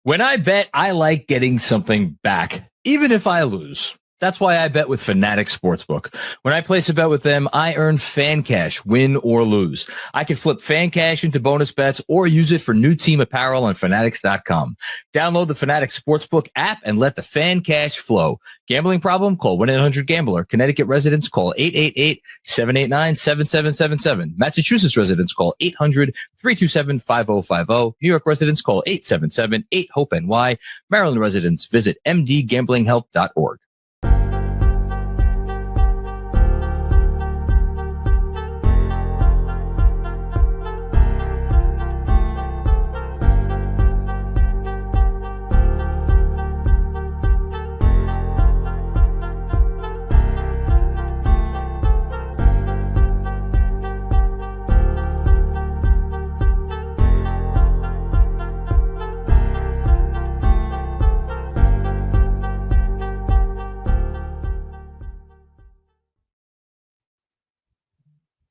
When I bet, I like getting something back, even if I lose. That's why I bet with Fanatics Sportsbook. When I place a bet with them, I earn fan cash, win or lose. I can flip fan cash into bonus bets or use it for new team apparel on Fanatics.com. Download the Fanatics Sportsbook app and let the fan cash flow. Gambling problem? Call 1-800-GAMBLER. Connecticut residents call 888-789-7777. Massachusetts residents call 800-327-5050. New York residents call 877-8-HOPE-NY. Maryland residents visit mdgamblinghelp.org.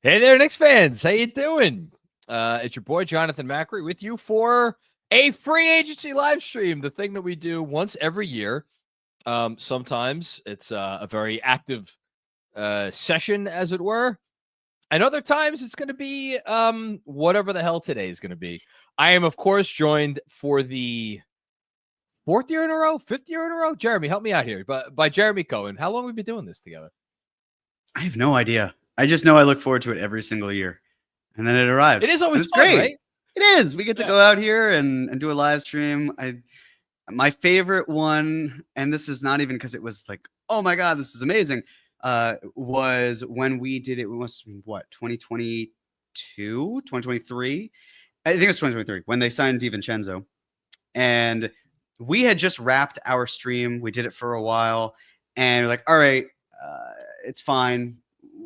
Hey there, Knicks fans. How you doing? It's your boy, Jonathan Macri, with you for a free agency live stream, the thing that we do once every year. Sometimes it's a very active session, as it were. And other times it's going to be whatever the hell today is going to be. I am, of course, joined for the fifth year in a row. Jeremy, help me out here. But by Jeremy Cohen. How long have we been doing this together? I have no idea. I just know I look forward to it every single year. And then it arrives. It is always fun, great. Right? It is. We get to go out here and do a live stream. My favorite one, and this is not even because it was like, oh my God, this is amazing, was when we did it. It was, 2022, 2023? I think it was 2023 when they signed DiVincenzo. And we had just wrapped our stream. We did it for a while. And we're like, all right, it's fine.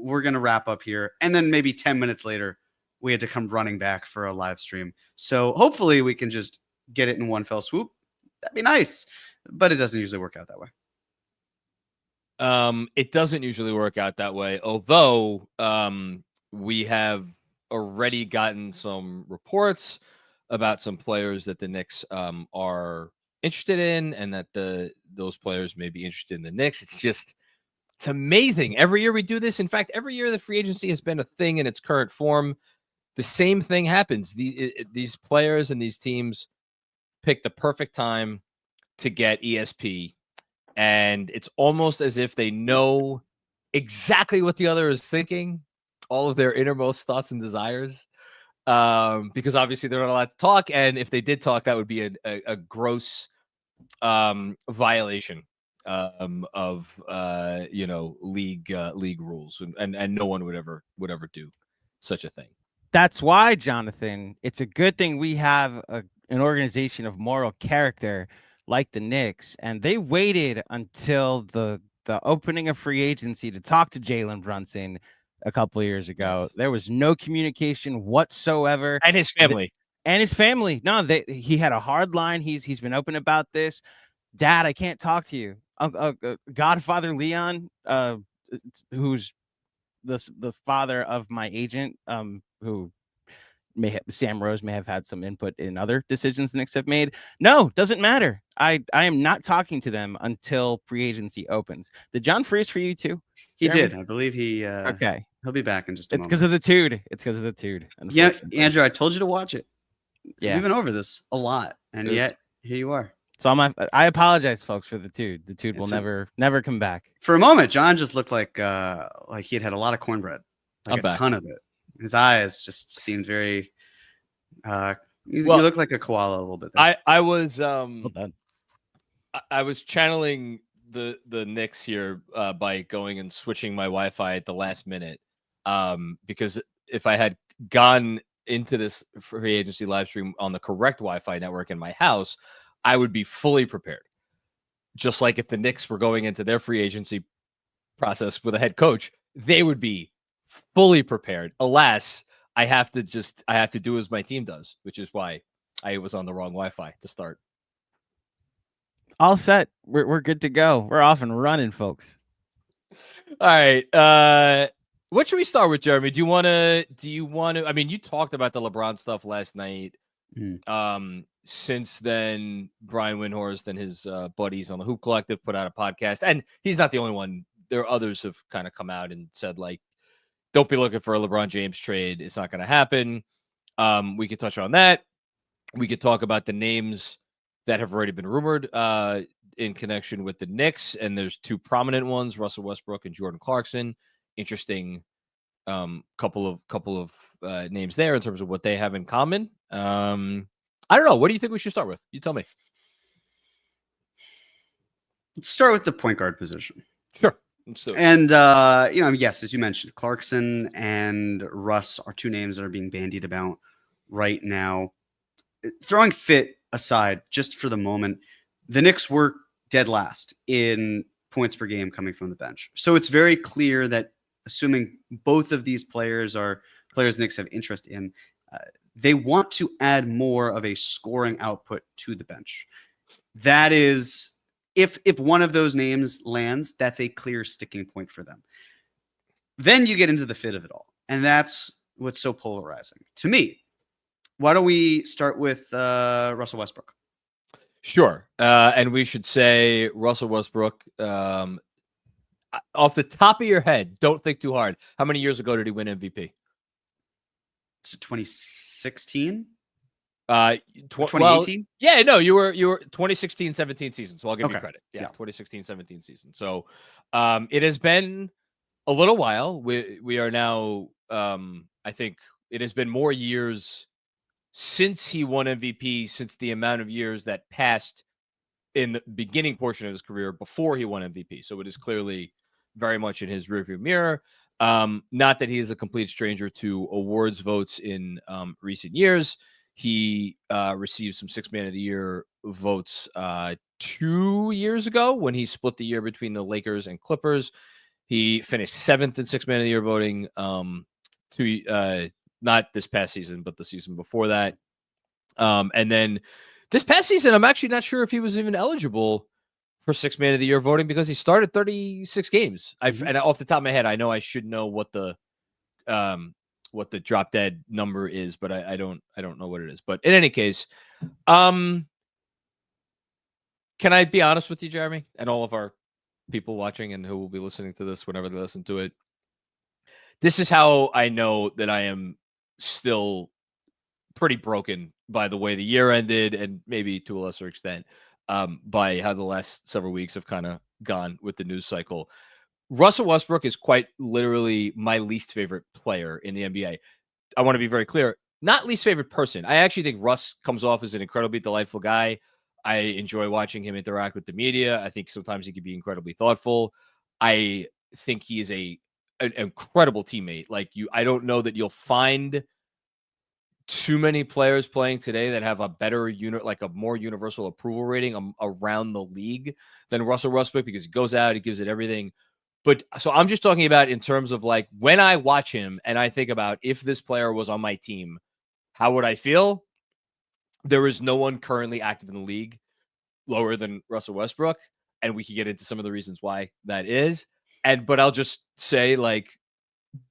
We're going to wrap up here. And then maybe 10 minutes later, we had to come running back for a live stream. So hopefully we can just get it in one fell swoop. That'd be nice. But it doesn't usually work out that way. It doesn't usually work out that way. Although we have already gotten some reports about some players that the Knicks are interested in, and that those players may be interested in the Knicks. It's amazing. Every year we do this. In fact, every year the free agency has been a thing in its current form. The same thing happens. These players and these teams pick the perfect time to get ESP. And it's almost as if they know exactly what the other is thinking, all of their innermost thoughts and desires. Because obviously they're not allowed to talk. And if they did talk, that would be a gross violation of league rules, and no one would ever do such a thing. That's why, Jonathan, it's a good thing we have an organization of moral character like the Knicks, and they waited until the opening of free agency to talk to Jalen Brunson a couple of years ago. There was no communication whatsoever, and his family. No, he had a hard line. He's been open about this. Dad, I can't talk to you. Godfather Leon, who's the father of my agent, who Sam Rose may have had some input in other decisions the Knicks have made. No, doesn't matter. I am not talking to them until free agency opens. Did John freeze for you too? He Jeremy? did. I believe he. Okay. He'll be back in just a moment. It's because of the Tude. Yeah, Andrew, I told you to watch it. Yeah. We've been over this a lot, and yet here you are. So I apologize, folks, for the Tude. The Tude will never come back. For a moment, John just looked like he had a lot of cornbread, like a ton of it. His eyes just seemed very. You look like a koala a little bit there. I was I was channeling the Knicks here by going and switching my Wi-Fi at the last minute, because if I had gone into this free agency live stream on the correct Wi-Fi network in my house, I would be fully prepared. Just like if the Knicks were going into their free agency process with a head coach, they would be fully prepared. Alas, I have to do as my team does, which is why I was on the wrong Wi-Fi to start. All set. We're good to go. We're off and running, folks. All right. What should we start with, Jeremy? Do you want to? I mean, you talked about the LeBron stuff last night. since then, Brian Windhorst and his buddies on the Hoop Collective put out a podcast, and he's not the only one. There are others have kind of come out and said, like, don't be looking for a LeBron James trade. It's not going to happen. We could touch on that. We could talk about the names that have already been rumored in connection with the Knicks, and there's two prominent ones: Russell Westbrook and Jordan Clarkson. Interesting couple of names there in terms of what they have in common. I don't know. What do you think we should start with? You tell me. Let's start with the point guard position. Sure. And, yes, as you mentioned, Clarkson and Russ are two names that are being bandied about right now. Throwing fit aside, just for the moment, the Knicks were dead last in points per game coming from the bench. So it's very clear that, assuming both of these players are players Knicks have interest in, they want to add more of a scoring output to the bench. That is... If one of those names lands, that's a clear sticking point for them. Then you get into the fit of it all. And that's what's so polarizing to me. Why don't we start with Russell Westbrook? Sure. And we should say Russell Westbrook, off the top of your head, don't think too hard. How many years ago did he win MVP? So 2016? 2018? Well, yeah, no, you were 2016-17 season, so I'll give you credit. Yeah, 2016-17 season. So it has been a little while. We are now, I think it has been more years since he won MVP, since the amount of years that passed in the beginning portion of his career before he won MVP. So it is clearly very much in his rearview mirror. Not that he is a complete stranger to awards votes in recent years. He received some Sixth Man of the Year votes 2 years ago when he split the year between the Lakers and Clippers. He finished 7th in Sixth Man of the Year voting, not this past season, but the season before that. And then this past season, I'm actually not sure if he was even eligible for Sixth Man of the Year voting because he started 36 games. And off the top of my head, I know I should know what the drop dead number is, but I don't know what it is. But in any case, can I be honest with you, Jeremy, and all of our people watching and who will be listening to this whenever they listen to it? This is how I know that I am still pretty broken by the way the year ended, and maybe to a lesser extent by how the last several weeks have kind of gone with the news cycle. Russell Westbrook is quite literally my least favorite player in the NBA. I want to be very clear, not least favorite person. I actually think Russ comes off as an incredibly delightful guy. I enjoy watching him interact with the media. I think sometimes he can be incredibly thoughtful. I think he is an incredible teammate. I don't know that you'll find too many players playing today that have a better a more universal approval rating around the league than Russell Westbrook, because he goes out, he gives it everything. But so I'm just talking about in terms of when I watch him and I think about if this player was on my team, how would I feel? There is no one currently active in the league lower than Russell Westbrook. And we can get into some of the reasons why that is. But I'll just say,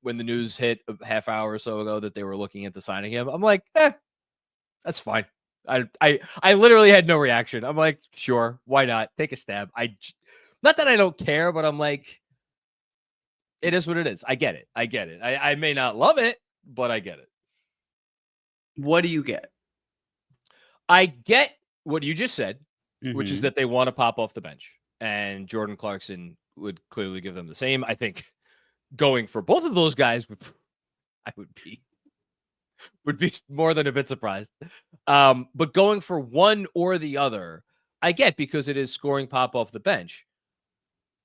when the news hit a half hour or so ago that they were looking into signing him, I'm like, that's fine. I literally had no reaction. I'm like, sure, why not? Take a stab. Not that I don't care, but I'm like, it is what it is. I get it. I may not love it, but I get it. What do you get? I get what you just said, which is that they want to pop off the bench. And Jordan Clarkson would clearly give them the same. I think going for both of those guys would be more than a bit surprised. But going for one or the other, I get, because it is scoring pop off the bench.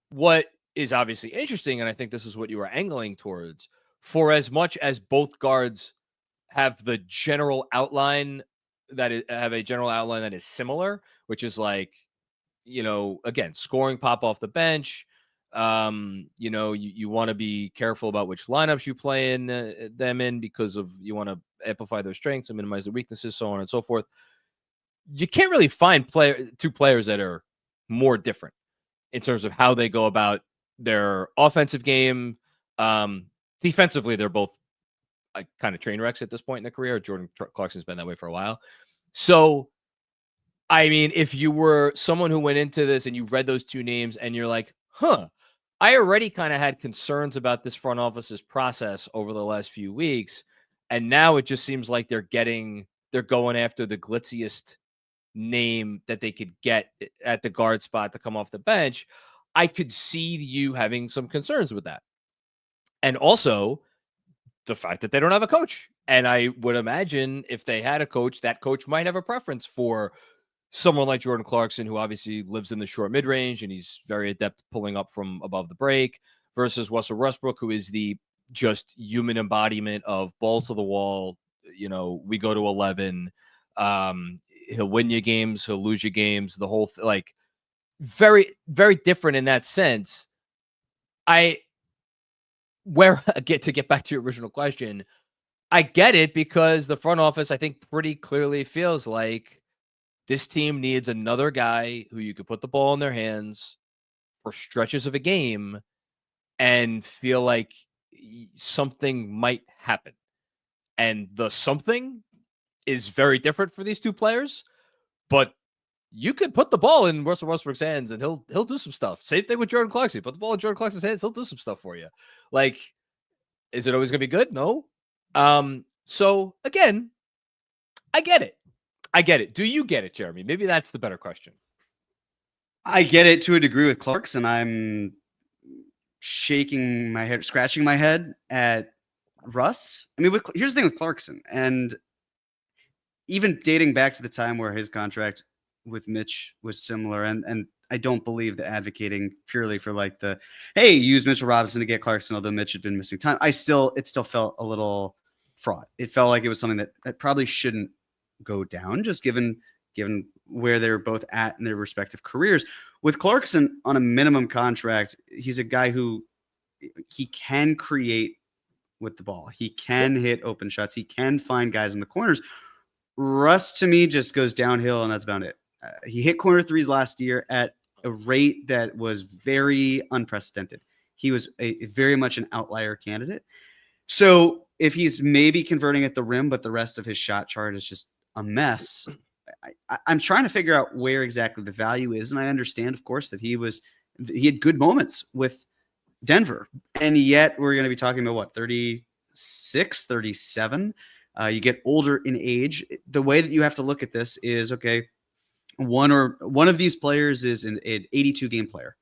What is obviously interesting, and I think this is what you were angling towards, for as much as both guards have the general outline that is similar, which is again, scoring pop off the bench. You want to be careful about which lineups you play them in, because you want to amplify their strengths and minimize their weaknesses, so on and so forth. You can't really find two players that are more different in terms of how they go about their offensive game. Defensively, they're both kind of train wrecks at this point in their career. Jordan Clarkson's been that way for a while. So I mean, if you were someone who went into this and you read those two names and you're like, huh, I already kind of had concerns about this front office's process over the last few weeks. And now it just seems like they're going after the glitziest name that they could get at the guard spot to come off the bench. I could see you having some concerns with that. And also the fact that they don't have a coach. And I would imagine if they had a coach, that coach might have a preference for someone like Jordan Clarkson, who obviously lives in the short mid-range and he's very adept pulling up from above the break, versus Russell Westbrook, who is the just human embodiment of ball to the wall. You know, we go to 11. He'll win you games, he'll lose you games. The whole like very, very different in that sense. Get back to your original question. I get it because the front office, I think, pretty clearly feels like this team needs another guy who you could put the ball in their hands for stretches of a game and feel like something might happen. And the something is very different for these two players, but you could put the ball in Russell Westbrook's hands and he'll do some stuff. Same thing with Jordan Clarkson. Put the ball in Jordan Clarkson's hands, he'll do some stuff for you. Like, is it always going to be good? No. So again, I get it. Do you get it, Jeremy? Maybe that's the better question. I get it to a degree with Clarkson. I'm shaking my head, scratching my head at Russ. I mean, here's the thing with Clarkson, and even dating back to the time where his contract with Mitch was similar, and I don't believe that advocating purely for like the, hey, use Mitchell Robinson to get Clarkson, although Mitch had been missing time. It still felt a little fraud. It felt like it was something that probably shouldn't go down, just given where they're both at in their respective careers. With Clarkson on a minimum contract, he's a guy who he can create with the ball. He can hit open shots. He can find guys in the corners. Russ, to me, just goes downhill, and that's about it. He hit corner threes last year at a rate that was very unprecedented. He was very much an outlier candidate. So if he's maybe converting at the rim, but the rest of his shot chart is just a mess, I'm trying to figure out where exactly the value is. And I understand, of course, that he had good moments with Denver. And yet we're going to be talking about what, 36, 37? You get older in age. The way that you have to look at this is, okay, one of these players is an 82 game player.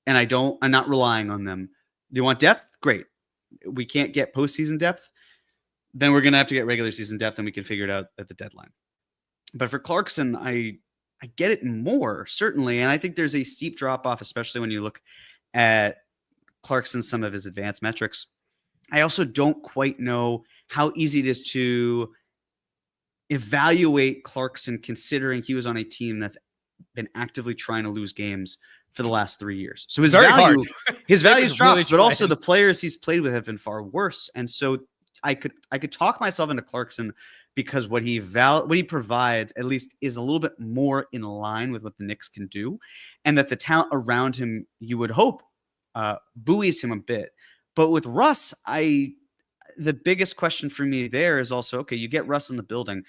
And I'm not relying on them. Do you want depth? Great. We can't get postseason depth. Then we're going to have to get regular season depth, and we can figure it out at the deadline. But for Clarkson, I get it more, certainly. And I think there's a steep drop off, especially when you look at Clarkson, some of his advanced metrics. I also don't quite know how easy it is to evaluate Clarkson, considering he was on a team that's been actively trying to lose games for the last 3 years. So his value drops, really, but also the players he's played with have been far worse. And so I could talk myself into Clarkson because what he provides at least is a little bit more in line with what the Knicks can do, and that the talent around him, you would hope, buoys him a bit. But with Russ, the biggest question for me there is also, okay, you get Russ in the building.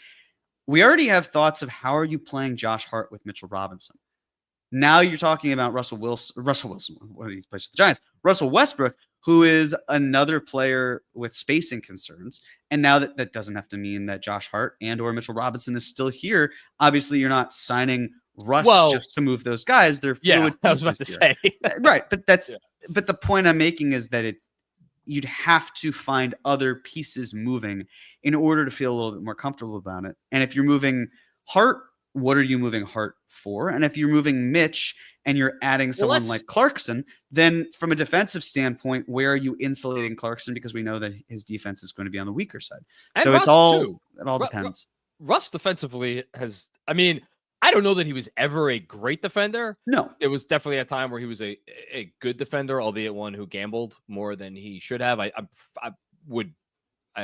We already have thoughts of how are you playing Josh Hart with Mitchell Robinson. Now you're talking about Russell Wilson, when he plays for the Giants, Russell Westbrook, who is another player with spacing concerns. And now that doesn't have to mean that Josh Hart and or Mitchell Robinson is still here. Obviously, you're not signing Russ just to move those guys. They're fluid I was about to say. Right. But but the point I'm making is that you'd have to find other pieces moving in order to feel a little bit more comfortable about it. And if you're moving Hart, what are you moving Hart for? And if you're moving Mitch and you're adding someone like Clarkson, then from a defensive standpoint, where are you insulating Clarkson? Because we know that his defense is going to be on the weaker side. And so it all depends. Russ defensively I don't know that he was ever a great defender. No. It was definitely a time where he was a good defender, albeit one who gambled more than he should have. I'm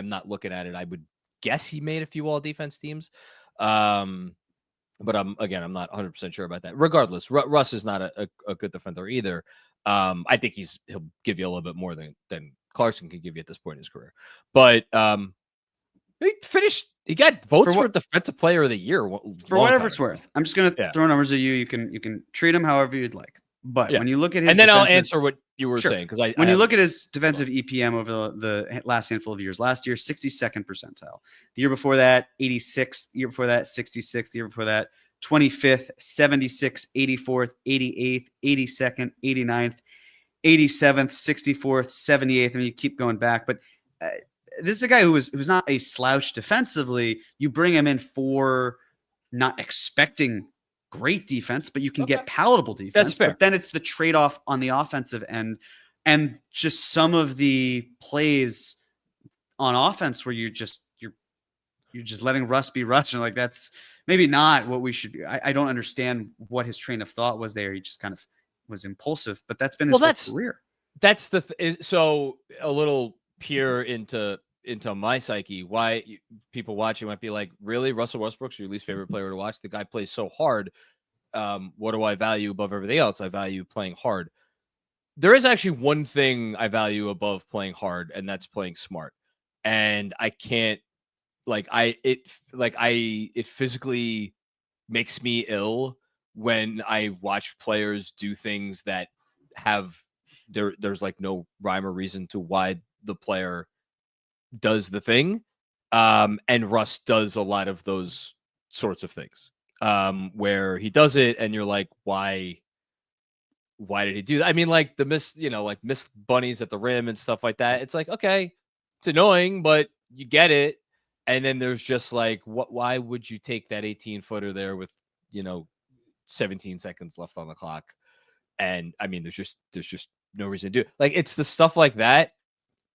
not looking at it. I would guess he made a few all defense teams. But I'm not 100% sure about that. Regardless, Russ is not a good defender either. I think he'll give you a little bit more than Clarkson can give you at this point in his career. But he finished He got votes For for Defensive Player of the Year. For whatever it's worth. I'm just gonna throw numbers at you. You can treat him however you'd like. But when you look at his and then I'll answer what you were saying because when you look at his defensive EPM over the last handful of years, last year 62nd percentile, the year before that 86th, the year before that 66th, the year before that 25th, 76th, 84th, 88th, 82nd, 89th, 87th, 64th, 78th. I mean, you keep going back, but this is a guy who was not a slouch defensively. You bring him in for not expecting great defense, but you can get palatable defense. That's fair. But then it's the trade-off on the offensive end and just some of the plays on offense where you're just letting Russ be Russ. And like, that's maybe not what we should do. I don't understand what his train of thought was there. He just kind of was impulsive, but that's been his whole career. That's so a little peer into my psyche. Why people watching might be like, really, Russell Westbrook's your least favorite player to watch? The guy plays so hard. What do I value above everything else? I value playing hard. There is actually one thing I value above playing hard, and that's playing smart. And I can't it physically makes me ill when I watch players do things that have there's like no rhyme or reason to why the player does the thing. And Russ does a lot of those sorts of things where he does it and you're like, why did he do that? I mean, like the missed bunnies at the rim and stuff like that. It's like, okay, it's annoying, but you get it. And then there's just like, why would you take that 18-footer there with, 17 seconds left on the clock? And I mean, there's just no reason to do it. Like, it's the stuff like that,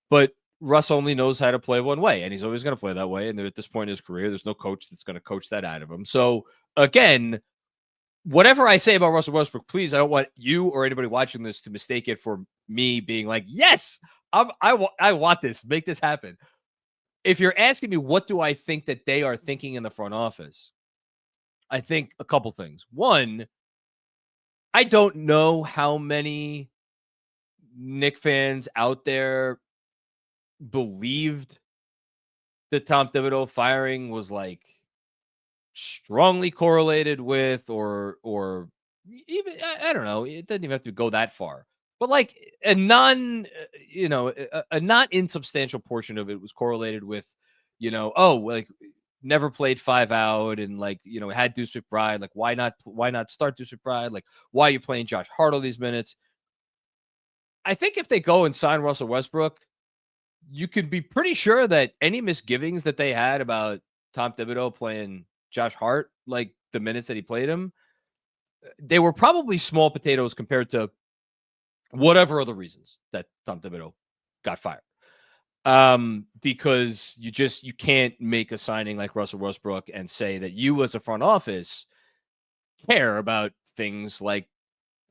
but Russ only knows how to play one way, and he's always going to play that way. And at this point in his career, there's no coach that's going to coach that out of him. So again, whatever I say about Russell Westbrook, please, I don't want you or anybody watching this to mistake it for me being like, yes, I want this, make this happen. If you're asking me, what do I think that they are thinking in the front office? I think a couple things. One, I don't know how many Knicks fans out there believed that Tom Thibodeau firing was like strongly correlated with, or even, I don't know, it doesn't even have to go that far, but like a not insubstantial portion of it was correlated with, like never played 5 out and like, had Deuce McBride. Like, why not start Deuce McBride? Like, why are you playing Josh Hart all these minutes? I think if they go and sign Russell Westbrook, you could be pretty sure that any misgivings that they had about Tom Thibodeau playing Josh Hart, like the minutes that he played him, they were probably small potatoes compared to whatever other reasons that Tom Thibodeau got fired. Because you can't make a signing like Russell Westbrook and say that you as a front office care about things like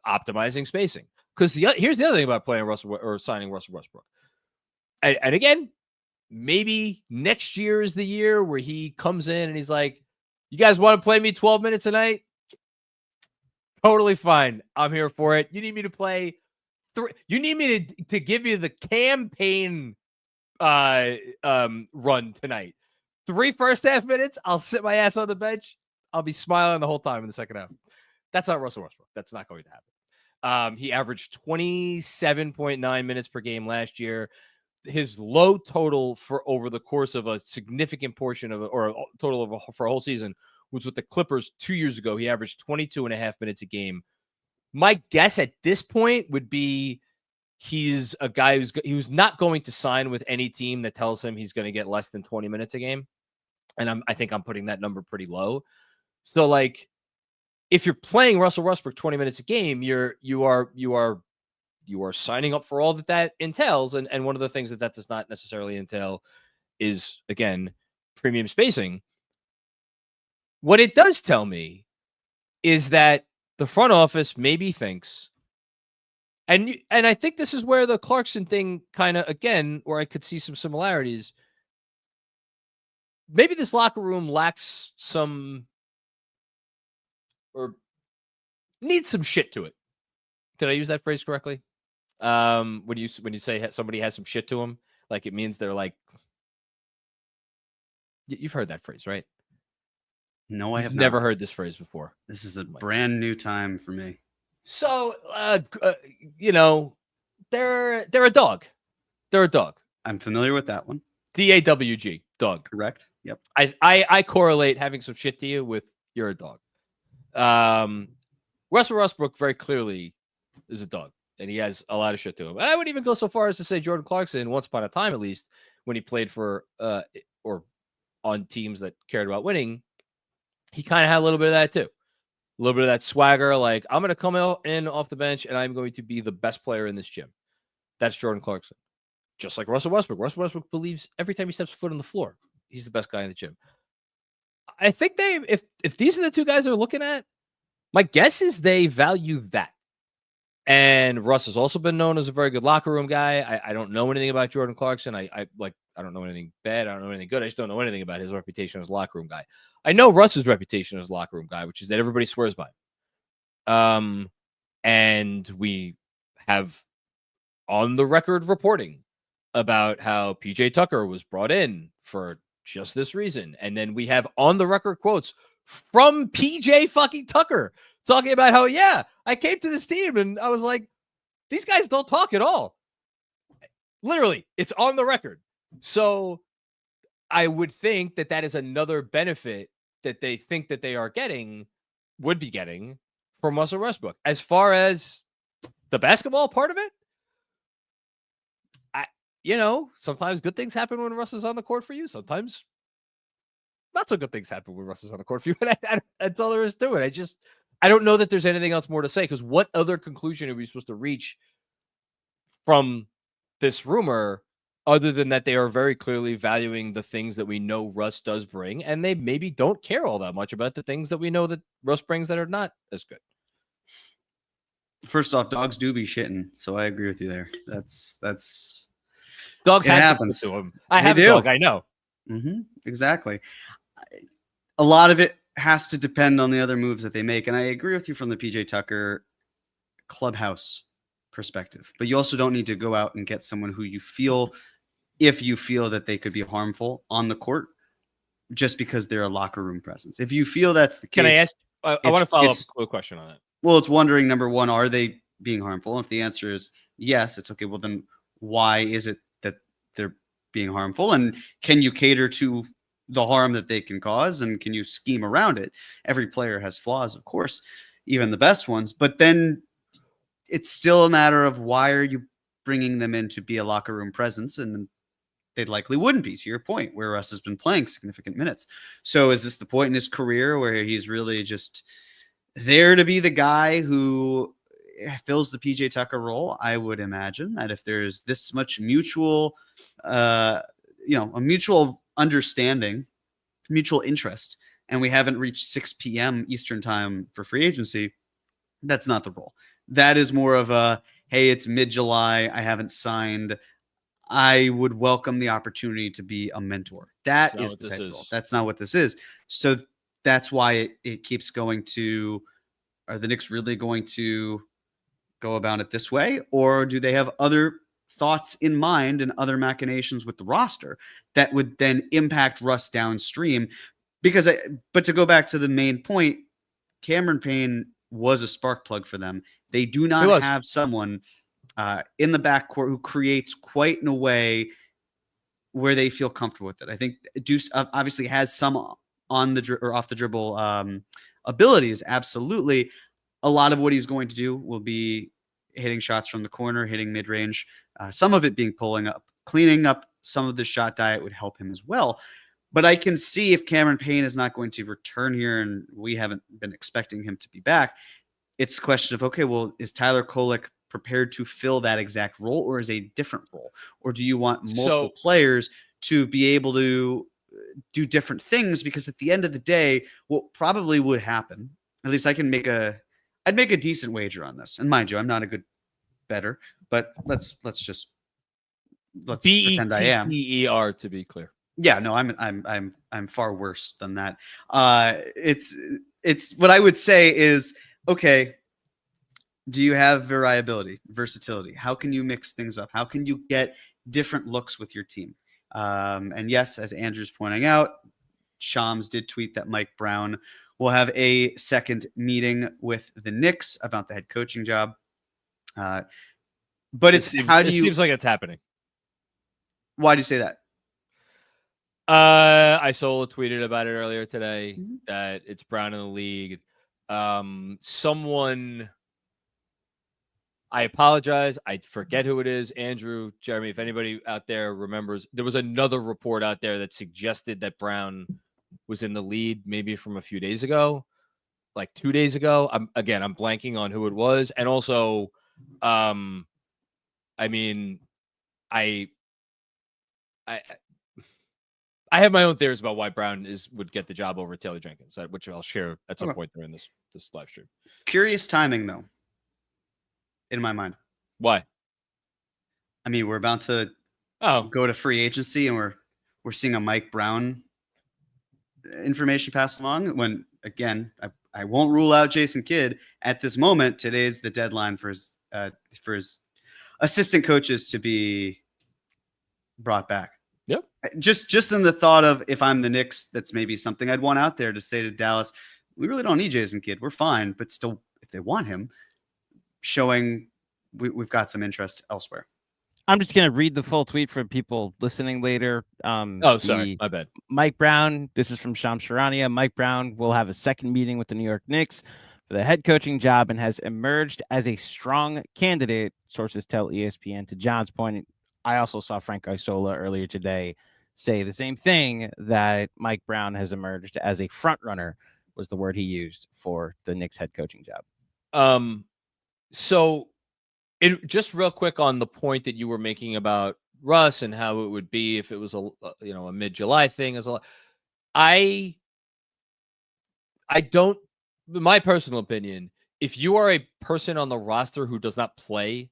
optimizing spacing. Because here's the other thing about playing signing Russell Westbrook. And again, maybe next year is the year where he comes in and he's like, you guys want to play me 12 minutes a night? Totally fine. I'm here for it. You need me to play 3. You need me to give you the campaign run tonight. 3 first half minutes. I'll sit my ass on the bench. I'll be smiling the whole time in the second half. That's not Russell Westbrook. That's not going to happen. He averaged 27.9 minutes per game last year. His low total for over the course of a significant portion of or a total of for a whole season was with the Clippers 2 years ago. He averaged 22.5 minutes a game. My guess at this point would be he's a guy who's not going to sign with any team that tells him he's going to get less than 20 minutes a game. And I think I'm putting that number pretty low. So like, if you're playing Russell Westbrook 20 minutes a game, you are signing up for all that entails. And one of the things that does not necessarily entail is, again, premium spacing. What it does tell me is that the front office maybe thinks, and I think this is where the Clarkson thing kind of, again, where I could see some similarities. Maybe this locker room lacks some, or needs some shit to it. Did I use that phrase correctly? When you say somebody has some shit to them, like it means they're like You've heard that phrase, right? No, I have never not. heard this phrase before. This is a brand new time for me. So, you know, they're a dog. They're a dog. I'm familiar with that one. DAWG, dog. Correct. Yep. I correlate having some shit to you with you're a dog. Russell Westbrook very clearly is a dog, and he has a lot of shit to him. And I would even go so far as to say Jordan Clarkson, once upon a time at least, when he played for or on teams that cared about winning, he kind of had a little bit of that too. A little bit of that swagger, like, I'm going to come in off the bench and I'm going to be the best player in this gym. That's Jordan Clarkson. Just like Russell Westbrook. Russell Westbrook believes every time he steps foot on the floor, he's the best guy in the gym. I think if these are the two guys they're looking at, my guess is they value that. And Russ has also been known as a very good locker room guy. I don't know anything about Jordan Clarkson. I don't know anything bad. I don't know anything good. I just don't know anything about his reputation as a locker room guy. I know Russ's reputation as a locker room guy, which is that everybody swears by him. And we have on the record reporting about how PJ Tucker was brought in for just this reason. And then we have on the record quotes from PJ fucking Tucker talking about how, yeah, I came to this team and I was like, these guys don't talk at all. Literally, it's on the record. So I would think that that is another benefit that they think that they are would be getting from Russell Westbrook. As far as the basketball part of it, sometimes good things happen when Russ is on the court for you. Sometimes not so good things happen when Russ is on the court for you. And that's all there is to it. I don't know that there's anything else more to say, because what other conclusion are we supposed to reach from this rumor other than that they are very clearly valuing the things that we know Russ does bring, and they maybe don't care all that much about the things that we know that Russ brings that are not as good. First off, dogs do be shitting, so I agree with you there. That's dogs it have happens to them. I have a dog, I know. Mm-hmm, exactly. A lot of it has to depend on the other moves that they make, and I agree with you from the PJ Tucker clubhouse perspective. But you also don't need to go out and get someone who you feel, if you feel that they could be harmful on the court, just because they're a locker room presence. If you feel that's the case, can I ask? I want to follow up with a question on that. Well, it's wondering, number one, are they being harmful? And if the answer is yes, it's okay. Well, then why is it that they're being harmful? And can you cater to the harm that they can cause? And can you scheme around it? Every player has flaws, of course, even the best ones. But then it's still a matter of, why are you bringing them in to be a locker room presence? And they likely wouldn't be, to your point, where Russ has been playing significant minutes. So is this the point in his career where he's really just there to be the guy who fills the PJ Tucker role? I would imagine that if there's this much mutual, a mutual understanding, mutual interest, and we haven't reached 6 p.m. Eastern time for free agency, that's not the role. That is more of a, hey, it's mid-July, I haven't signed, I would welcome the opportunity to be a mentor. That is the type of role. That's not what this is. So that's why it keeps going to, are the Knicks really going to go about it this way? Or do they have other thoughts in mind and other machinations with the roster that would then impact Russ downstream? But to go back to the main point, Cameron Payne was a spark plug for them. They do not have someone in the backcourt who creates quite in a way where they feel comfortable with it. I think Deuce obviously has some on the or off the dribble abilities. Absolutely. A lot of what he's going to do will be hitting shots from the corner, hitting mid-range, some of it being pulling up, cleaning up some of the shot diet would help him as well. But I can see if Cameron Payne is not going to return here, and we haven't been expecting him to be back, it's a question of, okay, well, is Tyler Kolek prepared to fill that exact role, or is a different role? Or do you want multiple players to be able to do different things? Because at the end of the day, what probably would happen, at least I'd make a decent wager on this. And mind you, I'm not a good bettor, but let's pretend I am. BETTER, to be clear. Yeah, no, I'm far worse than that. It's what I would say is, okay, do you have versatility? How can you mix things up? How can you get different looks with your team? And yes, as Andrew's pointing out, Shams did tweet that Mike Brown will have a second meeting with the Knicks about the head coaching job. But it seems like it's happening. Why do you say that? I solo tweeted about it earlier today that it's Brown in the league. Someone, I apologize. I forget who it is. Andrew, Jeremy, if anybody out there remembers, there was another report out there that suggested that Brown was in the lead maybe from a few days ago, like 2 days ago. I'm blanking on who it was. And also, I mean, I have my own theories about why Brown would get the job over Taylor Jenkins, which I'll share at some point during this live stream. Curious timing, though, in my mind. Why? I mean, we're about to go to free agency, and we're seeing a Mike Brown information passed along. When again, I won't rule out Jason Kidd at this moment. Today's the deadline for his assistant coaches to be brought back. Yep. Just in the thought of, if I'm the Knicks, that's maybe something I'd want out there to say to Dallas, we really don't need Jason Kidd. We're fine. But still, if they want him, showing we've got some interest elsewhere. I'm just going to read the full tweet for people listening later. Sorry. My bad. Mike Brown, this is from Shams Charania. Mike Brown will have a second meeting with the New York Knicks for the head coaching job and has emerged as a strong candidate, sources tell ESPN. To John's point, I also saw Frank Isola earlier today say the same thing, that Mike Brown has emerged as a front runner, was the word he used for the Knicks head coaching job. So just real quick on the point that you were making about Russ and how it would be if it was a mid-July thing. I don't, my personal opinion, if you are a person on the roster who does not play,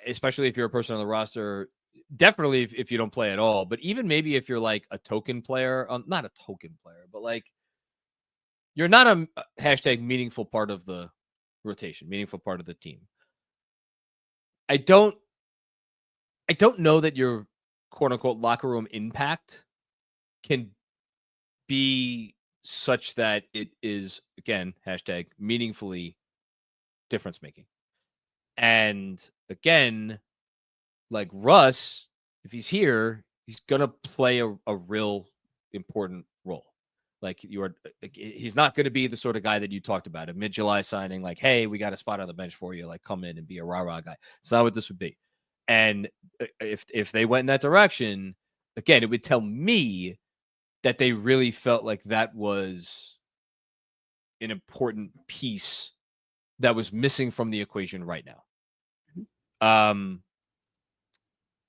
especially if you're a person on the roster, definitely if you don't play at all, but even maybe if you're like a token player, not a token player, but like you're not a hashtag meaningful part of the rotation, meaningful part of the team. I don't know that your quote unquote locker room impact can be such that it is, again, hashtag meaningfully difference making. And again, like Russ, if he's here, he's gonna play a real important role. Like he's not going to be the sort of guy that you talked about, a mid-July signing, like, hey, we got a spot on the bench for you, like come in and be a rah-rah guy. It's not what this would be. And if they went in that direction, again, it would tell me that they really felt like that was an important piece that was missing from the equation right now.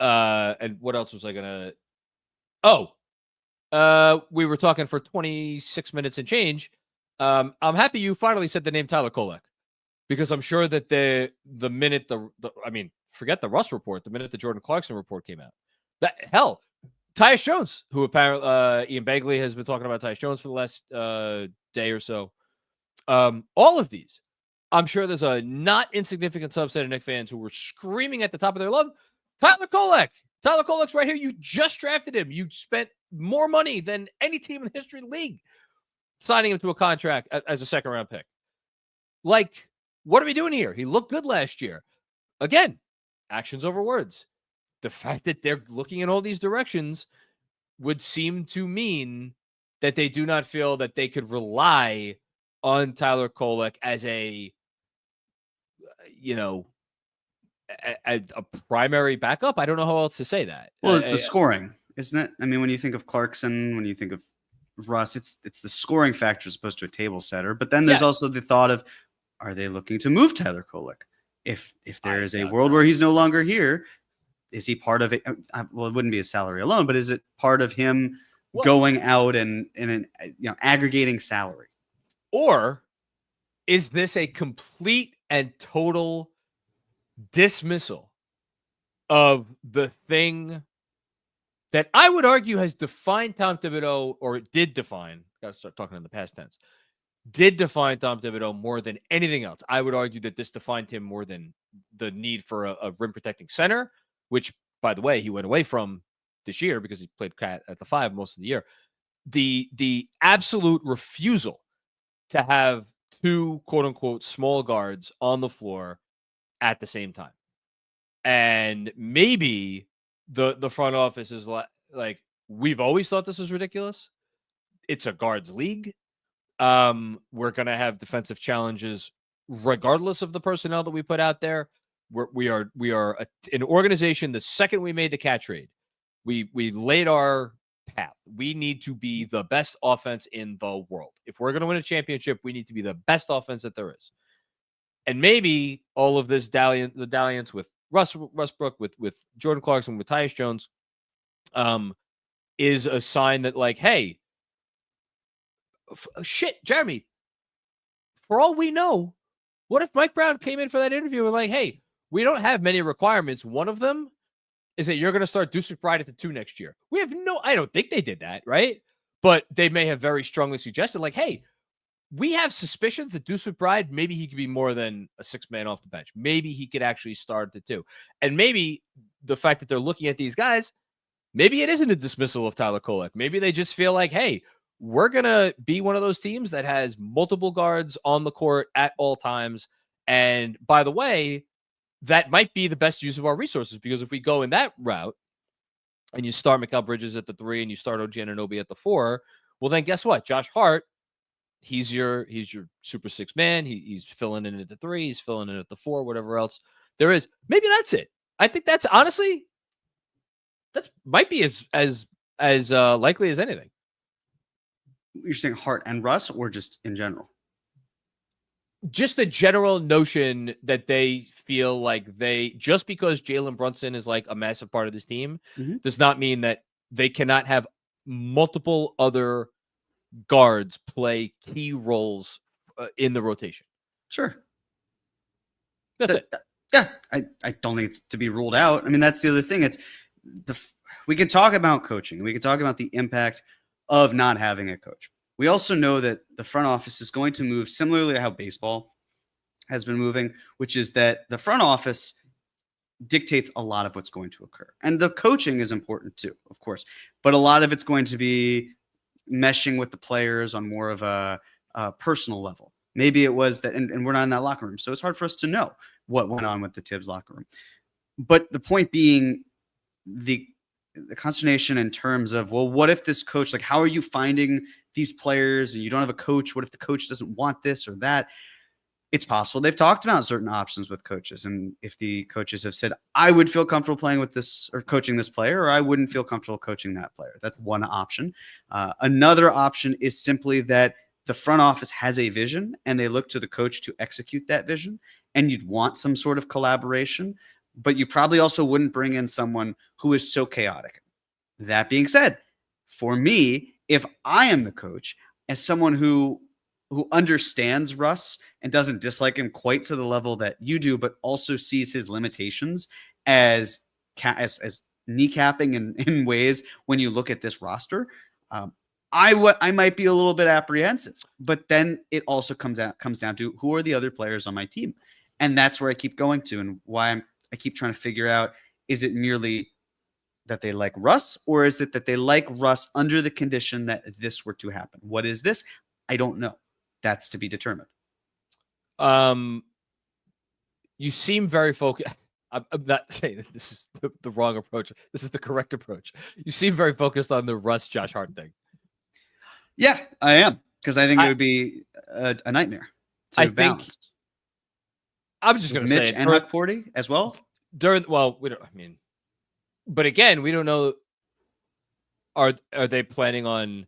And what else was I gonna? We were talking for 26 minutes and change. I'm happy you finally said the name Tyler Kolek, because I'm sure that the minute forget the Russ report, the minute the Jordan Clarkson report came out, Tyus Jones, who apparently Ian Begley has been talking about Tyus Jones for the last day or so. All of these, I'm sure there's a not insignificant subset of Knicks fans who were screaming at the top of their lungs, Tyler Kolek. Tyler Kolek's right here. You just drafted him. You spent more money than any team in the history of the league signing him to a contract as a second-round pick. Like, what are we doing here? He looked good last year. Again, actions over words. The fact that they're looking in all these directions would seem to mean that they do not feel that they could rely on Tyler Kolek as a primary backup. I don't know how else to say that. Well, it's the scoring, isn't it? I mean, when you think of Clarkson, when you think of Russ, it's the scoring factor as opposed to a table setter. But then there's also the thought of, are they looking to move Tyler Kolek? If there is a world where he's no longer here, is he part of it? Well, it wouldn't be his salary alone, but is it part of him going out and aggregating salary? Or is this a complete and total dismissal of the thing that I would argue has defined Tom Thibodeau, or it did define, got to start talking in the past tense, did define Tom Thibodeau more than anything else. I would argue that this defined him more than the need for a rim protecting center, which, by the way, he went away from this year because he played Cat at the 5 most of the year. the absolute refusal to have two quote unquote small guards on the floor at the same time. And maybe the front office is like, we've always thought this is ridiculous. It's a guards league. We're going to have defensive challenges regardless of the personnel that we put out there. We are an organization. The second we made the Cat trade, we laid our path. We need to be the best offense in the world. If we're going to win a championship, we need to be the best offense that there is. And maybe all of this the dalliance with Westbrook, with Jordan Clarkson, with Tyus Jones, is a sign that, like, hey, shit, Jeremy, for all we know, what if Mike Brown came in for that interview and like, hey, we don't have many requirements. One of them is that you're going to start Deuce McBride at the 2 next year. I don't think they did that, right? But they may have very strongly suggested, like, hey, we have suspicions that Deuce McBride, maybe he could be more than a 6-man off the bench. Maybe he could actually start at the 2. And maybe the fact that they're looking at these guys, maybe it isn't a dismissal of Tyler Kolek. Maybe they just feel like, hey, we're going to be one of those teams that has multiple guards on the court at all times. And by the way, that might be the best use of our resources, because if we go in that route and you start Mikal Bridges at the 3 and you start OG Anunoby at the 4, well, then guess what? Josh Hart, he's your super 6-man. He's filling in at the 3. He's filling in at the 4, whatever else there is. Maybe that's it. I think that's honestly, that might be as likely as anything. You're saying Hart and Russ, or just in general? Just the general notion that they feel like just because Jalen Brunson is like a massive part of this team does not mean that they cannot have multiple other guards play key roles in the rotation. Sure. That's it. Yeah, I don't think it's to be ruled out. I mean, that's the other thing. We can talk about coaching. We can talk about the impact of not having a coach. We also know that the front office is going to move similarly to how baseball has been moving, which is that the front office dictates a lot of what's going to occur. And the coaching is important too, of course, but a lot of it's going to be meshing with the players on more of a personal level. Maybe it was that, and we're not in that locker room, so it's hard for us to know what went on with the Tibbs locker room. But the point being, the consternation in terms of, well, what if this coach, like, how are you finding these players and you don't have a coach? What if the coach doesn't want this or that? It's possible they've talked about certain options with coaches. And if the coaches have said, I would feel comfortable playing with this or coaching this player, or I wouldn't feel comfortable coaching that player. That's one option. Another option is simply that the front office has a vision and they look to the coach to execute that vision. And you'd want some sort of collaboration, but you probably also wouldn't bring in someone who is so chaotic. That being said, for me, if I am the coach, as someone who understands Russ and doesn't dislike him quite to the level that you do, but also sees his limitations as kneecapping in ways when you look at this roster, I might be a little bit apprehensive. But then it also comes down to who are the other players on my team, and that's where I keep going to, and why I keep trying to figure out: is it merely that they like Russ, or is it that they like Russ under the condition that this were to happen? What is this? I don't know. That's to be determined. You seem very focused. I'm not saying that this is the wrong approach. This is the correct approach. You seem very focused on the Russ Josh Hart thing. Yeah, I am, because I think it would be a nightmare to balance. I'm just going to say Mitch and Huck Porty as well. We don't. I mean, but again, we don't know. Are they planning on?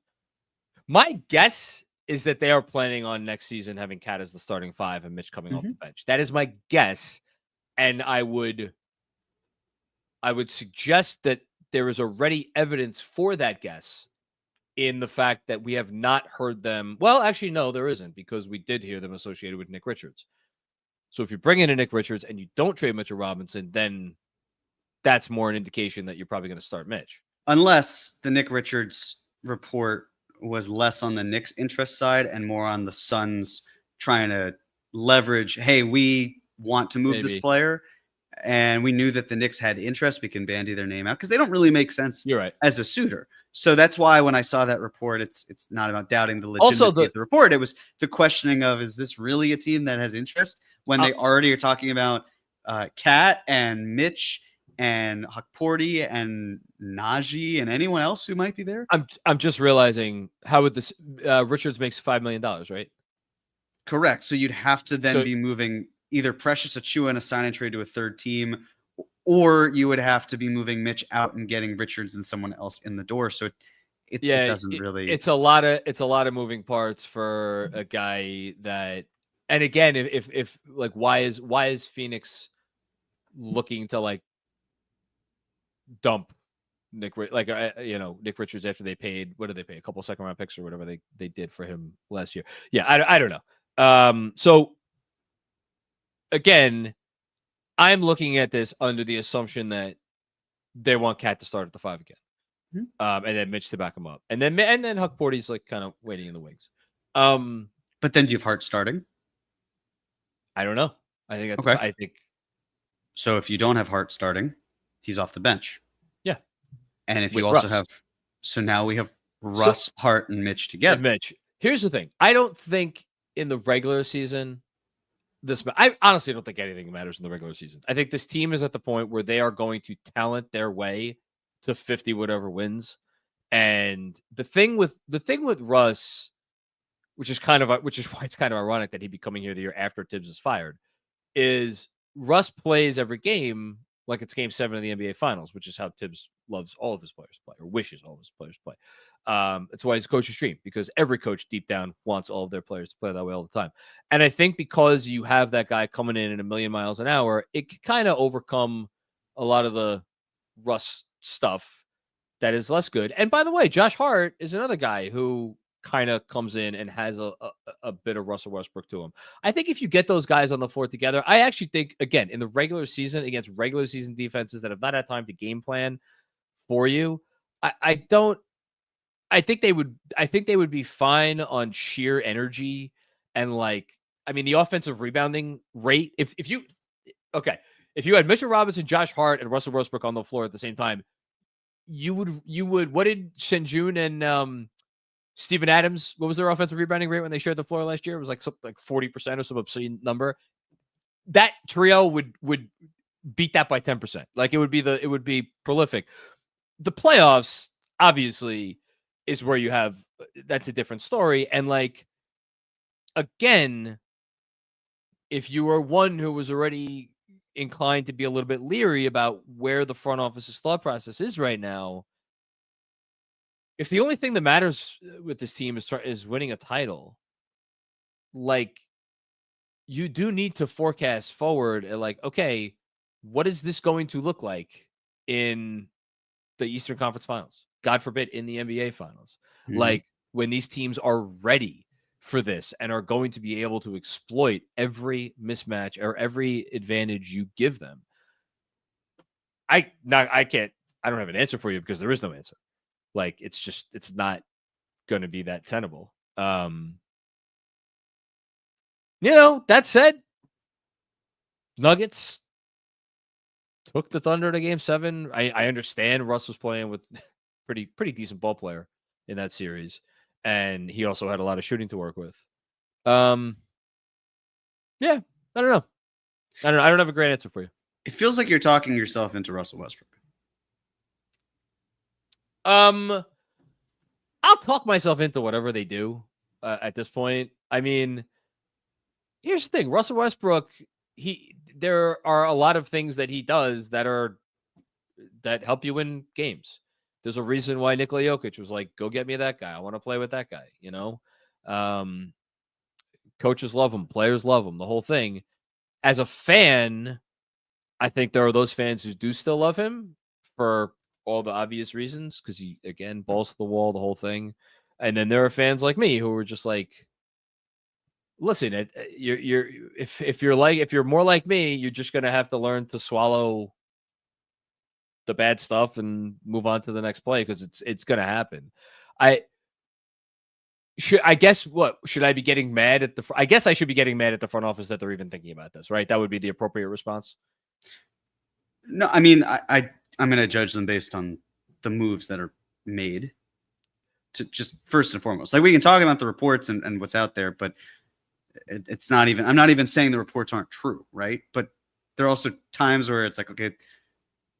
My guess is that they are planning on next season having Cat as the starting 5 and Mitch coming off the bench. That is my guess, and I would suggest that there is already evidence for that guess in the fact that we have not heard them. Well, actually, no, there isn't, because we did hear them associated with Nick Richards. So if you bring in a Nick Richards and you don't trade Mitchell Robinson, then that's more an indication that you're probably going to start Mitch. Unless the Nick Richards report was less on the Knicks' interest side and more on the Suns trying to leverage, hey, we want to move this player. and we knew that the Knicks had interest. We can bandy their name out because they don't really make sense You're right. as a suitor. So that's why when I saw that report, it's not about doubting the Also, legitimacy of the report. It was the questioning of, is this really a team that has interest when they already are talking about Cat and Mitch and Hukporty and Najee and anyone else who might be there? I'm just realizing, how would this Richards makes $5 million, right? Correct. So you'd have to then So- be moving either Precious Achiuwa and a sign and trade to a third team, or you would have to be moving Mitch out and getting Richards and someone else in the door. So it doesn't really. It's a lot of moving parts for a guy that. And again, if like, why is Phoenix looking to like dump Nick Richards after they paid, what did they pay, a couple second round picks or whatever they did for him last year? Yeah, I don't know. So again, I'm looking at this under the assumption that they want Cat to start at the 5 again, and then Mitch to back him up, and then Hukporty's like kind of waiting in the wings. But then do you have Hart starting? I don't know. I think Okay. I think So if you don't have Hart starting, he's off the bench. Yeah. And if With you also Russ. have, so now we have Russ, Hart, and Mitch together. and Mitch. Here's the thing. I don't think in the regular season I honestly don't think anything matters in the regular season. I think this team is at the point where they are going to talent their way to 50 whatever wins. And the thing with Russ, which is why it's kind of ironic that he'd be coming here the year after Tibbs is fired, is Russ plays every game like it's Game 7 of the NBA Finals, which is how Tibbs loves all of his players to play, or wishes all of his players to play. That's why he's coach's dream, because every coach deep down wants all of their players to play that way all the time. And I think because you have that guy coming in a million miles an hour, it can kind of overcome a lot of the Russ stuff that is less good. And by the way, Josh Hart is another guy who kind of comes in and has a bit of Russell Westbrook to him. I think if you get those guys on the floor together, I actually think, again, in the regular season against regular season defenses that have not had time to game plan for you, I think they would be fine on sheer energy and the offensive rebounding rate. If you had Mitchell Robinson, Josh Hart, and Russell Westbrook on the floor at the same time, you would. What did Shenjun and Steven Adams, what was their offensive rebounding rate when they shared the floor last year? It was like something like 40% or some obscene number. That trio would beat that by 10%. Like it would be prolific. The playoffs, obviously, is where you have, that's a different story. And again, if you are one who was already inclined to be a little bit leery about where the front office's thought process is right now, if the only thing that matters with this team is winning a title, you do need to forecast forward at okay, what is this going to look like in the Eastern Conference Finals? God forbid, in the NBA Finals. Mhm. When these teams are ready for this and are going to be able to exploit every mismatch or every advantage you give them. I don't have an answer for you because there is no answer. It's not going to be that tenable. That said, Nuggets took the Thunder to Game 7. I understand Russ was playing with pretty decent ball player in that series, and he also had a lot of shooting to work with. Yeah, I don't know. I don't have a great answer for you. It feels like you're talking yourself into Russell Westbrook. I'll talk myself into whatever they do at this point. I mean, here's the thing. Russell Westbrook, there are a lot of things that he does that help you win games. There's a reason why Nikola Jokic was like, go get me that guy. I want to play with that guy, coaches love him. Players love him. The whole thing. As a fan, I think there are those fans who do still love him for all the obvious reasons, because he, again, balls to the wall, the whole thing. And then there are fans like me who are just like, listen, if you're more like me, you're just gonna have to learn to swallow the bad stuff and move on to the next play, because it's gonna happen. I guess should I be getting mad at I guess I should be getting mad at the front office that they're even thinking about this, right? That would be the appropriate response. No, I mean, I'm going to judge them based on the moves that are made. To just first and foremost, like we can talk about the reports and what's out there, but it's not even. I'm not even saying the reports aren't true, right? But there are also times where it's like, okay,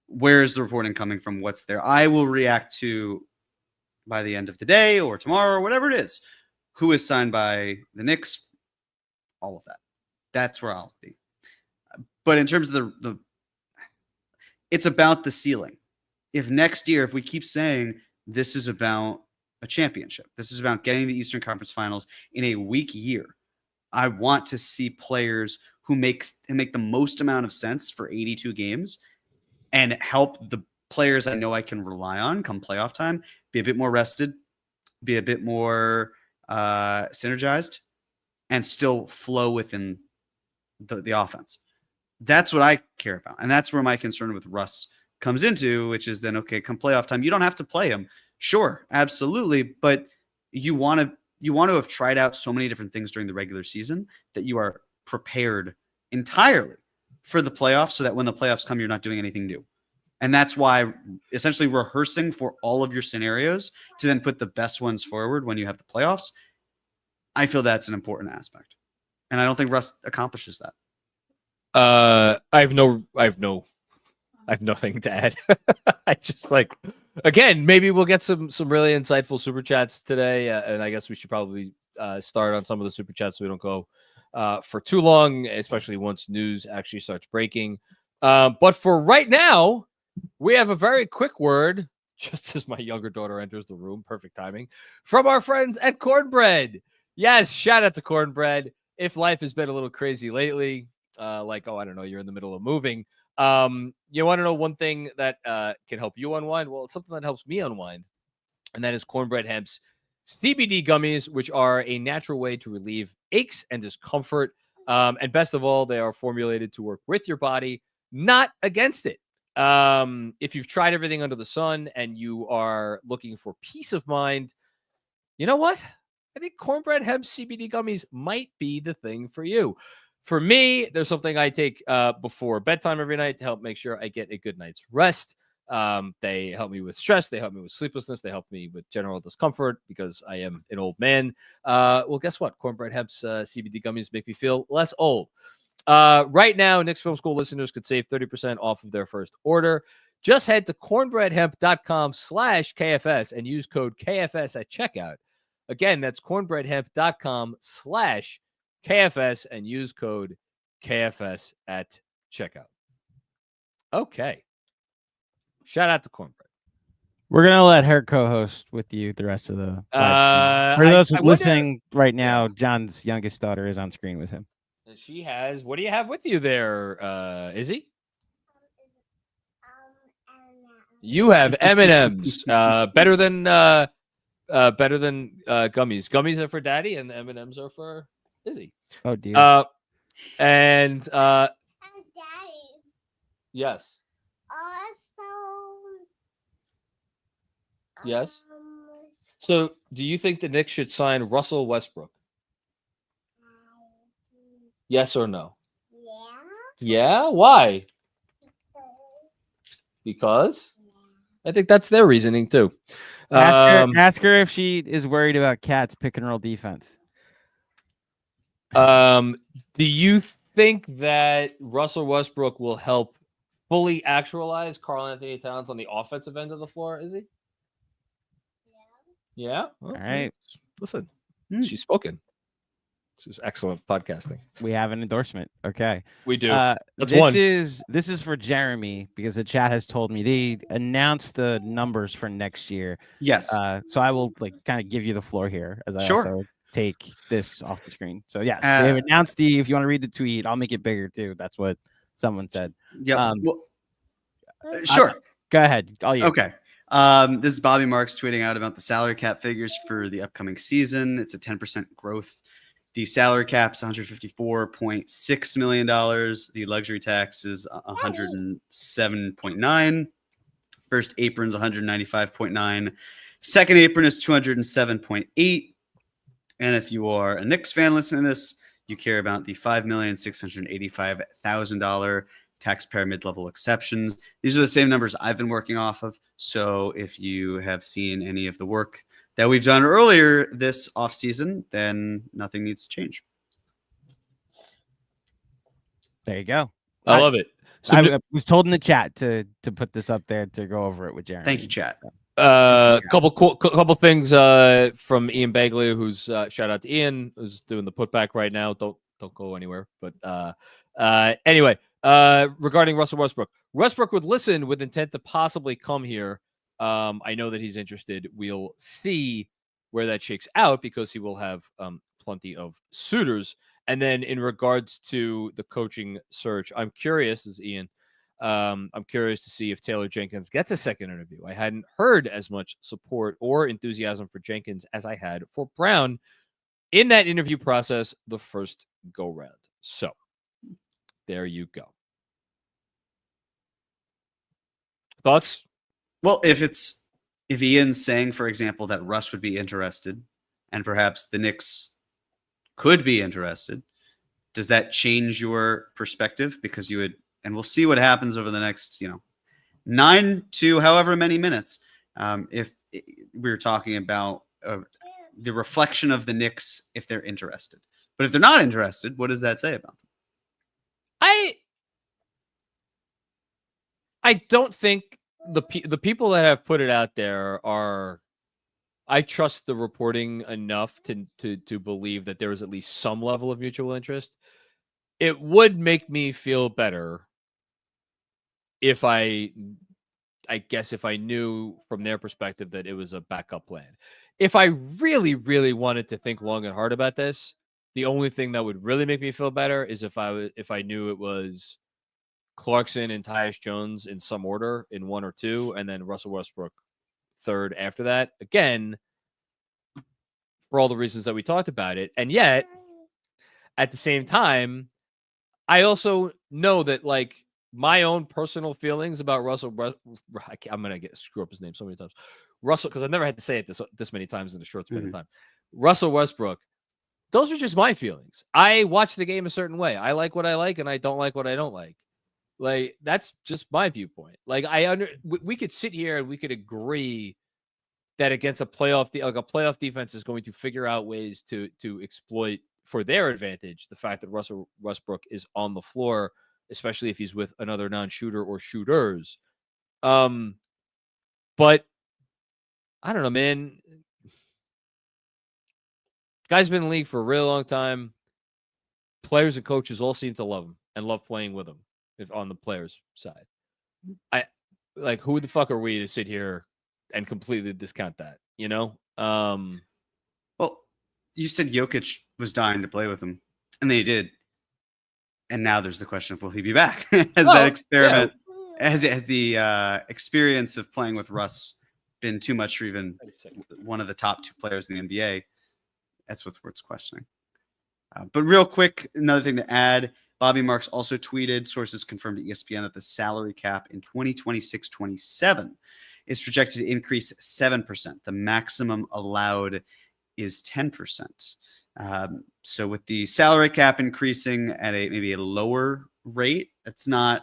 where's the reporting coming from? What's there? I will react to by the end of the day or tomorrow or whatever it is. Who is signed by the Knicks? All of that. That's where I'll be. But in terms of the it's about the ceiling. If next year, if we keep saying this is about a championship, this is about getting the Eastern Conference Finals in a weak year, I want to see players who make the most amount of sense for 82 games and help the players I know I can rely on come playoff time be a bit more rested, be a bit more synergized, and still flow within the offense. That's what I care about. And that's where my concern with Russ comes into, which is then, okay, come playoff time, you don't have to play him. Sure, absolutely. But you want to have tried out so many different things during the regular season that you are prepared entirely for the playoffs so that when the playoffs come, you're not doing anything new. And that's why essentially rehearsing for all of your scenarios to then put the best ones forward when you have the playoffs, I feel that's an important aspect. And I don't think Russ accomplishes that. I have nothing to add. I just again, maybe we'll get some really insightful super chats today. And I guess we should probably start on some of the super chats so we don't go for too long, especially once news actually starts breaking. But for right now, we have a very quick word, just as my younger daughter enters the room, perfect timing, from our friends at Cornbread. Yes, shout out to Cornbread. If life has been a little crazy lately, I don't know, you're in the middle of moving. You want to know one thing that can help you unwind? Well, it's something that helps me unwind, and that is Cornbread Hemp's CBD gummies, which are a natural way to relieve aches and discomfort. And best of all, they are formulated to work with your body, not against it. If you've tried everything under the sun and you are looking for peace of mind, you know what? I think Cornbread Hemp CBD gummies might be the thing for you. For me, there's something I take before bedtime every night to help make sure I get a good night's rest. They help me with stress. They help me with sleeplessness. They help me with general discomfort because I am an old man. Well, guess what? Cornbread Hemp's CBD gummies make me feel less old. Right now, Knicks Film School listeners could save 30% off of their first order. Just head to cornbreadhemp.com/KFS and use code KFS at checkout. Again, that's cornbreadhemp.com/KFS and use code KFS at checkout. Okay. Shout out to Cornbread. We're going to let her co-host with you the rest of the live stream. For those listening right now, John's youngest daughter is on screen with him. She has, what do you have with you there, Izzy? You have M&Ms. Better than gummies. Gummies are for Daddy, and the M&Ms are for Izzy. Oh dear. And Daddy. Yes. Also. Yes. So, do you think the Knicks should sign Russell Westbrook? Yes or no? Yeah. Yeah. Why? Because? I think that's their reasoning too. Ask her if she is worried about Cat's pick and roll defense. Do you think that Russell Westbrook will help fully actualize Karl Anthony Towns on the offensive end of the floor? Is he? Yeah. All right. Listen, she's spoken. This is excellent podcasting. We have an endorsement. Okay. We do. This is for Jeremy because the chat has told me they announced the numbers for next year. Yes. So I will kind of give you the floor here as I also take this off the screen. So yes, they have announced if you want to read the tweet, I'll make it bigger too. That's what someone said. Yeah. Sure. Go ahead. All you. Okay. This is Bobby Marks tweeting out about the salary cap figures for the upcoming season. It's a 10% growth. The salary cap's $154.6 million. The luxury tax is $107.9. First apron's $195.9. Second apron is $207.8. And if you are a Knicks fan listening to this, you care about the $5,685,000 taxpayer mid-level exceptions. These are the same numbers I've been working off of. So if you have seen any of the work that we've done earlier this offseason, then nothing needs to change. There you go. I love it. So I was told in the chat to put this up there to go over it with Jeremy. Thank you, chat. Couple things from Ian Bagley, who's shout out to Ian, who's doing the putback right now. Don't go anywhere. But anyway, regarding Russell Westbrook, Westbrook would listen with intent to possibly come here. I know that he's interested. We'll see where that shakes out because he will have plenty of suitors. And then in regards to the coaching search, I'm curious, as Ian, I'm curious to see if Taylor Jenkins gets a second interview. I hadn't heard as much support or enthusiasm for Jenkins as I had for Brown in that interview process the first go round. So there you go. Thoughts? Well, if Ian's saying, for example, that Russ would be interested and perhaps the Knicks could be interested, does that change your perspective? Because you would, and we'll see what happens over the next, 9 to however many minutes. If we were talking about the reflection of the Knicks, if they're interested, but if they're not interested, what does that say about them? I don't think the people that have put it out there are. I trust the reporting enough to believe that there is at least some level of mutual interest. It would make me feel better if I guess if I knew from their perspective that it was a backup plan. If I really, really wanted to think long and hard about this, the only thing that would really make me feel better is if I knew it was Clarkson and Tyus Jones in some order in 1 or 2, and then Russell Westbrook third after that, again, for all the reasons that we talked about it. And yet, at the same time, I also know that, like, my own personal feelings about Russell, I'm going to screw up his name so many times. Russell, because I've never had to say it this many times in a short span of time. Russell Westbrook, those are just my feelings. I watch the game a certain way. I like what I like, and I don't like what I don't like. Like, that's just my viewpoint. Like, we could sit here and we could agree that against a playoff defense is going to figure out ways to exploit for their advantage the fact that Russell Westbrook is on the floor, especially if he's with another non-shooter or shooters. But I don't know, man. Guy's been in the league for a really long time. Players and coaches all seem to love him and love playing with him. If on the players' side, who the fuck are we to sit here and completely discount that? Well, you said Jokic was dying to play with him, and they did. And now there's the question of will he be back? That experiment, has the experience of playing with Russ been too much for even one of the top 2 players in the NBA? That's what's worth questioning. But real quick, another thing to add. Bobby Marks also tweeted, sources confirmed to ESPN that the salary cap in 2026-27 is projected to increase 7%. The maximum allowed is 10%. So with the salary cap increasing at maybe a lower rate, that's not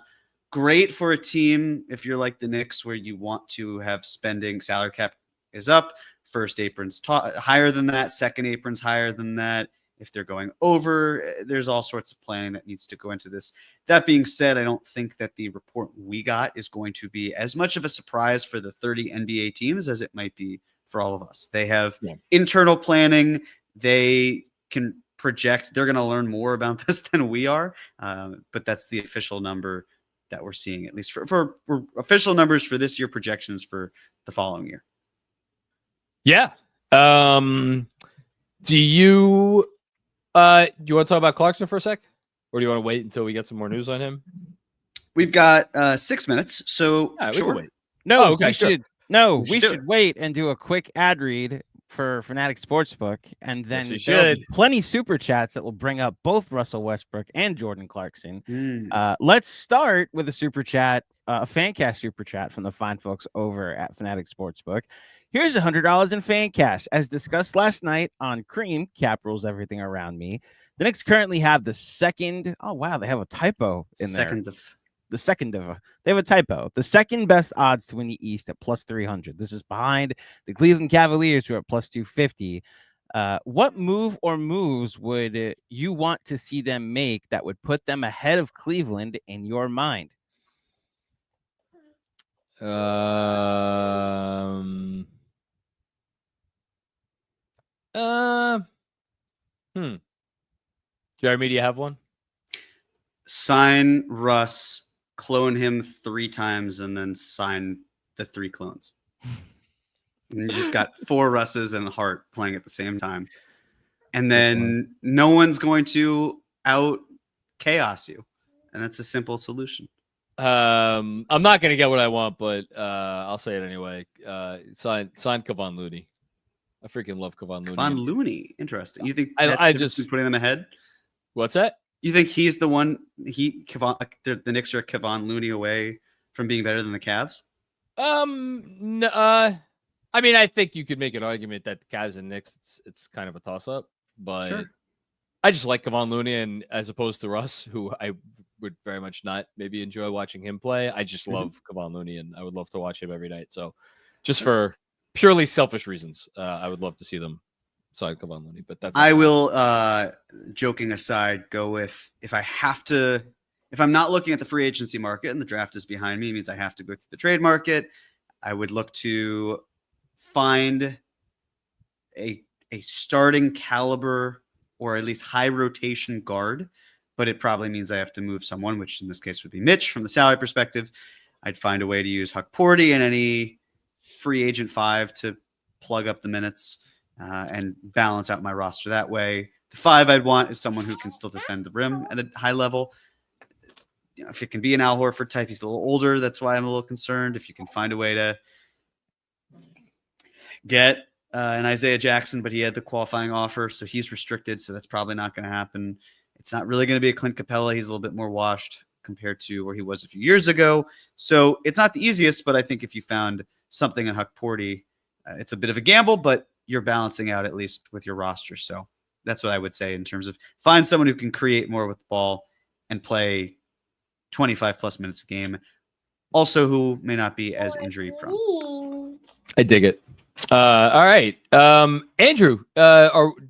great for a team if you're like the Knicks, where you want to have spending. Salary cap is up. First apron's higher than that. Second apron's higher than that. If they're going over, there's all sorts of planning that needs to go into this. That being said, I don't think that the report we got is going to be as much of a surprise for the 30 NBA teams as it might be for all of us. They have internal planning. They can project. They're going to learn more about this than we are. But that's the official number that we're seeing, at least for official numbers for this year, projections for the following year. Yeah. Do you want to talk about Clarkson for a sec? Or do you want to wait until we get some more news on him? We've got 6 minutes, so we sure. can wait. No, okay, we should wait and do a quick ad read for Fanatics Sportsbook, and then there'll be plenty super chats that will bring up both Russell Westbrook and Jordan Clarkson. Let's start with a super chat, a fan cash super chat from the fine folks over at Fanatics Sportsbook. Here's $100 in fan cash. As discussed last night on Cream, Cap rules everything around me. The Knicks currently have the second. Oh, wow. They have a typo in there. the second of they have a typo. The second best odds to win the East at plus 300. This is behind the Cleveland Cavaliers, who are at plus 250. What move or moves would you want to see them make that would put them ahead of Cleveland in your mind? Jeremy, do you have one? Sign Russ, clone him 3 times, and then sign the 3 clones. And you just got 4 Russes and Hart playing at the same time. And then no one's going to out chaos you. And that's a simple solution. I'm not going to get what I want, but I'll say it anyway. Sign Kevon Looney. I freaking love Kevon Looney. Kevon Looney. Interesting. You think I just just putting them ahead? What's that? You think he's the one? The Knicks are Kevon Looney away from being better than the Cavs? No, I mean, I think you could make an argument that the Cavs and Knicks, it's kind of a toss-up, but Sure. I just like Kevon Looney, and as opposed to Russ, who I would very much not maybe enjoy watching him play. I just love Kevon Looney, and I would love to watch him every night. So, just for purely selfish reasons, I would love to see them sign Kevon Looney. But that's I will, joking aside, go with if I'm not looking at the free agency market and the draft is behind me, it means I have to go through the trade market. I would look to find a starting caliber or at least high rotation guard, but it probably means I have to move someone, which in this case would be Mitch from the salary perspective. I'd find a way to use Huck Porty and any free agent 5 to plug up the minutes and balance out my roster that way. The 5 I'd want is someone who can still defend the rim at a high level. You know, if it can be an Al Horford type, he's a little older. That's why I'm a little concerned. If you can find a way to get an Isaiah Jackson, but he had the qualifying offer, so he's restricted, so that's probably not going to happen. It's not really going to be a Clint Capella. He's a little bit more washed compared to where he was a few years ago. So it's not the easiest, but I think if you found something in Huck Porty, it's a bit of a gamble, but you're balancing out at least with your roster. So that's what I would say in terms of find someone who can create more with the ball and play 25 plus minutes a game. Also, who may not be as injury prone. I dig it. All right. Andrew,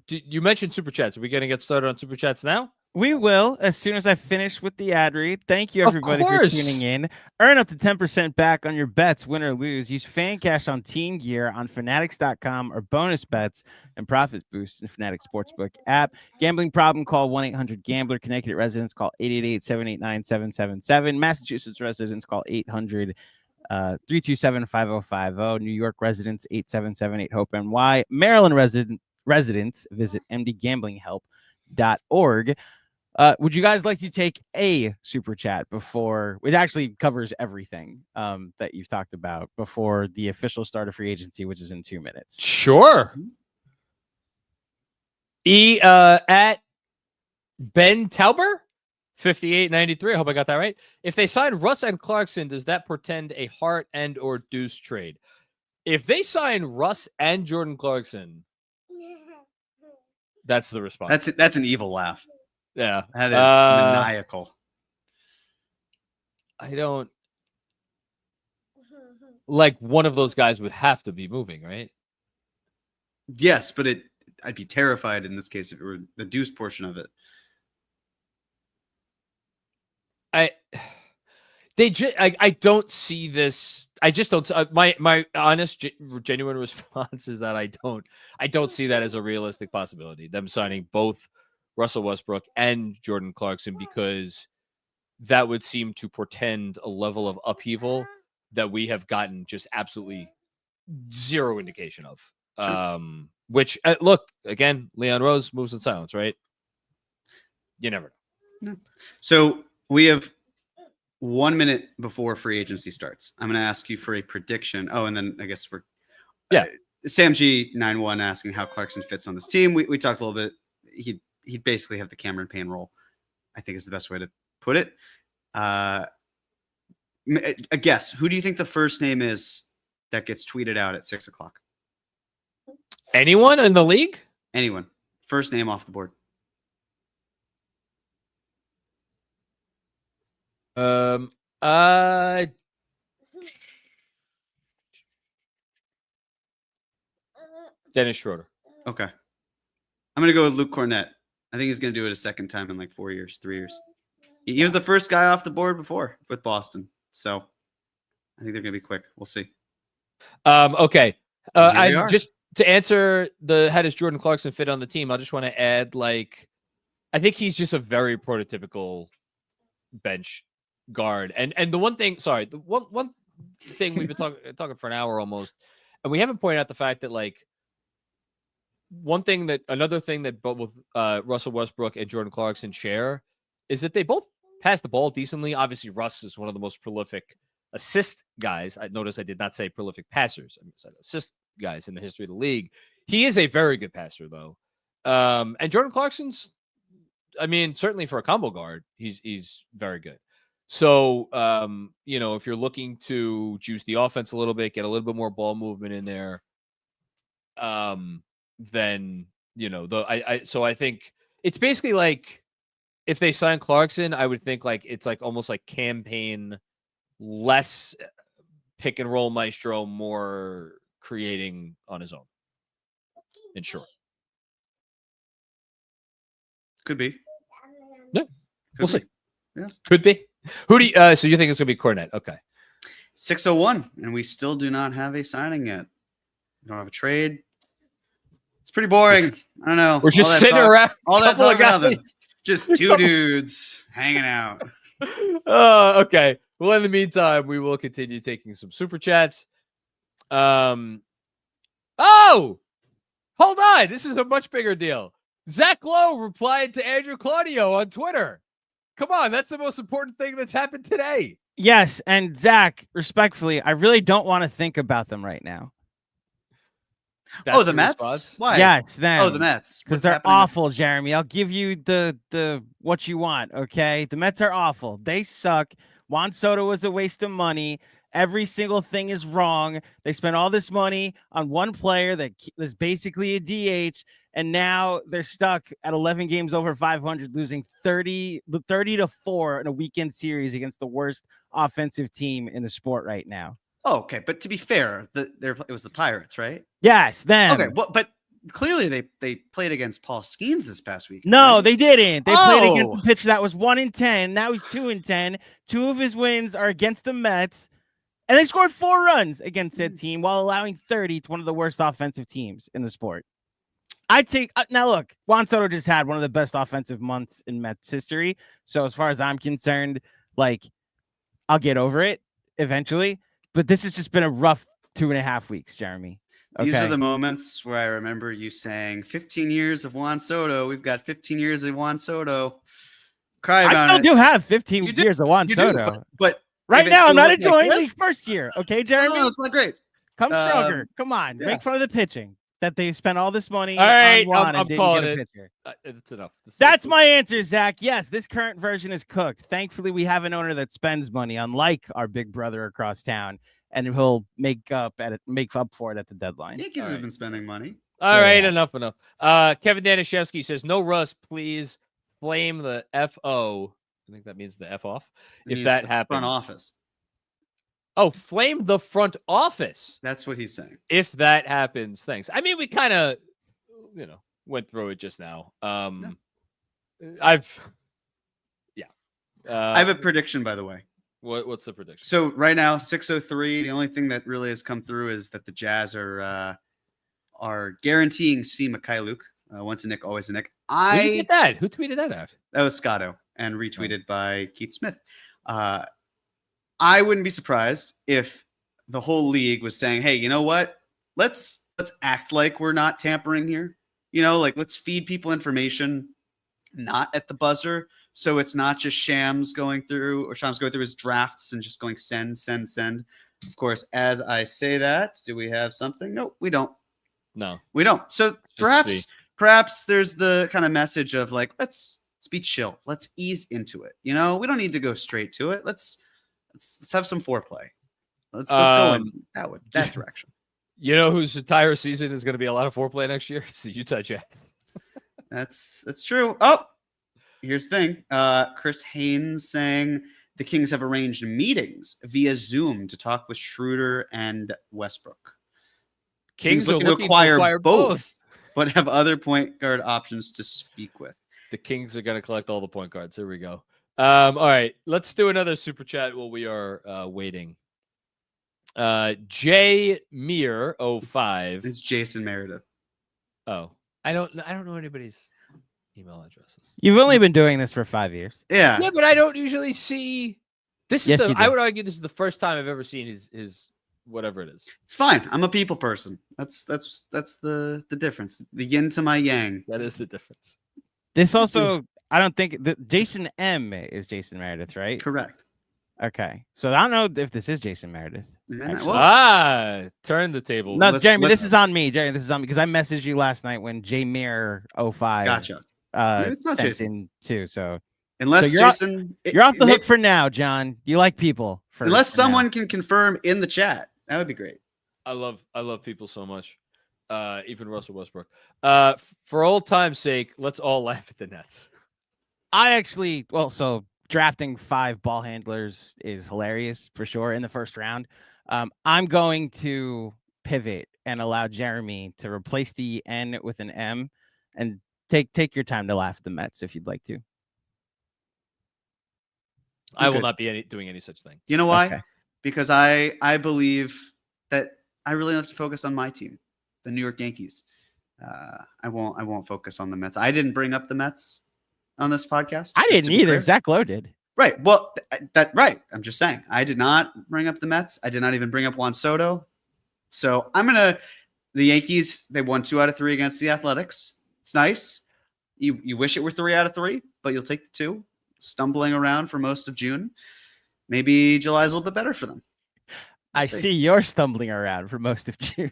you mentioned Super Chats. Are we going to get started on Super Chats now? We will, as soon as I finish with the ad read. Thank you, everybody, for tuning in. Earn up to 10% back on your bets, win or lose. Use Fan Cash on Team Gear on Fanatics.com or bonus bets and profit boosts in Fanatics Sportsbook app. Gambling problem, call 1-800-GAMBLER. Connecticut residents, call 888-789-777. Massachusetts residents, call 800-327-5050. New York residents, 877-8-HOPE-NY. Maryland residents, visit mdgamblinghelp.org. Would you guys like to take a super chat before it actually covers everything that you've talked about before the official start of free agency, which is in 2 minutes? Sure. At Ben Tauber, 5893. I hope I got that right. If they sign Russ and Clarkson, does that portend a Hart and or Deuce trade? If they sign Russ and Jordan Clarkson, that's the response. That's an evil laugh. Yeah. That is maniacal. I don't like one of those guys would have to be moving, right? Yes, but I'd be terrified in this case if it were the Deuce portion of it. I don't see this. I just don't. My honest, genuine response is that I don't see that as a realistic possibility. Them signing both Russell Westbrook and Jordan Clarkson, because that would seem to portend a level of upheaval that we have gotten just absolutely zero indication of. Sure. Which look, again, Leon Rose moves in silence, right? You never know. No. So we have 1 minute before free agency starts. I'm going to ask you for a prediction. Oh, and then I guess we're Sam G91 asking how Clarkson fits on this team. We talked a little bit. He'd basically have the Cameron Payne role, I think is the best way to put it. A guess. Who do you think the first name is that gets tweeted out at 6:00? Anyone in the league? Anyone. First name off the board. Dennis Schroeder. Okay. I'm going to go with Luke Cornett. I think he's going to do it a second time in like 4 years, 3 years. He was the first guy off the board before with Boston. So I think they're going to be quick. We'll see. Okay. Here we are. Just to answer how does Jordan Clarkson fit on the team, I just want to add, like, I think he's just a very prototypical bench guard. And the one thing, the one thing we've been talking for an hour almost, and we haven't pointed out the fact that, like, another thing that both Russell Westbrook and Jordan Clarkson share is that they both pass the ball decently. Obviously, Russ is one of the most prolific assist guys. I noticed I did not say prolific passers. I said assist guys in the history of the league. He is a very good passer, though. And Jordan Clarkson's, I mean, certainly for a combo guard, he's very good. So, if you're looking to juice the offense a little bit, get a little bit more ball movement in there, then, so I think it's basically like if they sign Clarkson, I would think like it's like almost like campaign, less pick and roll maestro, more creating on his own. In short, could be. Yeah, we'll see. Yeah, could be. Who do you? So you think it's gonna be Cornett? Okay. 6:01, and we still do not have a signing yet. We don't have a trade. It's pretty boring. I don't know. We're just sitting around. All that talk about this. Just two dudes hanging out. Okay. Well, in the meantime, we will continue taking some super chats. Oh, hold on. This is a much bigger deal. Zach Lowe replied to Andrew Claudio on Twitter. Come on. That's the most important thing that's happened today. Yes. And Zach, respectfully, I really don't want to think about them right now. That's the Mets? Response? Why? Yes, them. Oh, the Mets. Because they're awful, Jeremy. I'll give you the what you want, okay? The Mets are awful. They suck. Juan Soto was a waste of money. Every single thing is wrong. They spent all this money on one player that is basically a DH, and now they're stuck at 11 games over 500, losing 30-4 in a weekend series against the worst offensive team in the sport right now. Oh, okay, but to be fair, it was the Pirates, right? Yes, them. Okay, well, but clearly they played against Paul Skeens this past week. No, right? they didn't. They played against a pitcher that was 1-10. Now he's 2-10. 2 of his wins are against the Mets, and they scored 4 runs against that team while allowing 30 to one of the worst offensive teams in the sport. I'd say now look, Juan Soto just had one of the best offensive months in Mets history. So as far as I'm concerned, like, I'll get over it eventually. But this has just been a rough 2.5 weeks, Jeremy. Okay. These are the moments where I remember you saying 15 years of Juan Soto. We've got 15 years of Juan Soto. Cry about I still do have 15 years of Juan Soto. Do, but right now, I'm not enjoying the first year. Okay, Jeremy? No, it's not great. Come stronger. Come on. Yeah. Make fun of the pitching that they spent all this money all right, on Juan and didn't get a pitcher. It's enough. That's my answer, Zach. Yes, this current version is cooked. Thankfully, we have an owner that spends money, unlike our big brother across town, and he'll make up for it at the deadline. Yankees have been spending money. All right, enough. Kevin Danishevsky says, "No Russ, please flame the FO." I think that means the F off. If that happens, front office. Oh, flame the front office. That's what he's saying. If that happens, thanks. I mean, we kind of, went through it just now. I have a prediction, by the way. What's the prediction? So right now, 6:03. The only thing that really has come through is that the Jazz are guaranteeing Svi Mikhailuk. Once a Nick, always a Nick. Who tweeted that out? That was Scotto and retweeted by Keith Smith. I wouldn't be surprised if the whole league was saying, "Hey, you know what? Let's act like we're not tampering here. Let's feed people information, not at the buzzer." So it's not just Shams going through his drafts and just going send. Of course, as I say that, do we have something? No, we don't. No, we don't. So perhaps there's the kind of message of like, let's be chill. Let's ease into it. We don't need to go straight to it. Let's have some foreplay. Let's go in that direction. You know whose entire season is going to be a lot of foreplay next year? It's the Utah Jazz. That's true. Oh, here's the thing. Chris Haynes saying the Kings have arranged meetings via Zoom to talk with Schroeder and Westbrook. Kings are looking to looking acquire both, but have other point guard options to speak with. The Kings are going to collect all the point guards. Here we go. All right, let's do another super chat while we are waiting. J Mir 05. It's Jason Meredith. Oh, I don't know anybody's email addresses. You've only been doing this for 5 years. Yeah. Yeah, but I don't usually see. This Yes, is you I do. would argue this is the first time I've ever seen his whatever it is. It's fine. I'm a people person. That's the difference. The yin to my yang. That is the difference. This also, I don't think Jason M is Jason Meredith, right? Correct. Okay, so I don't know if this is Jason Meredith. Well, Turn the table. No, let's- Jeremy, let's- this is on me. Jeremy, this is on me because I messaged you last night when J Mir 05 gotcha. Maybe it's not sent Jason. in too. So Unless you're Jason, you're off the hook for now, John. You like people. unless for now. someone can confirm in the chat, that would be great. I love people so much. Even Russell Westbrook. For old time's sake, let's all laugh at the Nets. So drafting 5 ball handlers is hilarious for sure in the first round. I'm going to pivot and allow Jeremy to replace the N with an M and take your time to laugh at the Mets if you'd like to. I will good. not be doing any such thing. You know why? Okay. Because I believe that I really have to focus on my team, the New York Yankees. I won't focus on the Mets. I didn't bring up the Mets on this podcast. I just didn't to be either. clear. Zach Lowe did. Right. Well, right. I'm just saying. I did not bring up the Mets. I did not even bring up Juan Soto. So the Yankees, they won 2 out of 3 against the Athletics. It's nice. You wish it were 3 out of 3, but you'll take the 2. Stumbling around for most of June. Maybe July's a little bit better for them. I see you're stumbling around for most of June,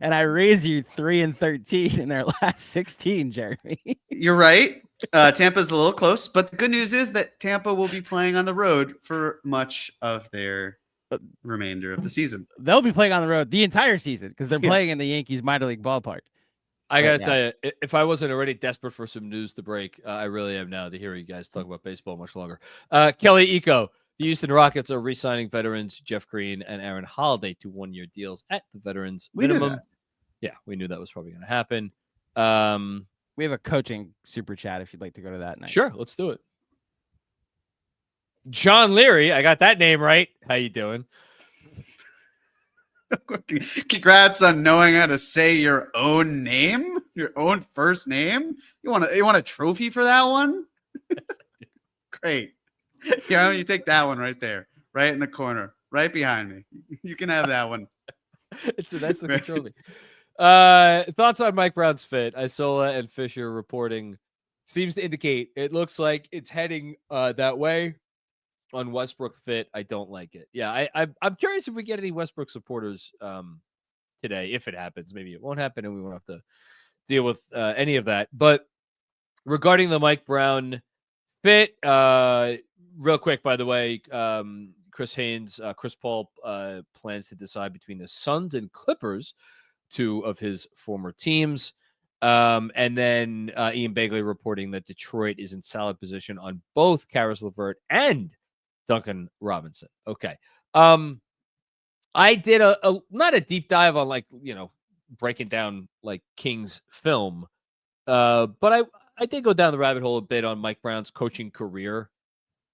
and I raised you 3-13 in their last 16, Jeremy. You're right. Tampa's a little close, but the good news is that Tampa will be playing on the road for much of their remainder of the season. They'll be playing on the road the entire season because they're Yeah. playing in the Yankees minor league ballpark. I gotta Yeah. tell you, if I wasn't already desperate for some news to break, I really am now to hear you guys talk about baseball much longer. Kelly Eco, the Houston Rockets are re-signing veterans Jeff Green and Aaron Holiday to 1-year deals at the veterans We knew minimum. that. Yeah, we knew that was probably going to happen. We have a coaching super chat if you'd like to go to that next. Sure, let's do it. John Leary, I got that name right. How you doing? Congrats on knowing how to say your own name, your own first name. You want a trophy for that one? Great. You take that one right there, right in the corner, right behind me. You can have that one. It's a nice looking trophy. Thoughts on Mike Brown's fit? Isola and Fisher reporting seems to indicate it looks like it's heading that way. On Westbrook fit, I don't like it. Yeah, I'm curious if we get any Westbrook supporters today. If it happens, maybe it won't happen, and we won't have to deal with any of that. But regarding the Mike Brown fit, real quick, by the way, Chris Paul plans to decide between the Suns and Clippers, 2 of his former teams. And then Ian Begley reporting that Detroit is in solid position on both Karis LeVert and Duncan Robinson. Okay. I did a not a deep dive on breaking down like Kings film. But I did go down the rabbit hole a bit on Mike Brown's coaching career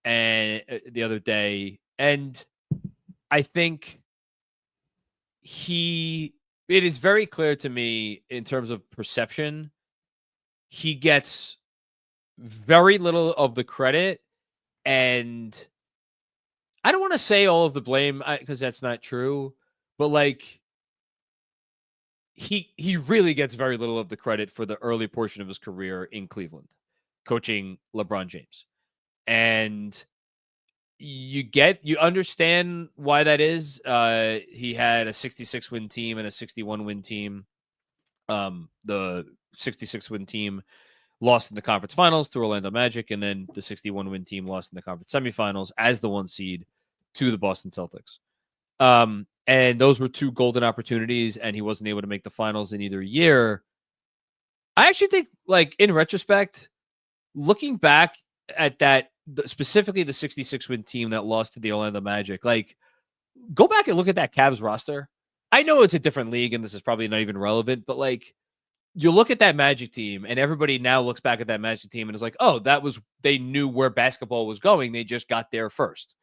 and the other day. And I think it is very clear to me in terms of perception, he gets very little of the credit, and I don't want to say all of the blame because that's not true, but he really gets very little of the credit for the early portion of his career in Cleveland, coaching LeBron James. And you understand why that is. He had a 66-win team and a 61-win team. The 66-win team lost in the conference finals to Orlando Magic, and then the 61-win team lost in the conference semifinals as the 1 seed to the Boston Celtics. And those were 2 golden opportunities, and he wasn't able to make the finals in either year. I actually think, in retrospect, looking back at that specifically the 66-win team that lost to the Orlando Magic. Like, go back and look at that Cavs roster. I know it's a different league, and this is probably not even relevant, but like, you look at that Magic team, and everybody now looks back at that Magic team and is like, oh, they knew where basketball was going. They just got there first.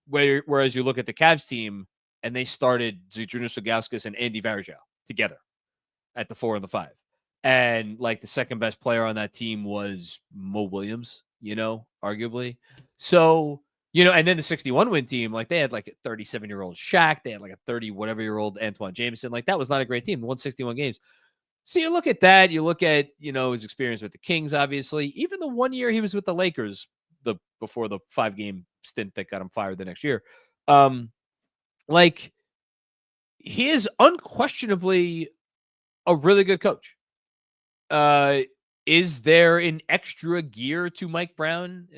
Whereas you look at the Cavs team, and they started Zydrunas Ilgauskas and Andy Varejao together at the 4 and the 5. And like the second best player on that team was Mo Williams, arguably. So, and then the 61-win team, like they had like a 37-year-old Shaq. They had like a 30-whatever-year-old Antoine Jameson. Like that was not a great team. Won 61 games. So you look at that. You look at, his experience with the Kings, obviously. Even the 1 year he was with the Lakers, before the 5-game stint that got him fired the next year. Like, he is unquestionably a really good coach. Is there an extra gear to Mike Brown,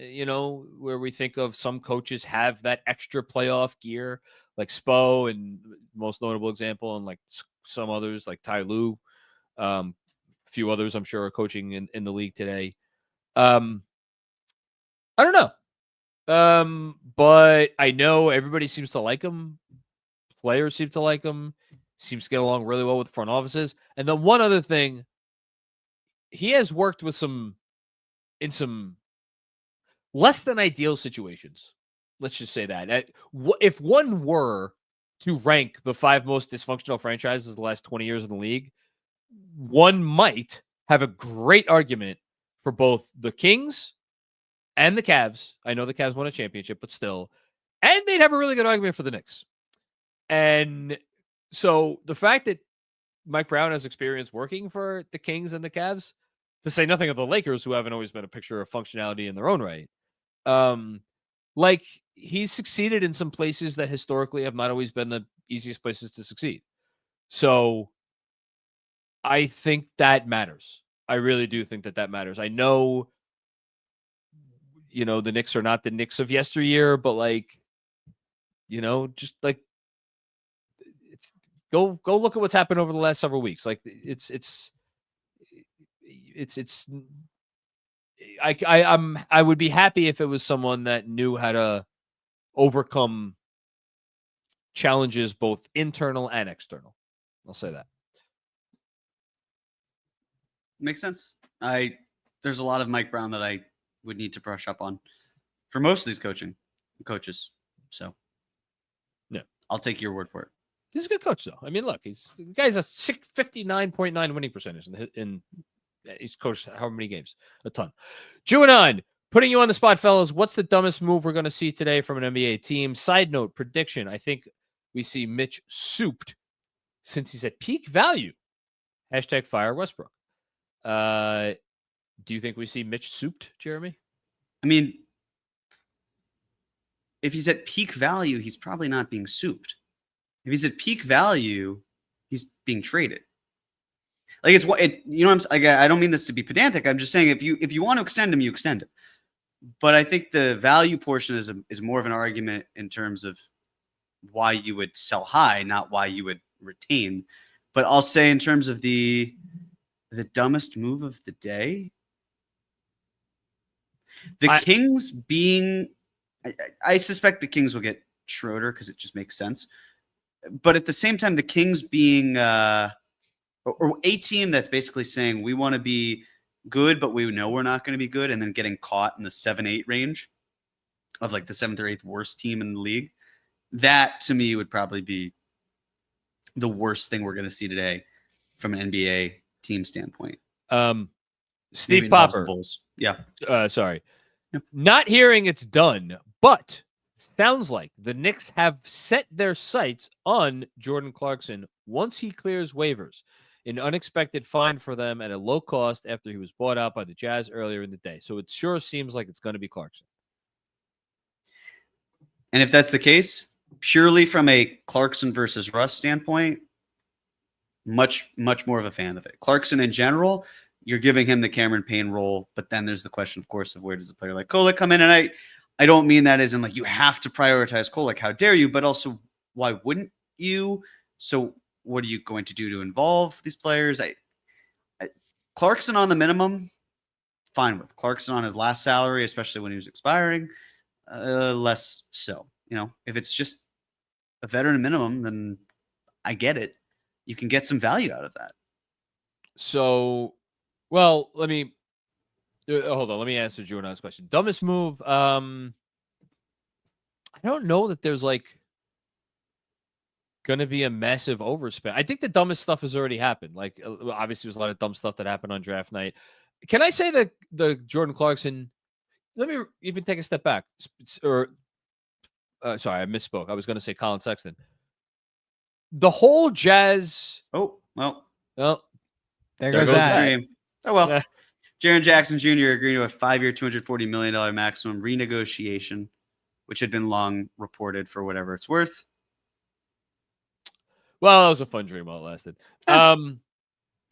where we think of some coaches have that extra playoff gear, like Spo, and most notable example, and like some others like Ty Lue, a few others I'm sure are coaching in the league today. I don't know. But I know everybody seems to like him. Players seem to like him. Seems to get along really well with front offices. And then one other thing, he has worked with in some less than ideal situations. Let's just say that. If one were to rank the 5 most dysfunctional franchises of the last 20 years in the league, one might have a great argument for both the Kings and the Cavs. I know the Cavs won a championship, but still. And they'd have a really good argument for the Knicks. And so the fact that Mike Brown has experience working for the Kings and the Cavs, to say nothing of the Lakers, who haven't always been a picture of functionality in their own right, like he's succeeded in some places that historically have not always been the easiest places to succeed. So I think that matters. I really do think that matters. I know, the Knicks are not the Knicks of yesteryear, but like, just like, go look at what's happened over the last several weeks. Like I would be happy if it was someone that knew how to overcome challenges, both internal and external. I'll say that. Makes sense. There's a lot of Mike Brown that I would need to brush up on for most of these coaches. So yeah, I'll take your word for it. He's a good coach, though. I mean, look, the guy's a 59.9 winning percentage, in he's coached however many games, a ton. Juanon, putting you on the spot, fellas. What's the dumbest move we're going to see today from an NBA team? Side note, prediction. I think we see Mitch souped since he's at peak value. # fire Westbrook. Do you think we see Mitch souped, Jeremy? I mean, if he's at peak value, he's probably not being souped. If he's at peak value, he's being traded. Like I don't mean this to be pedantic. I'm just saying if you want to extend him, you extend him. But I think the value portion is more of an argument in terms of why you would sell high, not why you would retain. But I'll say in terms of the dumbest move of the day, Kings being, I suspect the Kings will get Schroeder because it just makes sense. But at the same time, the Kings being or a team that's basically saying we want to be good, but we know we're not going to be good, and then getting caught in the 7-8 range of like the 7th or 8th worst team in the league, that to me would probably be the worst thing we're going to see today from an NBA team standpoint. Steve Popper. Yeah. Sorry. Yep. Not hearing it's done, but sounds like the Knicks have set their sights on Jordan Clarkson once he clears waivers. An unexpected find for them at a low cost after he was bought out by the Jazz earlier in the day. So it sure seems like it's going to be Clarkson. And if that's the case, purely from a Clarkson versus Russ standpoint, much, much more of a fan of it. Clarkson in general, you're giving him the Cameron Payne role, but then there's the question, of course, of where does a player like Kolek come in? And I don't mean that as in like you have to prioritize Kolek. How dare you? But also, why wouldn't you? So what are you going to do to involve these players? Clarkson on the minimum, fine with. Clarkson on his last salary, especially when he was expiring, less so. If it's just a veteran minimum, then I get it. You can get some value out of that. So, well, let me hold on. Let me answer Jordan's question. Dumbest move. I don't know that there's going to be a massive overspend. I think the dumbest stuff has already happened. Obviously, there's a lot of dumb stuff that happened on draft night. Can I say that the Jordan Clarkson? Let me even take a step back. Sorry, I misspoke. I was going to say Colin Sexton. The whole Jazz. Oh, well. Well, there goes that. The dream. Oh, well. Jaren Jackson Jr. agreed to a 5-year, $240 million maximum renegotiation, which had been long reported for whatever it's worth. Well, that was a fun dream while it lasted.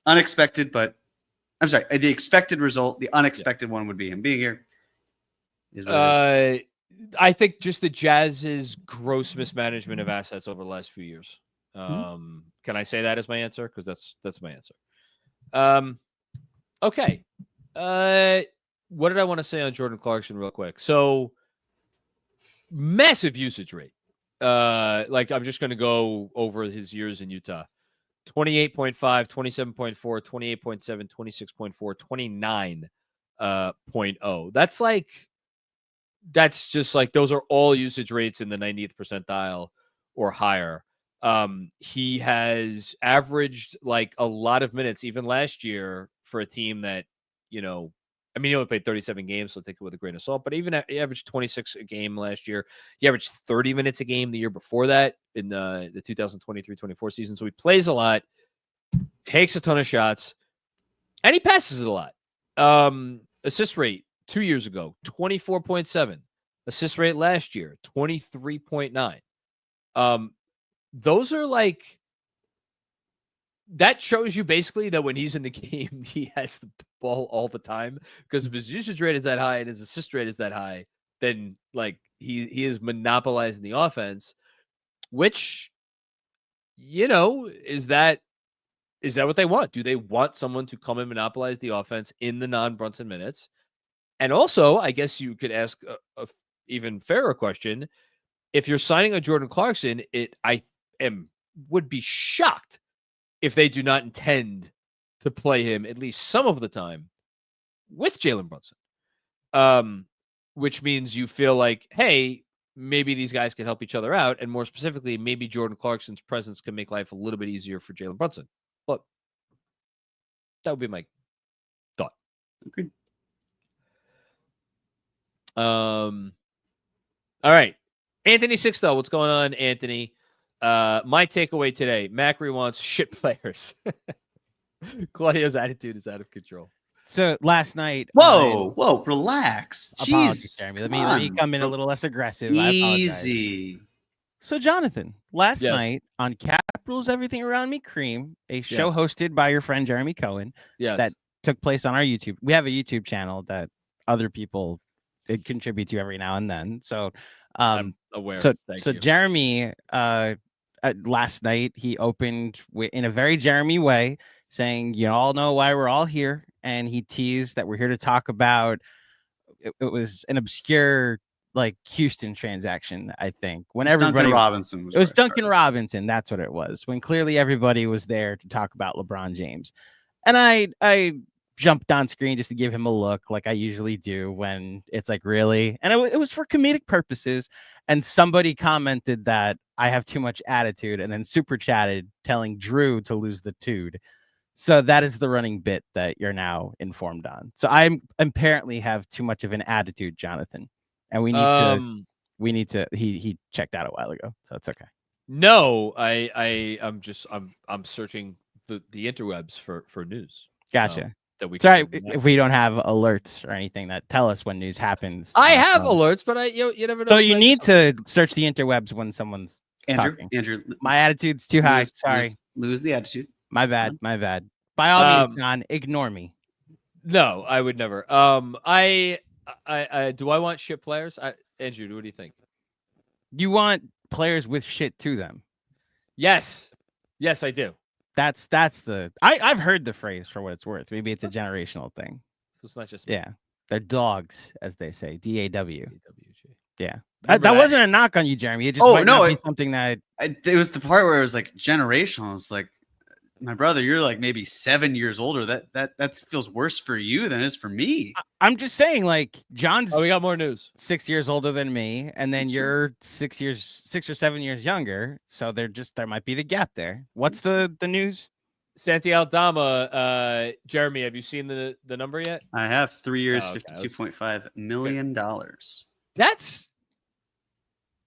Unexpected, but I'm sorry. The expected result, the unexpected one would be him being here. Is what it is. I think just the Jazz's gross mismanagement of assets over the last few years. Can I say that as my answer? Because that's my answer. Okay. What did I want to say on Jordan Clarkson real quick? So massive usage rate. I'm just going to go over his years in Utah. 28.5, 27.4, 28.7, 26.4, 29.0. That's just those are all usage rates in the 90th percentile or higher. He has averaged a lot of minutes, even last year, for a team that, he only played 37 games, so take it with a grain of salt. But even he averaged 26 a game last year. He averaged 30 minutes a game the year before that in the 2023-24 season. So he plays a lot, takes a ton of shots, and he passes it a lot. Assist rate 2 years ago, 24.7. Assist rate last year, 23.9. Those are that shows you basically that when he's in the game, he has the ball all the time, because if his usage rate is that high and his assist rate is that high, then he is monopolizing the offense, which, is that what they want? Do they want someone to come and monopolize the offense in the non-Brunson minutes? And also, I guess you could ask a even fairer question. If you're signing a Jordan Clarkson, would be shocked if they do not intend to play him at least some of the time with Jalen Brunson, which means you feel hey, maybe these guys can help each other out, and more specifically, maybe Jordan Clarkson's presence can make life a little bit easier for Jalen Brunson. But that would be my thought. Agreed. All right, Anthony Sixto, what's going on, Anthony? My takeaway today: Macri wants shit players. Claudio's attitude is out of control. So last night, whoa, relax. Apologies, Jeez, Jeremy. Let me come in a little less aggressive. Easy. So Jonathan, last night on Cat Rules Everything Around Me Cream, a show hosted by your friend Jeremy Cohen, that took place on our YouTube. We have a YouTube channel that other people contribute to every now and then. So I'm aware. So Thank you. Jeremy, last night he opened in a very Jeremy way, saying, "You all know why we're all here," and he teased that we're here to talk about. It was an obscure Houston transaction, I think. When everybody Robinson, it was Duncan Robinson. That's what it was. When clearly everybody was there to talk about LeBron James, and I jumped on screen just to give him a look, like I usually do when it's really, and it was for comedic purposes. And somebody commented that I have too much attitude, and then super chatted telling Drew to lose the tude. So that is the running bit that you're now informed on. So I apparently have too much of an attitude, Jonathan, and we need to. He checked out a while ago, so it's okay. No, I'm searching the interwebs for news. Gotcha. That we sorry if we don't have alerts or anything that tell us when news happens. I have alerts, but you never know. So you need to search the interwebs when someone's talking. Andrew, my attitude's too high. Sorry, lose the attitude. My bad. By all means, John, ignore me. No, I would never. I do. I want shit players. Andrew, what do you think? You want players with shit to them? Yes, I do. That's the I've heard the phrase for what it's worth. Maybe it's a generational thing. So it's not just me. Yeah, they're dogs, as they say. DAW. DWG. Yeah, Remember that that? wasn't a knock on you, Jeremy. It just Oh, might no, not be something that. It was the part where it was like generational. It's like, my brother, you're like maybe 7 years older. That feels worse for you than it is for me. I'm just saying, like, John's Oh, we got more news. 6 years older than me, and then That's true. you're 6 or 7 years younger. So there might be the gap there. What's the news? Santi Aldama, Jeremy, have you seen the number yet? I have 3 years, Oh, okay. $52.5 million.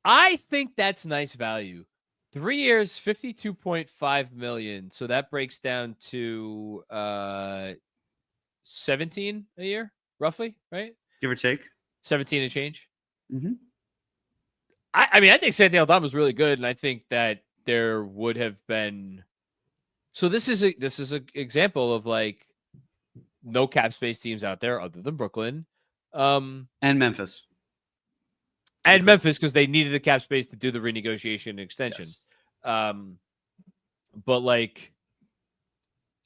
I think that's nice value. 3 years, 52.5 million. So that breaks down to 17 a year, roughly, right? Give or take. 17 and change. Mm-hmm. I mean, I think Santi Aldama is really good, and I think that there would have been. So this is an example of like no cap space teams out there other than Brooklyn, And Memphis. and Memphis, because they needed the cap space to do the renegotiation and extension. Yes. But like,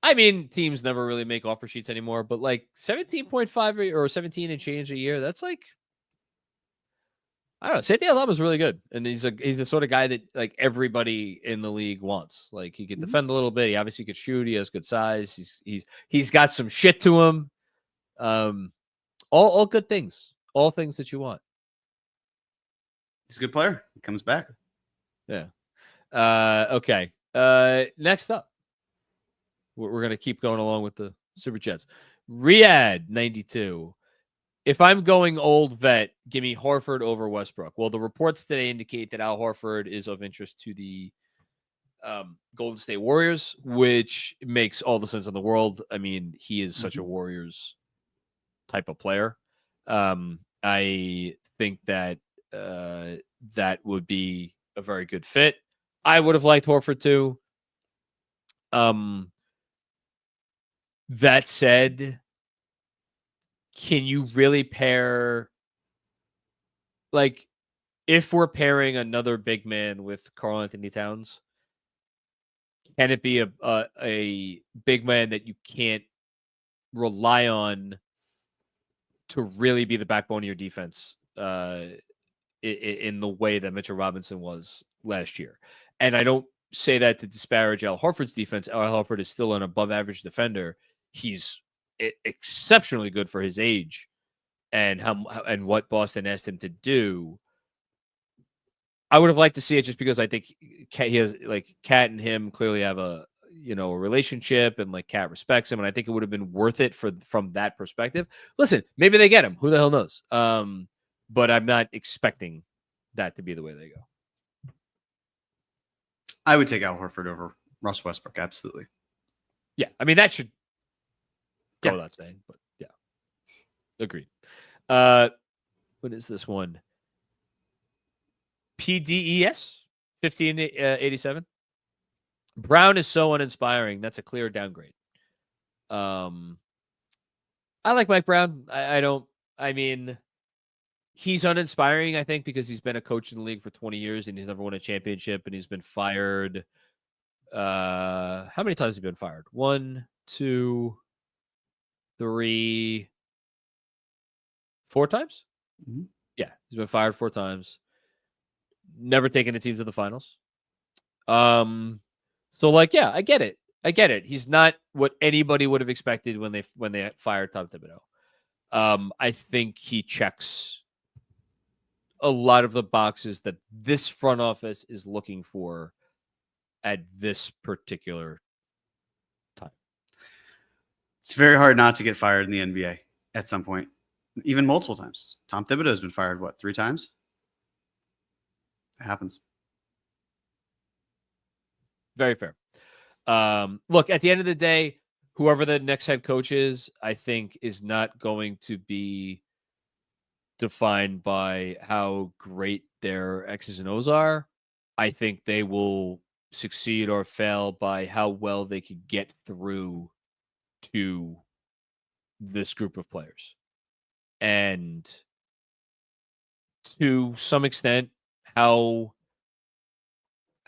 I mean, teams never really make offer sheets anymore. But like 17.5 or 17 and change a year, that's like, I don't know. Santi Aldama is really good, and he's the sort of guy that like everybody in the league wants. Like he could defend a little bit. He obviously could shoot. He has good size. He's got some shit to him. All good things. All things that you want. He's a good player. He comes back. Yeah. Okay. Next up, we're gonna keep going along with the Super Chats. Riyadh 92. If I'm going old vet, give me Horford over Westbrook. Well, the reports today indicate that Al Horford is of interest to the Golden State Warriors, which makes all the sense in the world. I mean, he is such a Warriors type of player. I think that that would be a very good fit. I would have liked Horford too. That said, can you really pair, like, if we're pairing another big man with Karl Anthony Towns, can it be a big man that you can't rely on to really be the backbone of your defense in the way that Mitchell Robinson was last year? And I don't say that to disparage Al Horford's defense. Al Horford is still an above average defender. He's exceptionally good for his age and and what Boston asked him to do. I would have liked to see it just because I think he has, like, Cat and him clearly have a relationship, and like Cat respects him, and I think it would have been worth it from that perspective. Listen, maybe they get him. Who the hell knows? But I'm not expecting that to be the way they go. I would take Al Horford over Russ Westbrook. Absolutely. Yeah, I mean that should go Yeah. without saying, but yeah, agreed. What is this one? PDES 1587. Brown is so uninspiring. That's a clear downgrade. I like Mike Brown. I mean, he's uninspiring, I think, because he's been a coach in the league for 20 years and he's never won a championship, and he's been fired. How many times has he been fired? 1, 2, 3, 4 times? Mhm. Yeah, he's been fired 4 times. Never taken a team to the finals. So like, yeah, I get it. He's not what anybody would have expected when they fired Tom Thibodeau. I think he checks a lot of the boxes that this front office is looking for at this particular time. It's very hard not to get fired in the NBA at some point, even multiple times. Tom Thibodeau has been fired, 3 times? It happens. Very fair. Look, at the end of the day, whoever the next head coach is, I think, is not going to be defined by how great their X's and O's are. I think they will succeed or fail by how well they could get through to this group of players. And to some extent, how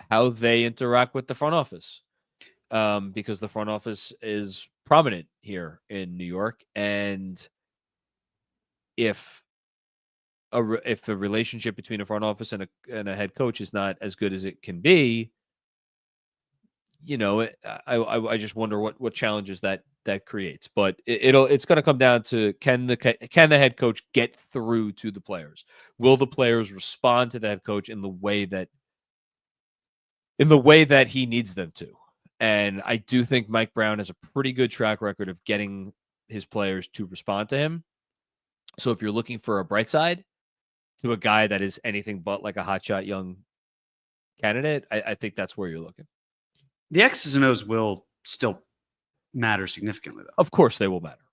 they interact with the front office. Because the front office is prominent here in New York, and if the relationship between a front office and a head coach is not as good as it can be, I just wonder what challenges that creates. But it's going to come down to can the head coach get through to the players? Will the players respond to the head coach in the way that he needs them to? And I do think Mike Brown has a pretty good track record of getting his players to respond to him. So if you're looking for a bright side to a guy that is anything but like a hotshot young candidate, I think that's where you're looking. The X's and O's will still matter significantly, though. Of course they will matter.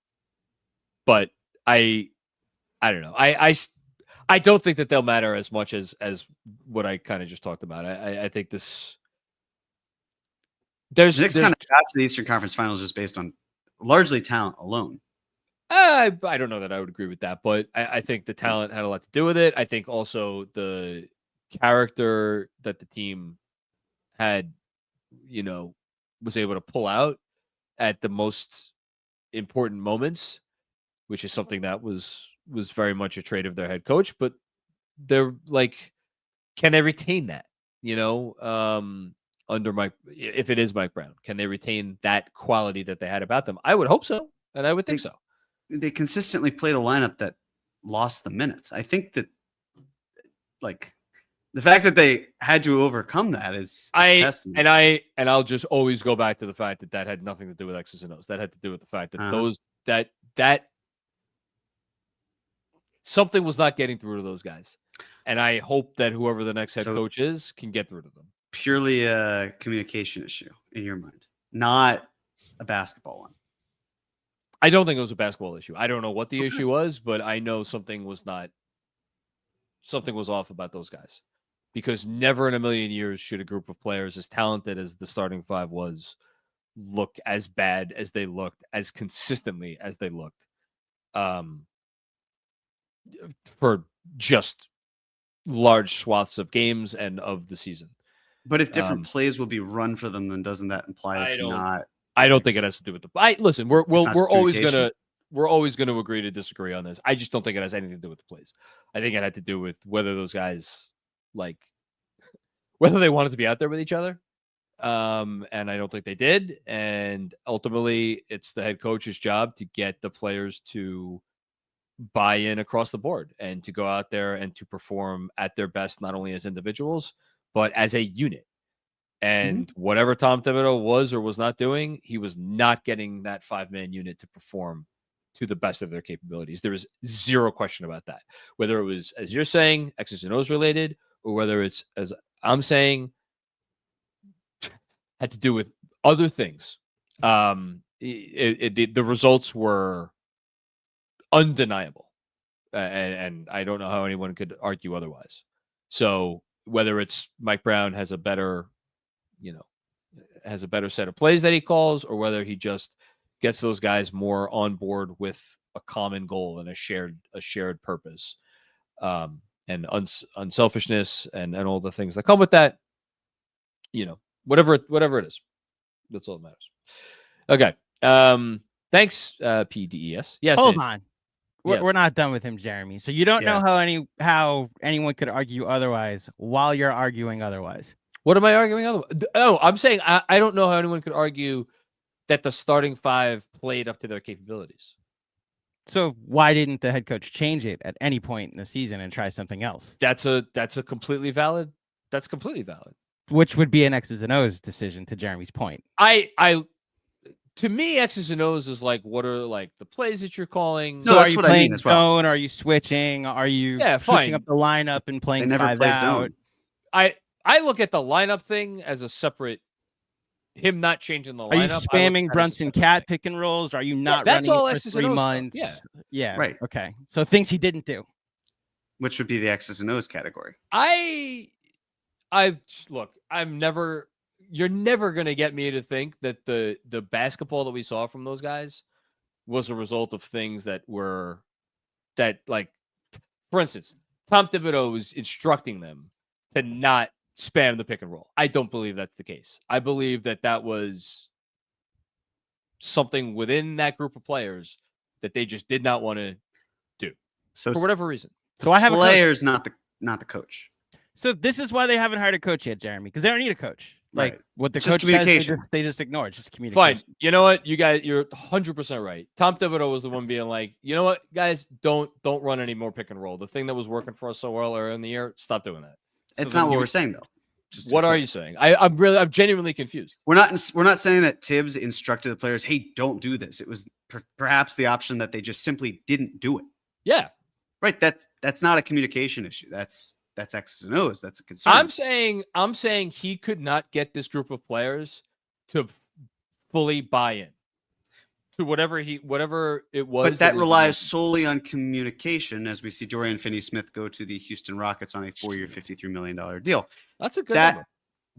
But I don't know. I don't think that they'll matter as much as what I kind of just talked about. I think this... The Knicks kind of got to the Eastern Conference Finals just based on largely talent alone. I don't know that I would agree with that, but I think the talent had a lot to do with it. I think also the character that the team had, was able to pull out at the most important moments, which is something that was very much a trait of their head coach. But they're like, can they retain that? Under Mike, if it is Mike Brown, can they retain that quality that they had about them? I would hope so, and I would think so. They consistently played a lineup that lost the minutes. I think that, the fact that they had to overcome that is testament. And I'll just always go back to the fact that had nothing to do with X's and O's. That had to do with the fact that that something was not getting through to those guys, and I hope that whoever the next head coach is can get through to them. Purely a communication issue in your mind, not a basketball one. I don't think it was a basketball issue. I don't know what the issue was, but I know something was off about those guys, because never in a million years should a group of players as talented as the starting five was look as bad as they looked, as consistently as they looked, for just large swaths of games and of the season. But if different plays will be run for them, then doesn't that imply it's not? I don't think it has to do with the. Listen, we're always gonna agree to disagree on this. I just don't think it has anything to do with the plays. I think it had to do with whether those guys whether they wanted to be out there with each other. And I don't think they did. And ultimately, it's the head coach's job to get the players to buy in across the board and to go out there and to perform at their best, not only as individuals, but as a unit. And whatever Tom Thibodeau was or was not doing, he was not getting that 5-man unit to perform to the best of their capabilities. There is zero question about that. Whether it was, as you're saying, X's and O's related, or whether it's, as I'm saying, had to do with other things. The results were undeniable. And I don't know how anyone could argue otherwise. So whether it's Mike Brown has a better set of plays that he calls, or whether he just gets those guys more on board with a common goal and a shared purpose, and unselfishness and all the things that come with that, whatever it is, that's all that matters. Okay. Thanks, PDES. Yes. Hold on. We're not done with him, Jeremy. So you don't know how anyone could argue otherwise while you're arguing otherwise. What am I arguing otherwise? Oh, I'm saying I don't know how anyone could argue that the starting five played up to their capabilities. So why didn't the head coach change it at any point in the season and try something else? That's completely valid. That's completely valid. Which would be an X's and O's decision, to Jeremy's point. To me, X's and O's is what are the plays that you're calling? So are you playing zone? Are you switching? Are you switching up the lineup and playing five out? Zone. I look at the lineup thing as a separate. Him not changing the lineup. Are you spamming Brunson Cat pick and rolls? Or are you not running it for 3 months? Yeah. Right. Okay. So things he didn't do. Which would be the X's and O's category. You're never going to get me to think that the basketball that we saw from those guys was a result of things that for instance, Tom Thibodeau was instructing them to not spam the pick and roll. I don't believe that's the case. I believe that was something within that group of players that they just did not want to do So for whatever reason. So I have a coach. players, not the coach. So this is why they haven't hired a coach yet, Jeremy, because they don't need a coach. Like Right. what the It's just coach says, communication. they just ignore. It's just communication. Fine. You know what? You guys, you're 100% right. Tom Thibodeau was the one being like, you know what, guys, don't run any more pick and roll. The thing that was working for us so well earlier in the year, stop doing that. It's not what we're saying though. Just to What be are clear. you saying? I'm genuinely confused. We're not saying that Tibbs instructed the players, hey, don't do this. It was perhaps the option that they just simply didn't do it. Yeah. Right. That's not a communication issue. That's X's and O's. That's a concern. I'm saying he could not get this group of players to fully buy in to whatever it was. But that he was relies doing. solely on communication, as we see Dorian Finney-Smith go to the Houston Rockets on a 4-year, $53 million deal. That's a good number.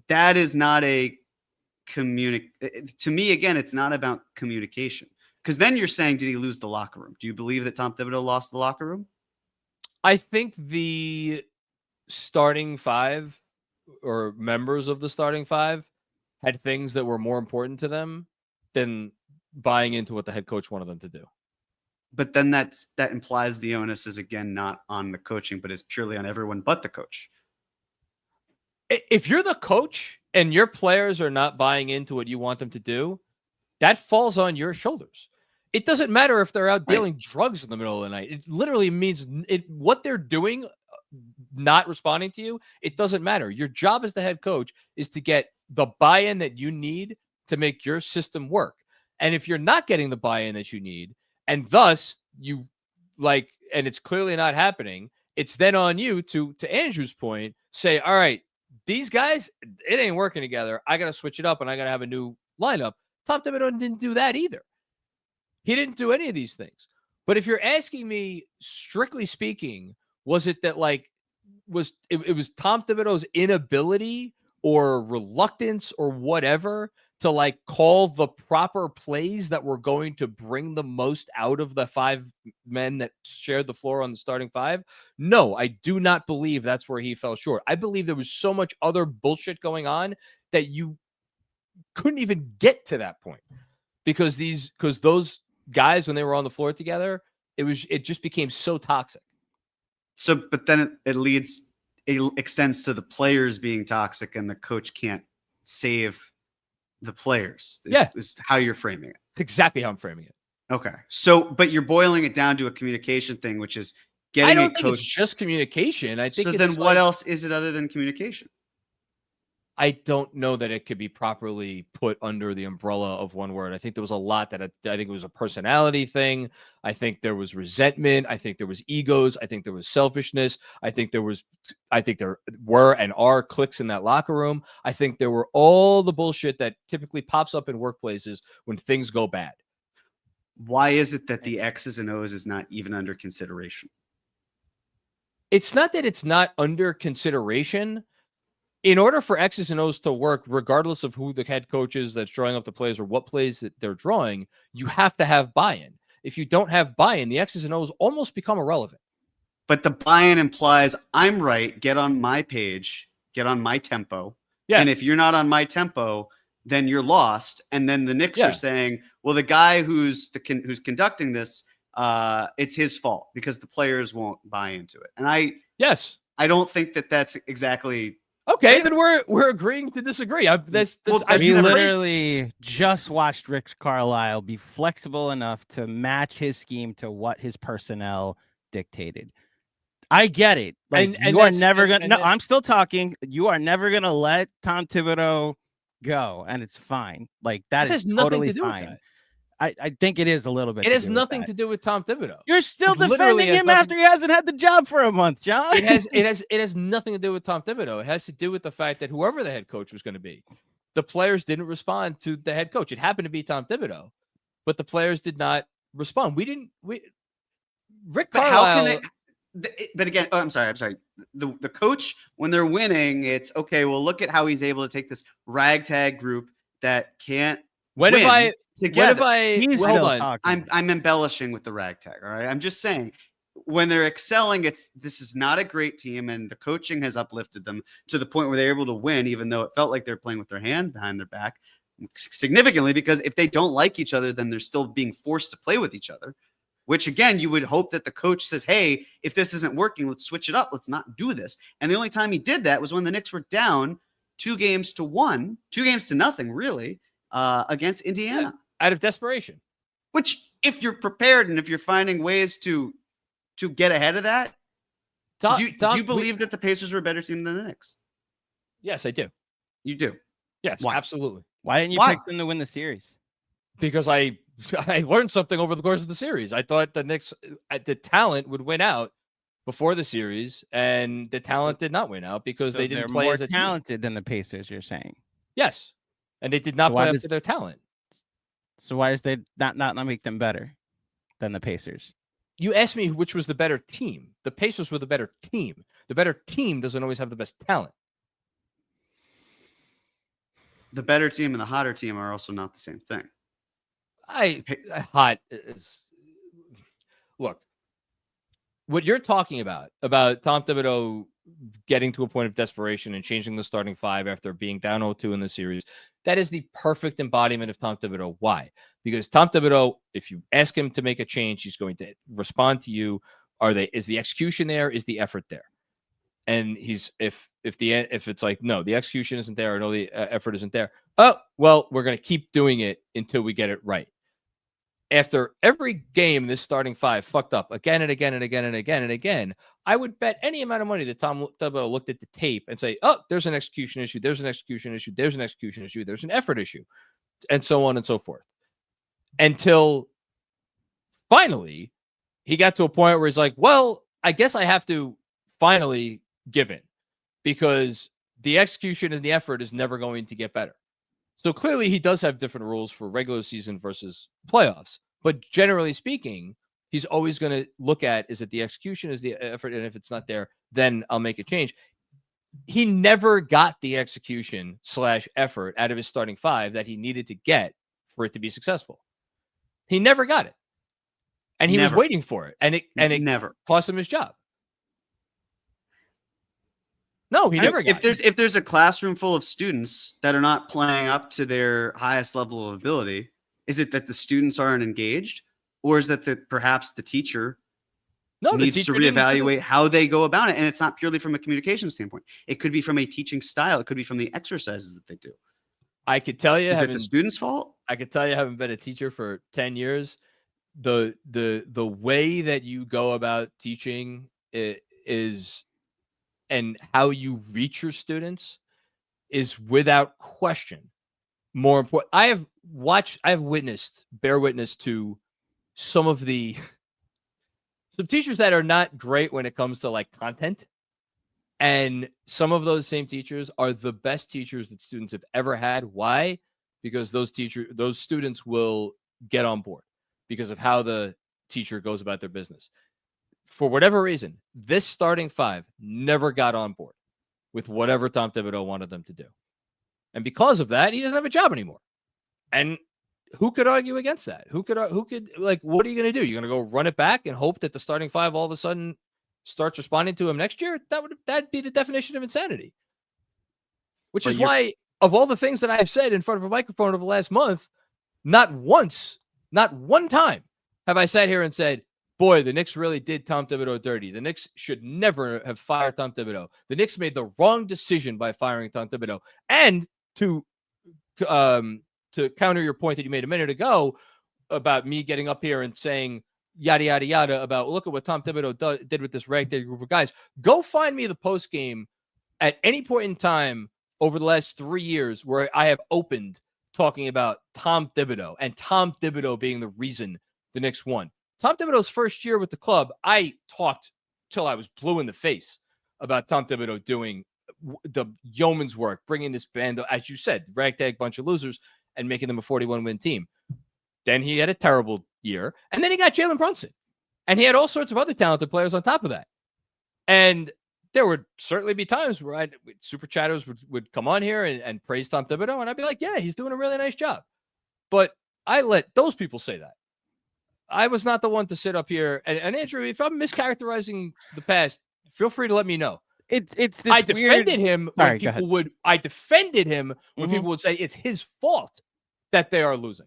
That is not a to me, again, it's not about communication. Because then you're saying, did he lose the locker room? Do you believe that Tom Thibodeau lost the locker room? I think the starting five or members of the starting five had things that were more important to them than buying into what the head coach wanted them to do. But then that implies the onus is again not on the coaching, but is purely on everyone but the coach. If you're the coach and your players are not buying into what you want them to do, that falls on your shoulders. It doesn't matter if they're out dealing drugs in the middle of the night. It literally means what they're doing, not responding to you. It doesn't matter. Your job as the head coach is to get the buy-in that you need to make your system work. And if you're not getting the buy-in that you need, and thus and it's clearly not happening, it's then on you to Andrew's point, say, all right, these guys, it ain't working together. I got to switch it up and I got to have a new lineup. Tom Thibodeau didn't do that either. He didn't do any of these things. But if you're asking me, strictly speaking, was it that it was Tom Thibodeau's inability or reluctance or whatever to call the proper plays that were going to bring the most out of the five men that shared the floor on the starting five? No, I do not believe that's where he fell short. I believe there was so much other bullshit going on that you couldn't even get to that point because those guys, when they were on the floor together, it just became so toxic. So, but then it extends to the players being toxic and the coach can't save the players. Is how you're framing it. It's exactly how I'm framing it. Okay. So, but you're boiling it down to a communication thing, which is getting I don't a think coach. it's just communication. I think So it's then what else is it other than communication? I don't know that it could be properly put under the umbrella of one word. I think there was a lot that I think it was a personality thing. I think there was resentment. I think there was egos. I think there was selfishness. I think there were and are cliques in that locker room. I think there were all the bullshit that typically pops up in workplaces when things go bad. Why is it that the X's and O's is not even under consideration? It's not that it's not under consideration. In order for X's and O's to work, regardless of who the head coach is that's drawing up the plays or what plays that they're drawing, you have to have buy-in. If you don't have buy-in, the X's and O's almost become irrelevant. But the buy-in implies I'm right, get on my page, get on my tempo. Yeah. And if you're not on my tempo, then you're lost. And then the Knicks are saying, well, the guy who's conducting this, it's his fault because the players won't buy into it. And I don't think that that's exactly. Okay, then we're agreeing to disagree. We literally just watched Rick Carlisle be flexible enough to match his scheme to what his personnel dictated. I get it. You are never gonna. No, I'm still talking. You are never gonna let Tom Thibodeau go, and it's fine. That is totally fine. I think it is a little bit. It has nothing to do with Tom Thibodeau. You're still defending him after he hasn't had the job for a month, John. It has nothing to do with Tom Thibodeau. It has to do with the fact that whoever the head coach was going to be, the players didn't respond to the head coach. It happened to be Tom Thibodeau, but the players did not respond. Rick Carlisle. How can they? But again, I'm sorry. The coach, when they're winning, it's okay. Well, look at how he's able to take this ragtag group that can't win. Together. Hold on. I'm embellishing with the ragtag. All right. I'm just saying when they're excelling, this is not a great team, and the coaching has uplifted them to the point where they're able to win, even though it felt like they're playing with their hand behind their back. significantly, because if they don't like each other, then they're still being forced to play with each other, which again, you would hope that the coach says, hey, if this isn't working, let's switch it up. Let's not do this. And the only time he did that was when the Knicks were down 2 games to 1, 2 games to nothing, really, against Indiana. Out of desperation. Which, if you're prepared and if you're finding ways to get ahead of that, do you believe that the Pacers were a better team than the Knicks? Yes, I do. You do? Yes, absolutely. Why didn't you pick them to win the series? Because I learned something over the course of the series. I thought the Knicks, the talent would win out before the series, and the talent did not win out because they didn't play as a team. More talented than the Pacers, you're saying? Yes, and they did not play up to their talent. So why does they not make them better than the Pacers? You asked me which was the better team. The Pacers were the better team. The better team doesn't always have the best talent. The better team and the hotter team are also not the same thing. Look, what you're talking about Tom Thibodeau getting to a point of desperation and changing the starting 5 after being down 0-2 in the series, that is the perfect embodiment of Tom Thibodeau. Why? Because Tom Thibodeau, if you ask him to make a change, he's going to respond to you. Is the execution there? Is the effort there? And if it's like, no, the execution isn't there, or no, the effort isn't there. Oh, well, we're going to keep doing it until we get it right. After every game, this starting 5 fucked up again and again and again and again and again, I would bet any amount of money that Tom Thibodeau looked at the tape and say, oh, there's an execution issue, there's an execution issue, there's an execution issue, there's an effort issue, and so on and so forth. Until finally, he got to a point where he's like, well, I guess I have to finally give in, because the execution and the effort is never going to get better. So clearly he does have different rules for regular season versus playoffs. But generally speaking, he's always going to look at, is it the execution, is the effort? And if it's not there, then I'll make a change. He never got the execution / effort out of his starting 5 that he needed to get for it to be successful. He never got it. And he was waiting for it. And it never cost him his job. No, he never got it. If there's a classroom full of students that are not playing up to their highest level of ability, is it that the students aren't engaged, or is that perhaps the teacher needs to reevaluate how they go about it? And it's not purely from a communication standpoint. It could be from a teaching style. It could be from the exercises that they do. I could tell you, is it the students' fault? I could tell you, having been a teacher for 10 years, the way that you go about teaching is, and how you reach your students is without question more important. I have bear witness to some teachers that are not great when it comes to like content. And some of those same teachers are the best teachers that students have ever had. Why? Because those students will get on board because of how the teacher goes about their business. For whatever reason, this starting 5 never got on board with whatever Tom Thibodeau wanted them to do. And because of that, he doesn't have a job anymore. And who could argue against that? Who could like, what are you going to do? You're going to go run it back and hope that the starting 5 all of a sudden starts responding to him next year? That'd be the definition of insanity. Which is why, of all the things that I have said in front of a microphone over the last month, not once, not one time have I sat here and said, boy, the Knicks really did Tom Thibodeau dirty. The Knicks should never have fired Tom Thibodeau. The Knicks made the wrong decision by firing Tom Thibodeau. And to counter your point that you made a minute ago about me getting up here and saying yada, yada, yada about, look at what Tom Thibodeau did with this ragtag group of guys. Go find me the post game at any point in time over the last 3 years where I have opened talking about Tom Thibodeau and Tom Thibodeau being the reason the Knicks won. Tom Thibodeau's first year with the club, I talked till I was blue in the face about Tom Thibodeau doing the yeoman's work, bringing this band, as you said, ragtag bunch of losers, and making them a 41-win team. Then he had a terrible year, and then he got Jalen Brunson, and he had all sorts of other talented players on top of that. And there would certainly be times where super chatters would come on here and praise Tom Thibodeau, and I'd be like, yeah, he's doing a really nice job. But I let those people say that. I was not the one to sit up here. And Andrew, if I'm mischaracterizing the past, feel free to let me know. It's this I defended him when Sorry, people would. I defended him when people would say it's his fault that they are losing.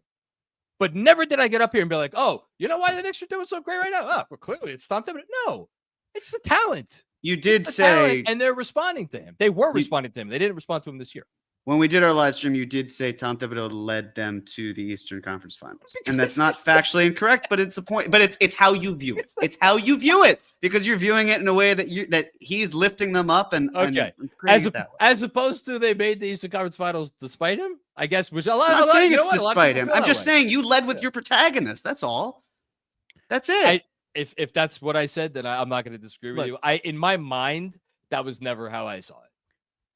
But never did I get up here and be like, oh, you know why the Knicks are doing so great right now? Oh, well, clearly it's Tom Thibodeau. No, it's the talent. You did It's the say, talent, and they're responding to him. They were responding to him. They didn't respond to him this year. when we did our live stream, you did say Tom Thibodeau led them to the Eastern Conference Finals, and that's not factually incorrect, but it's a point. But it's how you view it. It's how you view it, because you're viewing it in a way that he's lifting them up and Okay. and creating it that way. As opposed to they made the Eastern Conference Finals despite him, I guess. Which a lot. I'm not saying you know it's what? A lot of despite people him. feel I'm that just way. saying you led with your protagonist. That's all. That's it. If that's what I said, then I'm not going to disagree with Look. you. In my mind, that was never how I saw it.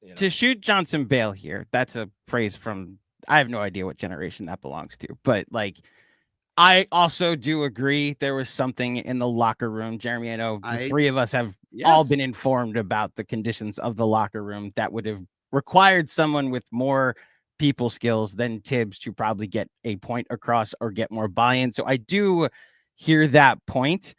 You know? To shoot Johnson bail here, that's a phrase from, I have no idea what generation that belongs to, but like, I also do agree there was something in the locker room. Jeremy, I know the three of us have all Yes. been informed about the conditions of the locker room that would have required someone with more people skills than Tibbs to probably get a point across or get more buy-in. So I do hear that point.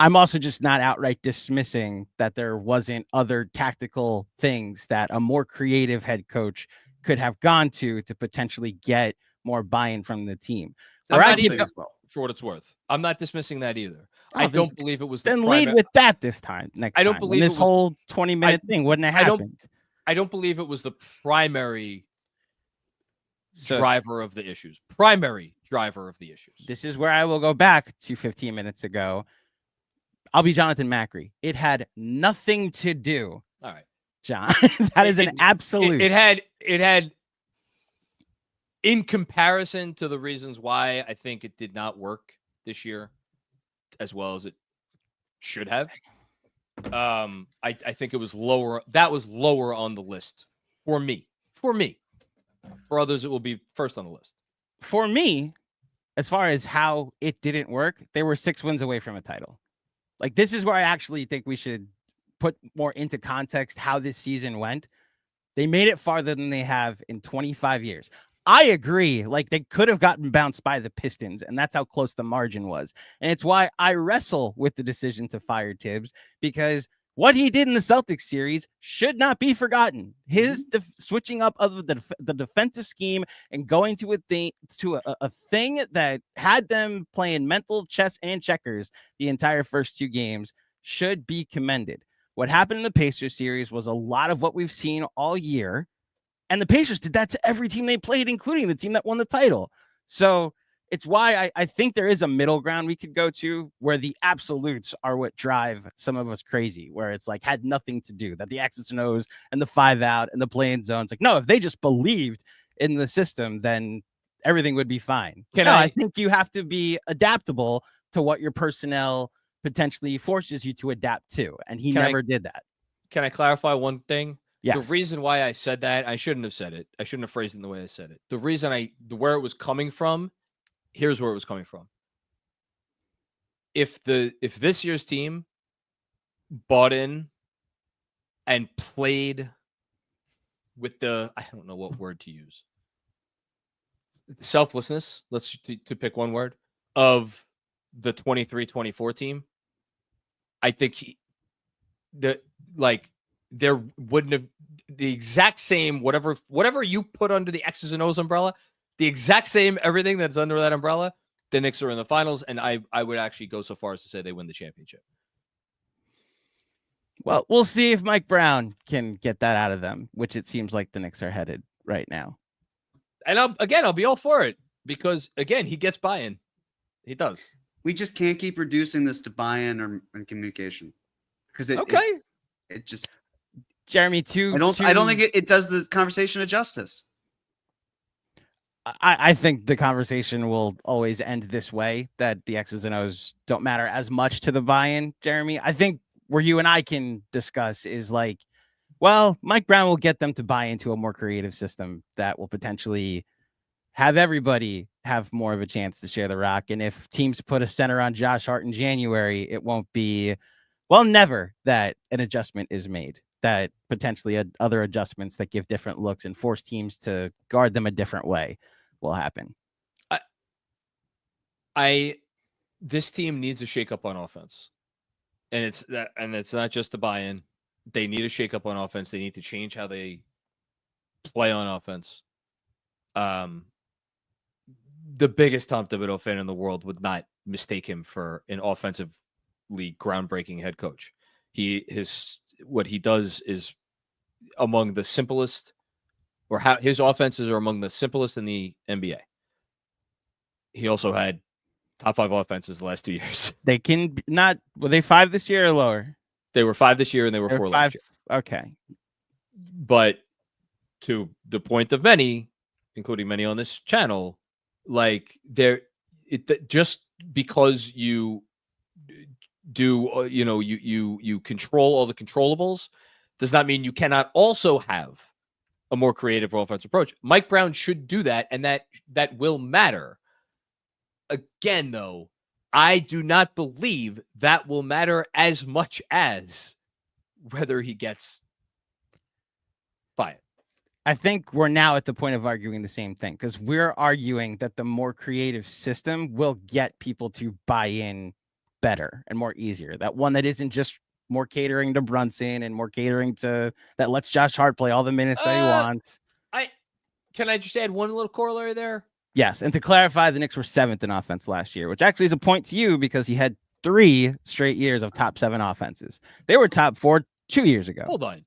I'm also just not outright dismissing that there wasn't other tactical things that a more creative head coach could have gone to potentially get more buy-in from the team. That's All right, what I'm keep saying go- as well. For what it's worth, I'm not dismissing that either. Oh, I then- don't believe it was the Then lead primary- with that this time. Next I don't time. believe And this it was- whole 20-minute thing wouldn't have I don't- happened. I don't believe it was the primary So driver of the issues. Primary driver of the issues. this is where I will go back to 15 minutes ago. I'll be Jonathan Macri. It had nothing to do, All right. John. That is an absolute. It had in comparison to the reasons why I think it did not work this year as well as it should have. I think it was lower. That was lower on the list for me. For others, it will be first on the list. For me, as far as how it didn't work, they were 6 wins away from a title. Like, this is where I actually think we should put more into context how this season went. They made it farther than they have in 25 years. I agree. Like, they could have gotten bounced by the Pistons, and that's how close the margin was. And it's why I wrestle with the decision to fire Tibbs, because what he did in the Celtics series should not be forgotten. His switching up of the defensive scheme and going to a thing that had them playing mental chess and checkers the entire first 2 games should be commended. What happened in the Pacers series was a lot of what we've seen all year. And the Pacers did that to every team they played, including the team that won the title. So it's why I think there is a middle ground we could go to where the absolutes are what drive some of us crazy, where it's like had nothing to do, that the X's and O's and the 5 out and the play-in zones. Like, no, if they just believed in the system, then everything would be fine. I think you have to be adaptable to what your personnel potentially forces you to adapt to. And he never did that. Can I clarify one thing? Yes. The reason why I said that, I shouldn't have said it. I shouldn't have phrased it in the way I said it. The reason where it was coming from, here's where it was coming from. If this year's team bought in and played with I don't know what word to use, selflessness, to pick one word, of the 23-24 team, I think there wouldn't have the exact same whatever you put under the X's and O's umbrella, the exact same everything that's under that umbrella. The Knicks are in the finals, and I would actually go so far as to say they win the championship. Well, we'll see if Mike Brown can get that out of them, which it seems like the Knicks are headed right now. And I'll be all for it because again, he gets buy-in. He does. We just can't keep reducing this to buy-in and communication, because it just. Jeremy, I don't think it does the conversation a justice. I think the conversation will always end this way, that the X's and O's don't matter as much to the buy-in, Jeremy. I think where you and I can discuss is like, well, Mike Brown will get them to buy into a more creative system that will potentially have everybody have more of a chance to share the rock. And if teams put a center on Josh Hart in January, it won't be, well, never that an adjustment is made, that potentially other adjustments that give different looks and force teams to guard them a different way will happen. This team needs a shakeup on offense. And it's not just the buy-in. They need a shakeup on offense. They need to change how they play on offense. the biggest Tom Thibodeau fan in the world would not mistake him for an offensively groundbreaking head coach. What he does is among the simplest, or how his offenses are among the simplest in the NBA. He also had top 5 offenses the last 2 years. They can not. Were they 5 this year or lower? They were 5 this year and they were 4 last year. Okay. But to the point of many, including many on this channel, like just because you do, you control all the controllables does not mean you cannot also have a more creative offensive approach. Mike Brown should do that, and that will matter. Again, though, I do not believe that will matter as much as whether he gets fired. I think we're now at the point of arguing the same thing, because we're arguing that the more creative system will get people to buy in better and more easier. That one that isn't just more catering to Brunson and more catering to that lets Josh Hart play all the minutes that he wants. Can I just add one little corollary there? Yes, and to clarify, the Knicks were 7th in offense last year, which actually is a point to you because he had 3 straight years of top 7 offenses. They were top 4 2 years ago. Hold on.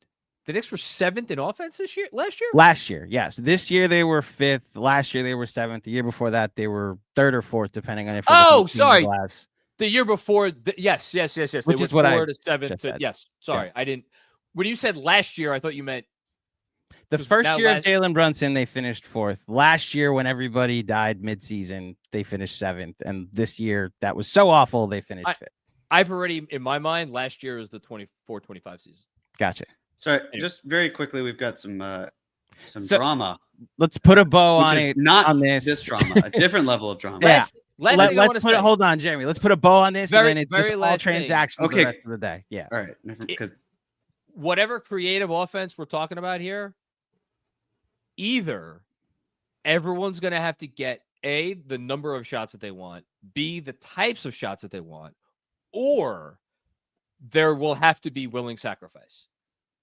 The Knicks were 7th in offense last year? Last year, yes. This year they were 5th. Last year they were 7th. The year before that they were 3rd or 4th, depending on if. Oh, sorry. The year before, yes. Which is what I 4 to 7th. Yes, sorry, yes. I didn't. When you said last year, I thought you meant the first year of Jalen Brunson. They finished 4th. Last year, when everybody died midseason, they finished 7th. And this year, that was so awful, they finished 5th. I've already, in my mind, last year is the 24-25 season. Gotcha. Sorry, just very quickly, we've got some drama. Let's put a bow on it. Not on this drama, a different level of drama. Yeah. Let's put it. Hold on, Jeremy. Let's put a bow on this, and then it's just all transactions okay. the rest of the day. Yeah. All right. Because whatever creative offense we're talking about here, either everyone's going to have to get A, the number of shots that they want, B, the types of shots that they want, or there will have to be willing sacrifice.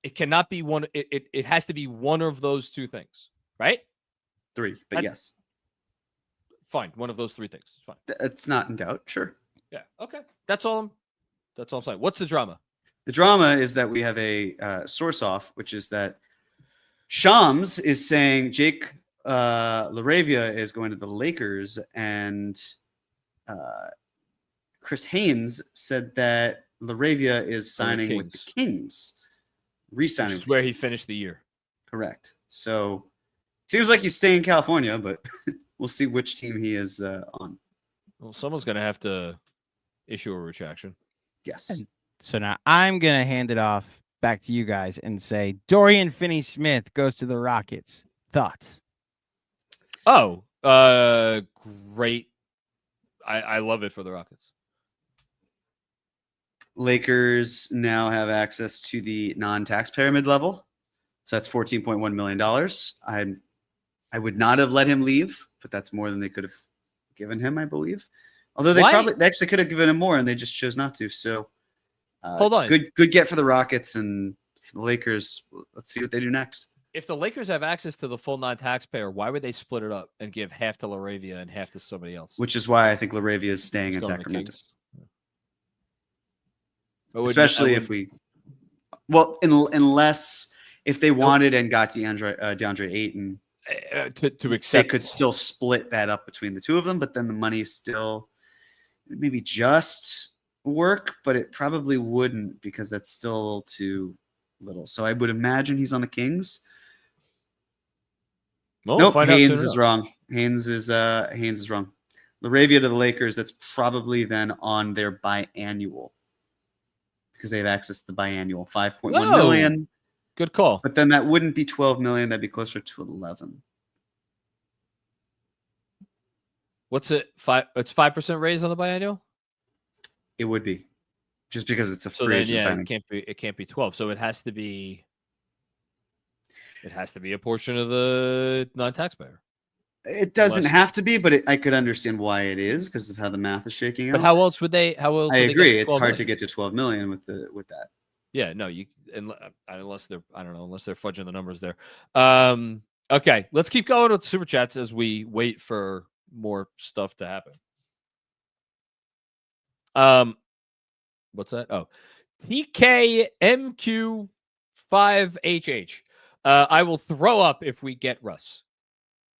It cannot be one. It has to be one of those 2 things, right? 3, but yes. Fine. One of those 3 things. It's fine. It's not in doubt. Sure. Yeah. Okay. That's all I'm saying. What's the drama? The drama is that we have a source off, which is that Shams is saying Jake LaRavia is going to the Lakers, and Chris Haynes said that LaRavia is signing with the Kings, re-signing. Which is where he finished the year. Correct. So seems like he's staying in California, but we'll see which team he is on. Well, someone's going to have to issue a retraction. Yes. So now I'm going to hand it off back to you guys and say Dorian Finney-Smith goes to the Rockets. Thoughts? Oh, great. I love it for the Rockets. Lakers now have access to the non-taxpayer mid-level. So that's $14.1 million. I would not have let him leave, but that's more than they could have given him, I believe. Although they actually could have given him more, and they just chose not to. So hold on. Good get for the Rockets, and for the Lakers, let's see what they do next. If the Lakers have access to the full non-taxpayer, why would they split it up and give half to LaRavia and half to somebody else? Which is why I think LaRavia is staying in Sacramento. Especially if we, unless if they wanted and got DeAndre Ayton to accept, they could still split that up between the 2 of them. But then the money still maybe just work, but it probably wouldn't because that's still too little. So I would imagine he's on the Kings. Well, nope, Haynes is wrong. Haynes is wrong. LaRavia to the Lakers. That's probably then on their biannual. Because they have access to the biannual, $5.1 million. Good call. But then that wouldn't be $12 million. That'd be closer to 11. What's it? It's 5% raise on the biannual. It would be, just because it's a free agent signing. It can't be 12. So it has to be. It has to be a portion of the non-taxpayer. It doesn't have to be, but I could understand why it is because of how the math is shaking out. But how else would they? I agree. It's hard to get to 12 million with that. Yeah, no, unless they're fudging the numbers there. Okay, let's keep going with super chats as we wait for more stuff to happen. What's that? Oh, TKMQ5HH. I will throw up if we get Russ.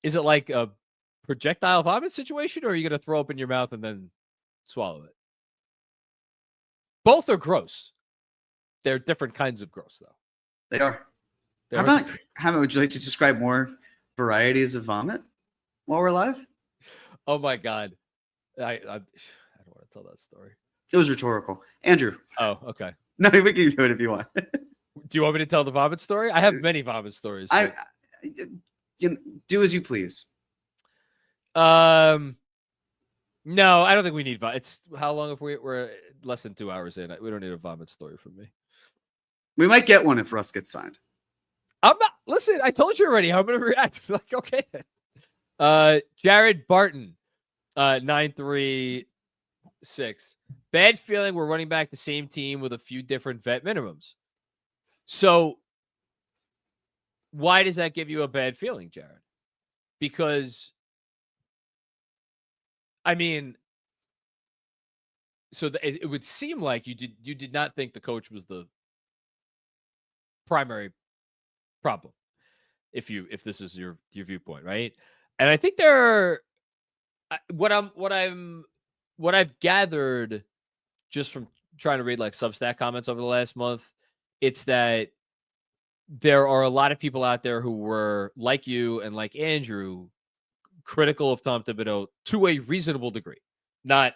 Is it like a projectile vomit situation, or are you going to throw up in your mouth and then swallow it? Both are gross. They're different kinds of gross, though. They are. How about would you like to describe more varieties of vomit while we're live? Oh my God. I don't want to tell that story. It was rhetorical. Andrew. Oh, okay. No, we can do it if you want. Do you want me to tell the vomit story? I have many vomit stories. Do as you please. No, I don't think we need vomit. It's how long if we're less than 2 hours in? We don't need a vomit story from me. We might get one if Russ gets signed. I'm not. Listen, I told you already how I'm going to react. Like, okay. Jared Barton, 936. Bad feeling we're running back the same team with a few different vet minimums. So why does that give you a bad feeling, Jared? Because, I mean, so it would seem like you did not think the coach was the primary problem, if this is your viewpoint, right? And I think what I've gathered just from trying to read like Substack comments over the last month, it's that there are a lot of people out there who were like you and like Andrew, critical of Tom Thibodeau to a reasonable degree. Not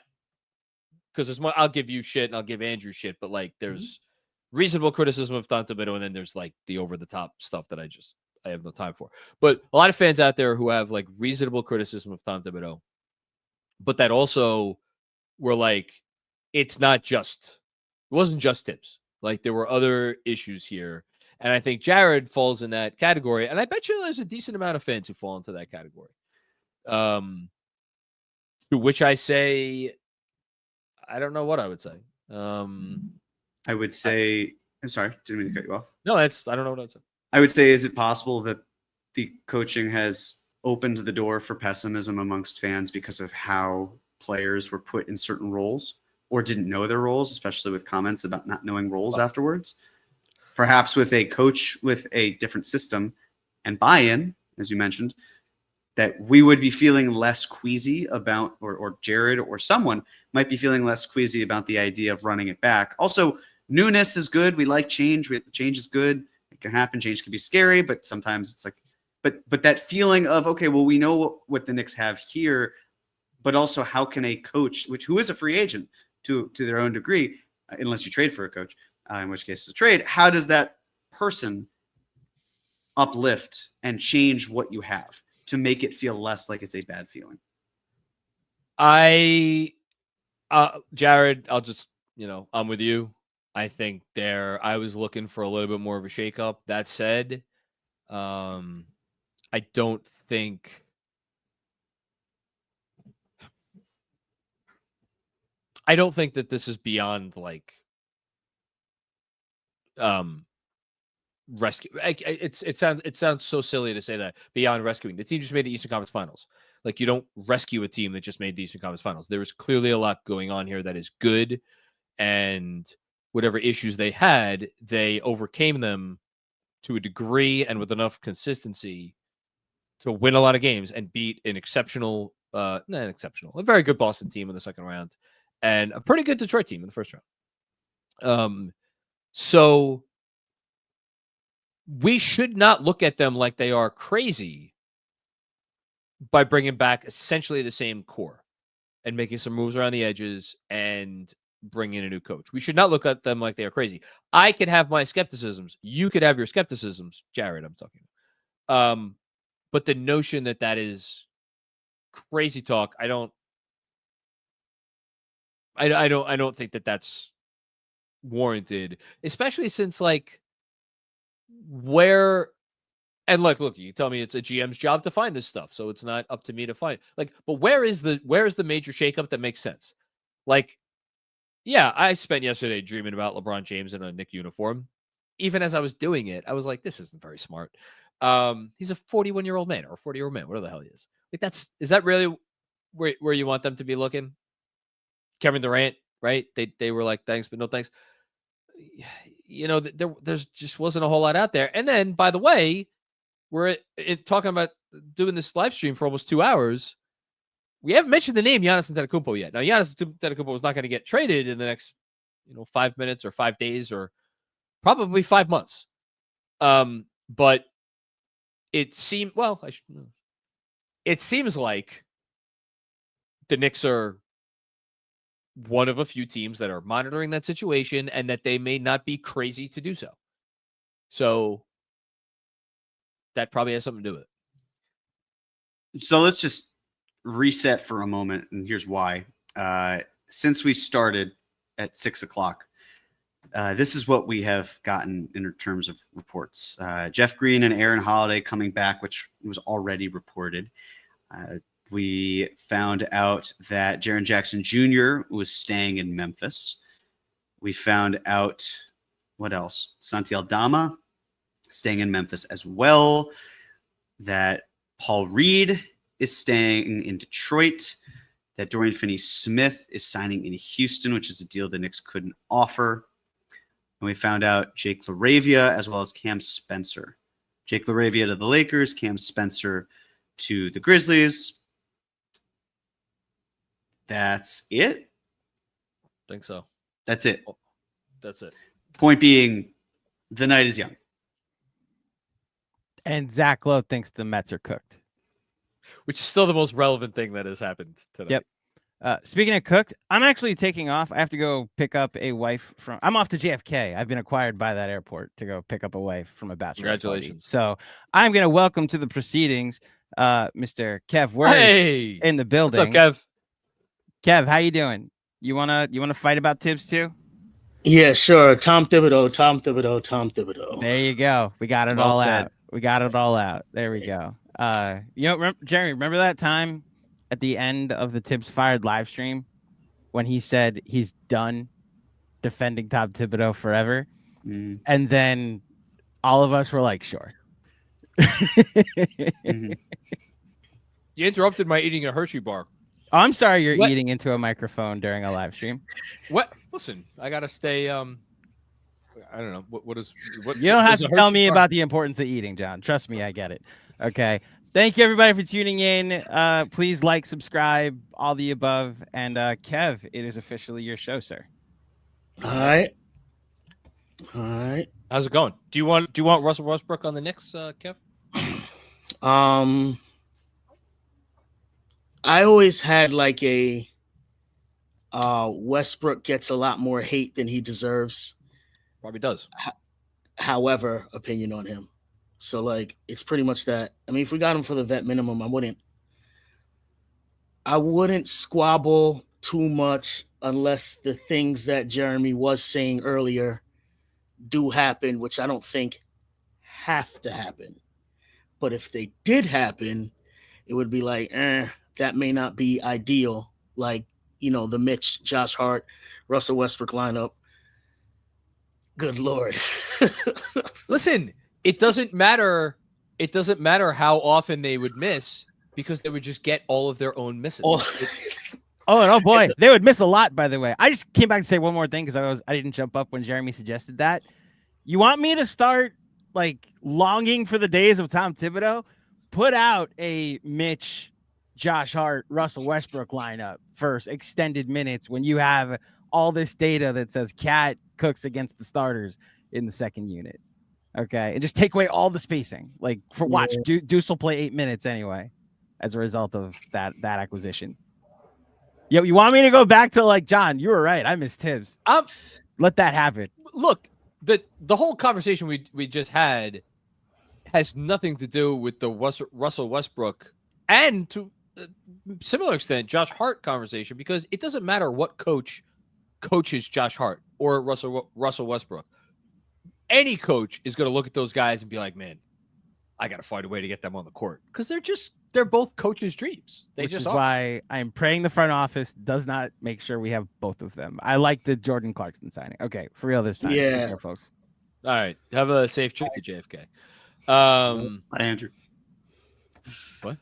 because I'll give you shit and I'll give Andrew shit, but like there's reasonable criticism of Tom Thibodeau, and then there's like the over the top stuff that I have no time for. But a lot of fans out there who have like reasonable criticism of Tom Thibodeau, but that also were like, it wasn't just Tibbs. Like there were other issues here. And I think Jared falls in that category. And I bet you there's a decent amount of fans who fall into that category. To which I say, I don't know what I would say. I would say, I'm sorry, didn't mean to cut you off. No, I don't know what I'd say. I would say, is it possible that the coaching has opened the door for pessimism amongst fans because of how players were put in certain roles or didn't know their roles, especially with comments about not knowing roles afterwards? Perhaps with a coach with a different system and buy-in, as you mentioned, that we would be feeling less queasy about, or Jared or someone might be feeling less queasy about the idea of running it back. Also, newness is good. We like change. Change is good. It can happen. Change can be scary, but sometimes it's like, but that feeling of, okay, well, we know what the Knicks have here, but also how can a coach, who is a free agent to their own degree, unless you trade for a coach, in which case it's a trade, how does that person uplift and change what you have to make it feel less like it's a bad feeling? Jared, I'll just, I'm with you. I think I was looking for a little bit more of a shakeup. That said, I don't think that this is beyond like rescue. It sounds so silly to say that, beyond rescuing. The team just made the Eastern Conference Finals. Like, you don't rescue a team that just made the Eastern Conference Finals. There is clearly a lot going on here that is good, and whatever issues they had, they overcame them to a degree and with enough consistency to win a lot of games and beat a very good Boston team in the second round and a pretty good Detroit team in the first round. So we should not look at them like they are crazy by bringing back essentially the same core and making some moves around the edges and bring in a new coach. We should not look at them like they are crazy. I could have my skepticisms. You could have your skepticisms, Jared, I'm talking about. But the notion that is crazy talk, I don't think that that's warranted, especially since like look, you tell me it's a GM's job to find this stuff, so it's not up to me to find. Like, but where is the major shakeup that makes sense? Like, yeah, I spent yesterday dreaming about LeBron James in a Knicks uniform. Even as I was doing it, I was like, this isn't very smart. He's a 41-year-old man or a 40-year-old man, whatever the hell he is. Like, is that really where you want them to be looking. Kevin Durant, right? They were like, thanks, but no thanks. There's just wasn't a whole lot out there. And then, by the way, we're talking about doing this live stream for almost 2 hours. We haven't mentioned the name Giannis Antetokounmpo yet. Now, Giannis Antetokounmpo is not going to get traded in the next 5 minutes or 5 days or probably 5 months. But it seems like the Knicks are one of a few teams that are monitoring that situation and that they may not be crazy to do so. So that probably has something to do with it. So let's just reset for a moment, and here's why. Since we started at 6 o'clock, this is what we have gotten in terms of reports. Jeff Green and Aaron Holiday coming back, which was already reported. We found out that Jaren Jackson Jr. was staying in Memphis. We found out, what else? Santi Aldama staying in Memphis as well. That Paul Reed is staying in Detroit. That Dorian Finney-Smith is signing in Houston, which is a deal the Knicks couldn't offer. And we found out Jake LaRavia as well as Cam Spencer. Jake LaRavia to the Lakers, Cam Spencer to the Grizzlies. That's it? I think so. That's it. That's it. Point being, the night is young. And Zach Lowe thinks the Mets are cooked. Which is still the most relevant thing that has happened today. Yep. Speaking of cooked, I'm actually taking off. I have to go pick up a wife I'm off to JFK. I've been acquired by that airport to go pick up a wife from a bachelor party. Congratulations. So I'm going to welcome to the proceedings, Mr. Kev Word in the building. What's up, Kev? Kev, how you doing? You wanna fight about Tibbs too? Yeah, sure. Tom Thibodeau. There you go. We got it all out. We got it all out. There we go. Jeremy, remember that time at the end of the Tibbs Fired live stream when he said he's done defending Tom Thibodeau forever? And then all of us were like, sure. Mm-hmm. You interrupted my eating a Hershey bar. Oh, I'm sorry you're eating into a microphone during a live stream. What? Listen, I gotta stay. I don't know. What? You don't have to tell me about the importance of eating, John. Trust me, I get it. Okay. Thank you, everybody, for tuning in. Please like, subscribe, all the above. And Kev, it is officially your show, sir. All right. How's it going? Do you want Russell Westbrook on the Knicks, Kev? I always had like a Westbrook gets a lot more hate than he deserves. Probably does. However, opinion on him. So like it's pretty much that. I mean, if we got him for the vet minimum, I wouldn't squabble too much unless the things that Jeremy was saying earlier do happen, which I don't think have to happen. But if they did happen, it would be like, that may not be ideal. Like, the Mitch, Josh Hart, Russell Westbrook lineup. Good Lord. Listen, it doesn't matter. It doesn't matter how often they would miss because they would just get all of their own misses. Oh boy, they would miss a lot. By the way, I just came back to say one more thing because I didn't jump up when Jeremy suggested that. You want me to start like longing for the days of Tom Thibodeau? Put out a Mitch, Josh Hart, Russell Westbrook lineup for extended minutes when you have all this data that says Cat cooks against the starters in the second unit. Okay. And just take away all the spacing. Like for watch, Deuce will play 8 minutes anyway as a result of that acquisition. You want me to go back to like, John, you were right. I miss Tibbs. Let that happen. Look, the whole conversation we just had has nothing to do with the Russell Westbrook and to a similar extent Josh Hart conversation, because it doesn't matter what coach coaches Josh Hart or Russell Westbrook. Any coach is going to look at those guys and be like, man, I got to find a way to get them on the court because they're both coaches' dreams. Which is why I'm praying the front office does not make sure we have both of them. I like the Jordan Clarkson signing. Okay, for real this time. Yeah. Take care, folks. All right. Have a safe trip to JFK. Hi, Andrew. What?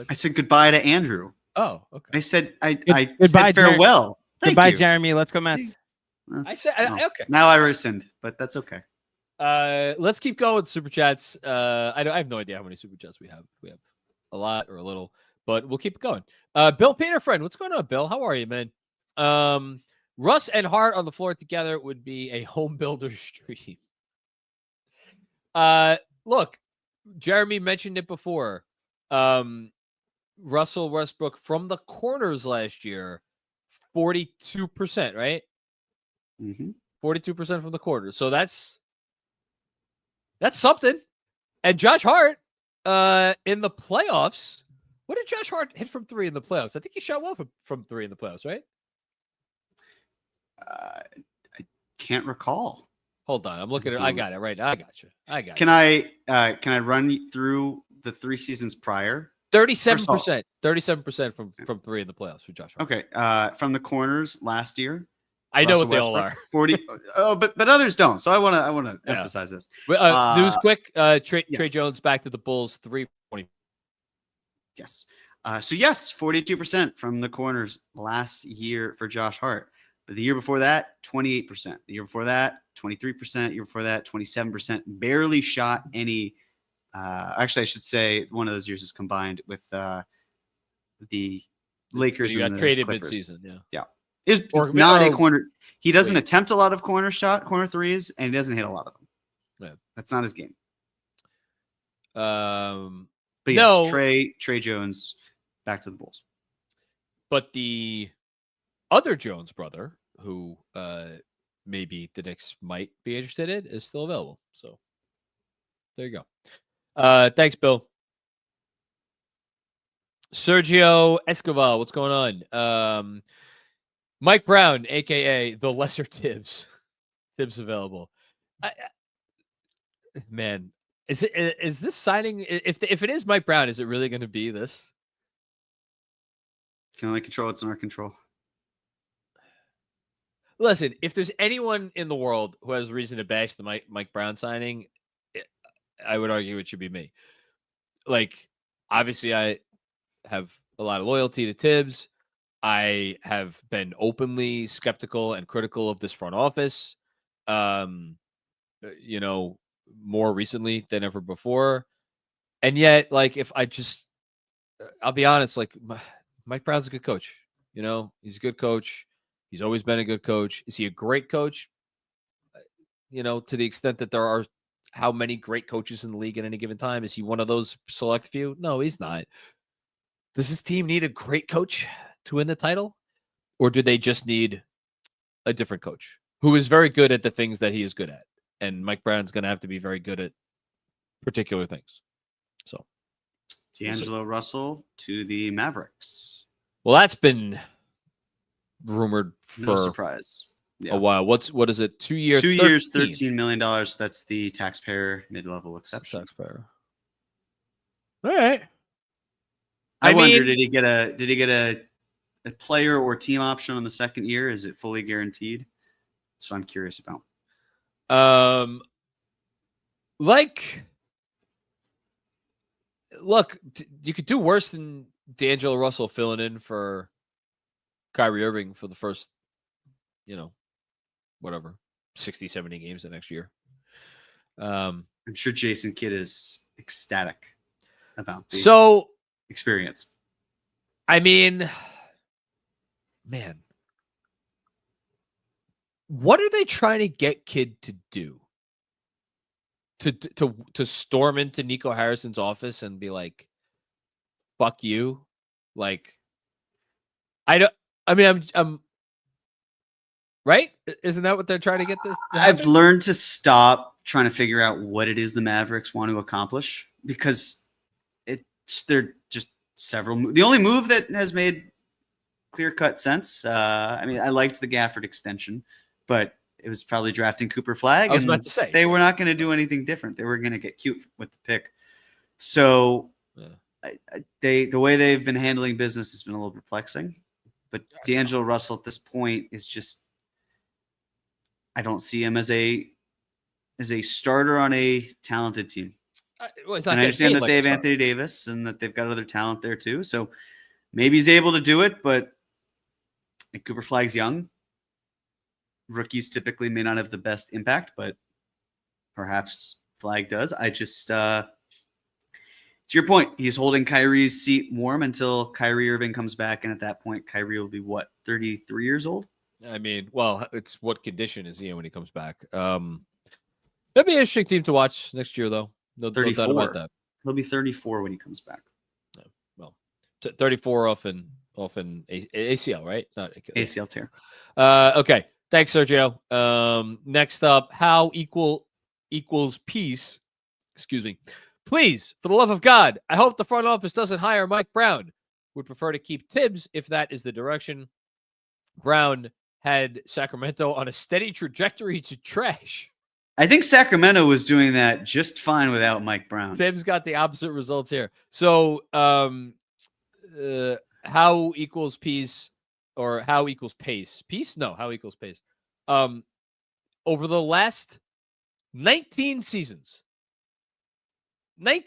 I said goodbye to Andrew. Oh, okay. I said Goodbye, said farewell. Thank Goodbye, you. Jeremy. Let's go Mets. I said okay. Now I rescind, but that's okay. Let's keep going with super chats. I have no idea how many super chats we have. We have a lot or a little, but we'll keep it going. Bill Peterfriend, what's going on, Bill? How are you, man? Russ and Hart on the floor together would be a home builder stream. Look, Jeremy mentioned it before. Russell Westbrook from the corners last year, 42%, right? 42% from the corners. So that's something. And Josh Hart, in the playoffs, what did Josh Hart hit from 3 in the playoffs? I think he shot well from 3 in the playoffs, right? I can't recall. Hold on, I'm looking at. I got it right now. I got you. Can I run through the 3 seasons prior? 37%. 37% from 3 in the playoffs for Josh Hart. Okay. From the corners last year. I know Russell what they all are. 40. Oh, but others don't. So I want to emphasize this. News quick. Trey yes. Jones back to the Bulls. 320. Yes. So yes, 42% from the corners last year for Josh Hart. But the year before that, 28%. The year before that, 23%. The year before that, 27%. Barely shot any. Actually, I should say one of those years is combined with the Lakers. You got and the traded Clippers. mid-season. Yeah. Yeah. Is not a corner. He doesn't attempt a lot of corner threes, and he doesn't hit a lot of them. Yeah. That's not his game. But yes, Trey Jones back to the Bulls. But the other Jones brother, who maybe the Knicks might be interested in, is still available. So there you go. Thanks, Bill. Sergio Escobar, what's going on? Mike Brown, aka the lesser Tibbs. Tibbs available. Man, is this signing? If it is Mike Brown, is it really going to be this? Can only control what's in our control. Listen, if there's anyone in the world who has reason to bash the Mike Brown signing, I would argue it should be me. Like, obviously, I have a lot of loyalty to Tibbs. I have been openly skeptical and critical of this front office, more recently than ever before. And yet, like, I'll be honest, like, Mike Brown's a good coach. He's a good coach. He's always been a good coach. Is he a great coach? To the extent that there are how many great coaches in the league at any given time? Is he one of those select few? No, he's not. Does this team need a great coach to win the title? Or do they just need a different coach who is very good at the things that he is good at? And Mike Brown's going to have to be very good at particular things. So, D'Angelo Russell to the Mavericks. Well, that's been rumored for no surprise. A while. What is it? 2 years? 2 years, $13 million. That's the taxpayer mid-level exception. Taxpayer. All right. I wonder, did he get a player or team option on the second year? Is it fully guaranteed? So I'm curious about. Look, you could do worse than D'Angelo Russell filling in for Kyrie Irving for the first, 60, 70 games the next year. I'm sure Jason Kidd is ecstatic about the experience. I mean, man, what are they trying to get Kidd to do? To storm into Nico Harrison's office and be like, "Fuck you," like, I'm right. Isn't that what they're trying to get this? I've learned to stop trying to figure out what it is the Mavericks want to accomplish, because they're just several. The only move that has made clear-cut sense. I liked the Gafford extension, but it was probably drafting Cooper Flagg. I was about to say they were not going to do anything different. They were going to get cute with the pick. So the way they've been handling business has been a little perplexing. But D'Angelo Russell at this point is just, I don't see him as a starter on a talented team. And I understand that they have Anthony Davis and that they've got other talent there too. So maybe he's able to do it, but Cooper Flag's young. Rookies typically may not have the best impact, but perhaps Flag does. I just, to your point, he's holding Kyrie's seat warm until Kyrie Irving comes back. And at that point, Kyrie will be what, 33 years old? I mean, well, it's what condition is he in when he comes back? That'd be an interesting team to watch next year, though. No doubt about that. He'll be 34 when he comes back. Yeah, well, 34 off in ACL, right? Not ACL tear. Okay. Thanks, Sergio. Next up, how equals peace. Excuse me. Please, for the love of God, I hope the front office doesn't hire Mike Brown. Would prefer to keep Tibbs if that is the direction. Brown had Sacramento on a steady trajectory to trash. I think Sacramento was doing that just fine without Mike Brown. Tibbs got the opposite results here. So, how equals peace or how equals pace? Peace? No, how equals pace? Over the last 19 seasons, the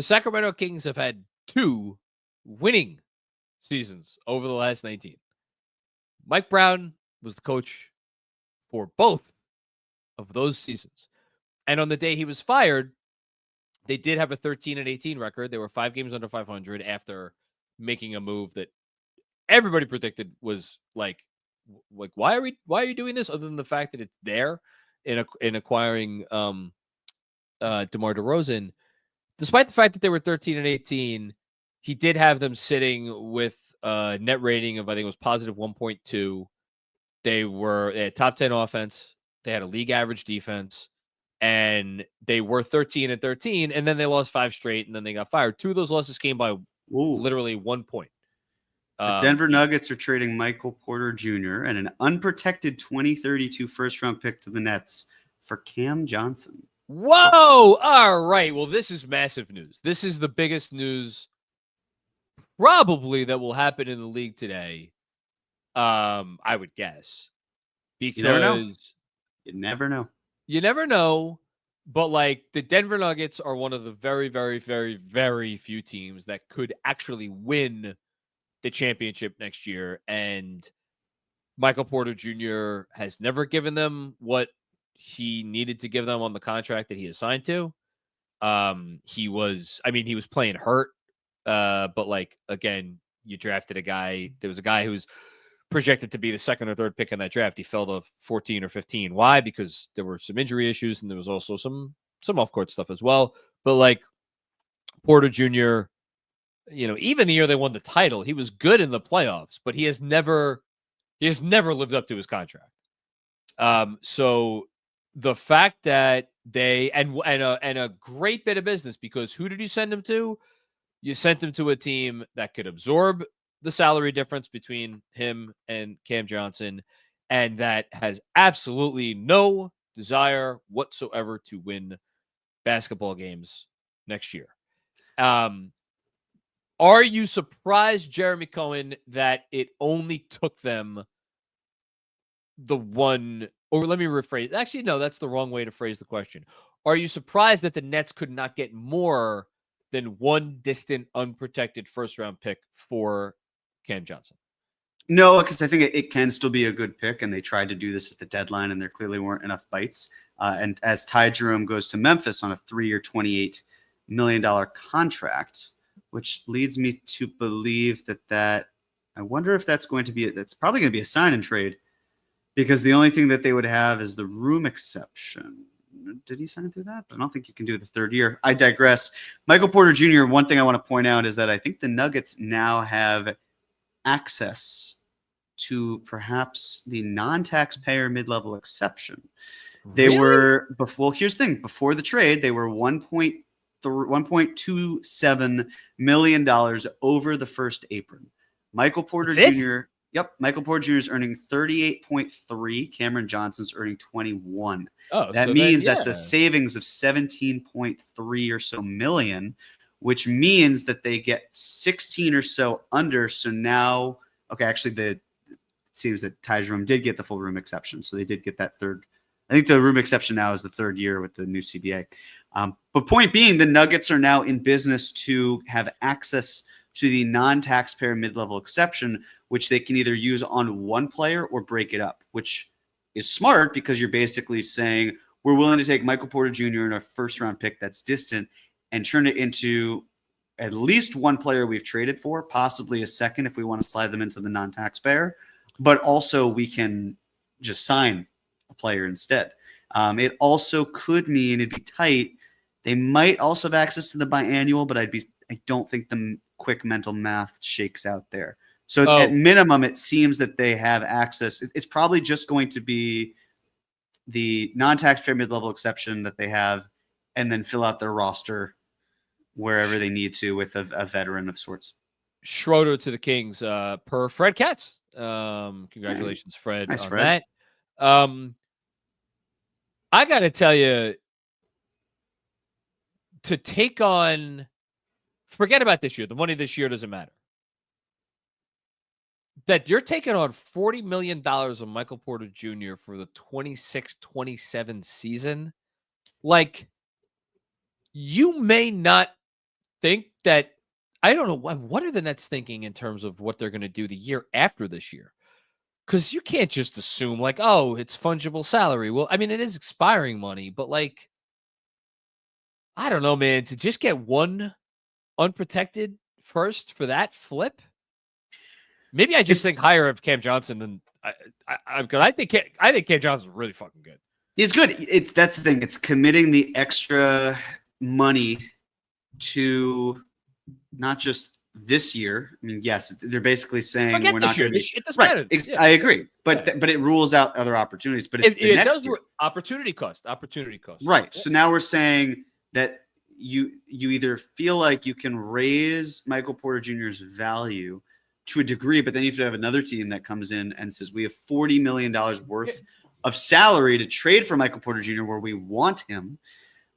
Sacramento Kings have had 2 winning seasons over the last 19. Mike Brown was the coach for both of those seasons. And on the day he was fired, they did have a 13-18 record. They were 5 games under 500 after making a move that everybody predicted was like why are you doing this, other than the fact that it's there in acquiring DeMar DeRozan. Despite the fact that they were 13-18, he did have them sitting with a net rating of, I think it was positive 1.2. They had top 10 offense. They had a league average defense, and they were 13-13, and then they lost 5 straight, and then they got fired. 2 of those losses came by literally 1 point. The Denver Nuggets are trading Michael Porter Jr. and an unprotected 2032 first-round pick to the Nets for Cam Johnson. Whoa! All right. Well, this is massive news. This is the biggest news probably that will happen in the league today. I would guess. Because you never know. You never know. But like, the Denver Nuggets are one of the very, very, very, very few teams that could actually win the championship next year. And Michael Porter Jr. has never given them what he needed to give them on the contract that he is signed to. He was playing hurt. But like, again, you drafted a guy. There was a guy who was projected to be the 2nd or 3rd pick in that draft. He fell to 14 or 15. Why? Because there were some injury issues, and there was also some off-court stuff as well. But like, Porter Jr., even the year they won the title, he was good in the playoffs, but he has never lived up to his contract. So the fact that they and a great bit of business, because who did you send him to? You sent him to a team that could absorb the salary difference between him and Cam Johnson, and that has absolutely no desire whatsoever to win basketball games next year. Are you surprised, Jeremy Cohen, that it only took them the one, or let me rephrase. Actually, no, that's the wrong way to phrase the question. Are you surprised that the Nets could not get more than one distant, unprotected first-round pick for Cam Johnson? No, because I think it can still be a good pick, and they tried to do this at the deadline, and there clearly weren't enough bites. And as Ty Jerome goes to Memphis on a 3-year, $28 million contract, which leads me to believe that I wonder if that's probably going to be a sign and trade, because the only thing that they would have is the room exception. Did he sign through that? I don't think you can do the 3rd year. I digress. Michael Porter Jr., one thing I want to point out is that I think the Nuggets now have access to perhaps the non-taxpayer mid-level exception. They were, here's the thing. Before the trade, they were $1.27 million over the first apron. Michael Porter Jr. Michael Porter Jr. is earning 38.3. Cameron Johnson's earning 21. Oh, that means that's a savings of 17.3 or so million, which means that they get 16 or so under. So now, actually, it seems that Ty Jerome did get the full room exception, so they did get that 3rd. I think the room exception now is the 3rd year with the new CBA. But point being, the Nuggets are now in business to have access to the non-taxpayer mid-level exception, which they can either use on one player or break it up, which is smart because you're basically saying we're willing to take Michael Porter Jr. in a first-round pick that's distant and turn it into at least one player we've traded for, possibly a second if we want to slide them into the non-taxpayer, but also we can just sign a player instead. It also could mean it'd be tight. They might also have access to the biannual, but I don't think the quick mental math shakes out there. So at minimum, it seems that they have access. It's probably just going to be the non-taxpayer mid-level exception that they have, and then fill out their roster wherever they need to with a veteran of sorts. Schroeder to the Kings per Fred Katz. Congratulations, Fred. Nice, on Fred. That. I got to tell you, to take on, forget about this year. The money this year doesn't matter. That you're taking on $40 million of Michael Porter Jr. for the 26-27 season. Like, you may not think that, I don't know, what are the Nets thinking in terms of what they're going to do the year after this year? Because you can't just assume, like, oh, it's fungible salary. Well, I mean, it is expiring money, but, like, I don't know, man, to just get one unprotected first for that flip. Maybe I just think higher of Cam Johnson than because I think Cam Johnson's really fucking good. It's good. That's the thing. It's committing the extra money to not just this year. I mean, yes, they're basically saying Forget we're this not year. going to be It doesn't matter. Right. I agree, but it rules out other opportunities. But it's the next year. Opportunity cost. Right. So now we're saying that you either feel like you can raise Michael Porter Jr.'s value to a degree, but then you have to have another team that comes in and says we have $40 million worth of salary to trade for Michael Porter Jr. where we want him,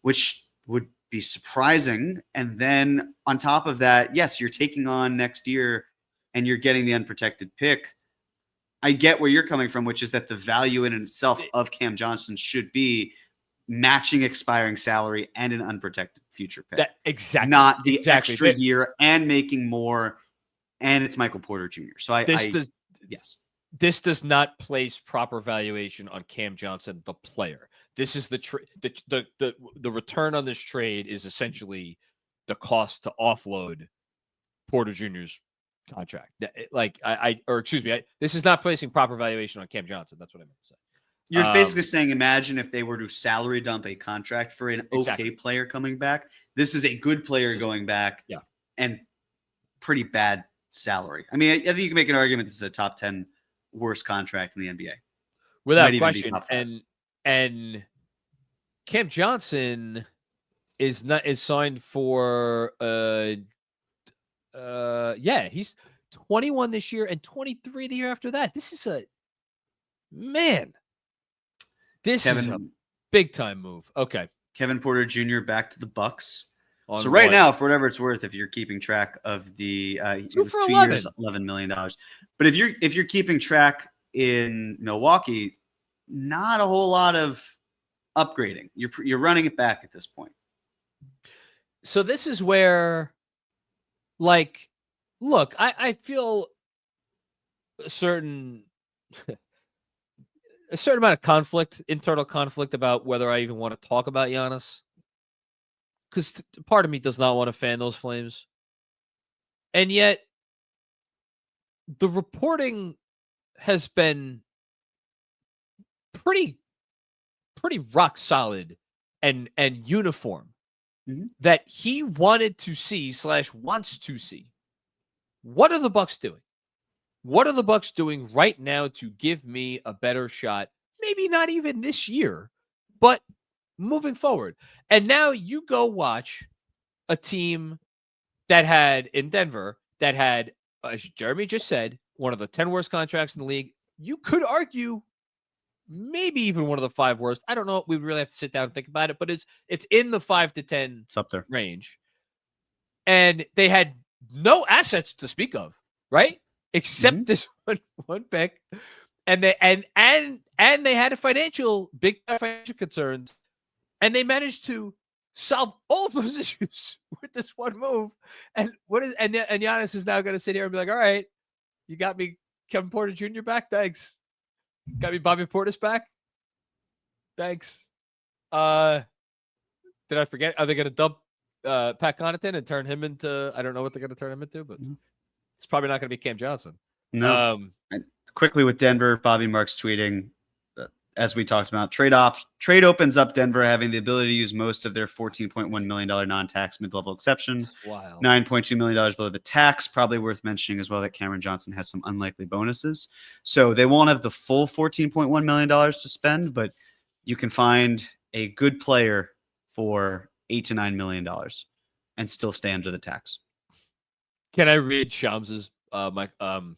which would be surprising. And then on top of that, yes, you're taking on next year and you're getting the unprotected pick. I get where you're coming from, which is that the value in itself of Cam Johnson should be matching expiring salary and an unprotected future pick. Exactly. Not the extra year and making more. And it's Michael Porter Jr. So yes. This does not place proper valuation on Cam Johnson, the player. This is the return on this trade is essentially the cost to offload Porter Jr.'s contract. This is not placing proper valuation on Cam Johnson. That's what I meant to say. You're basically saying, imagine if they were to salary dump a contract for an okay player coming back. This is a good player going back. Yeah. And pretty bad salary. I mean, I think you can make an argument this is a top 10 worst contract in the NBA. Without question. And Cam Johnson is signed for he's 21 this year and 23 the year after that. This is a big time move. Okay. Kevin Porter Jr. back to the Bucks. So right now, for whatever it's worth, if you're keeping track of the it was 2 years, $11 million. But if you're keeping track in Milwaukee, not a whole lot of upgrading. You're running it back at this point. So this is where, like, look, I feel a certain amount of conflict, internal conflict about whether I even want to talk about Giannis. Because part of me does not want to fan those flames. And yet, the reporting has been pretty rock solid and uniform that he wanted to see / wants to see. What are the Bucks doing? What are the Bucks doing right now to give me a better shot? Maybe not even this year, but moving forward. And now you go watch a team that had in Denver that had, as Jeremy just said, one of the 10 worst contracts in the league. You could argue maybe even one of the 5 worst. I don't know. We really have to sit down and think about it, but it's in the 5 to 10 it's up there range. And they had no assets to speak of, right? Except this one pick. And they and they had big financial concerns. And they managed to solve all of those issues with this one move. And Giannis is now going to sit here and be like, all right, you got me Kevin Porter Jr. back. Thanks. Got me Bobby Portis back. Thanks. Did I forget? Are they going to dump Pat Connaughton and turn him into, I don't know what they're going to turn him into, but it's probably not going to be Cam Johnson. No. Quickly with Denver, Bobby Marks tweeting, as we talked about, trade opens up Denver having the ability to use most of their $14.1 million non-tax mid-level exception. Wow. $9.2 million below the tax. Probably worth mentioning as well that Cameron Johnson has some unlikely bonuses. So they won't have the full $14.1 million to spend, but you can find a good player for $8 to $9 million and still stay under the tax. Can I read Shams's Kevin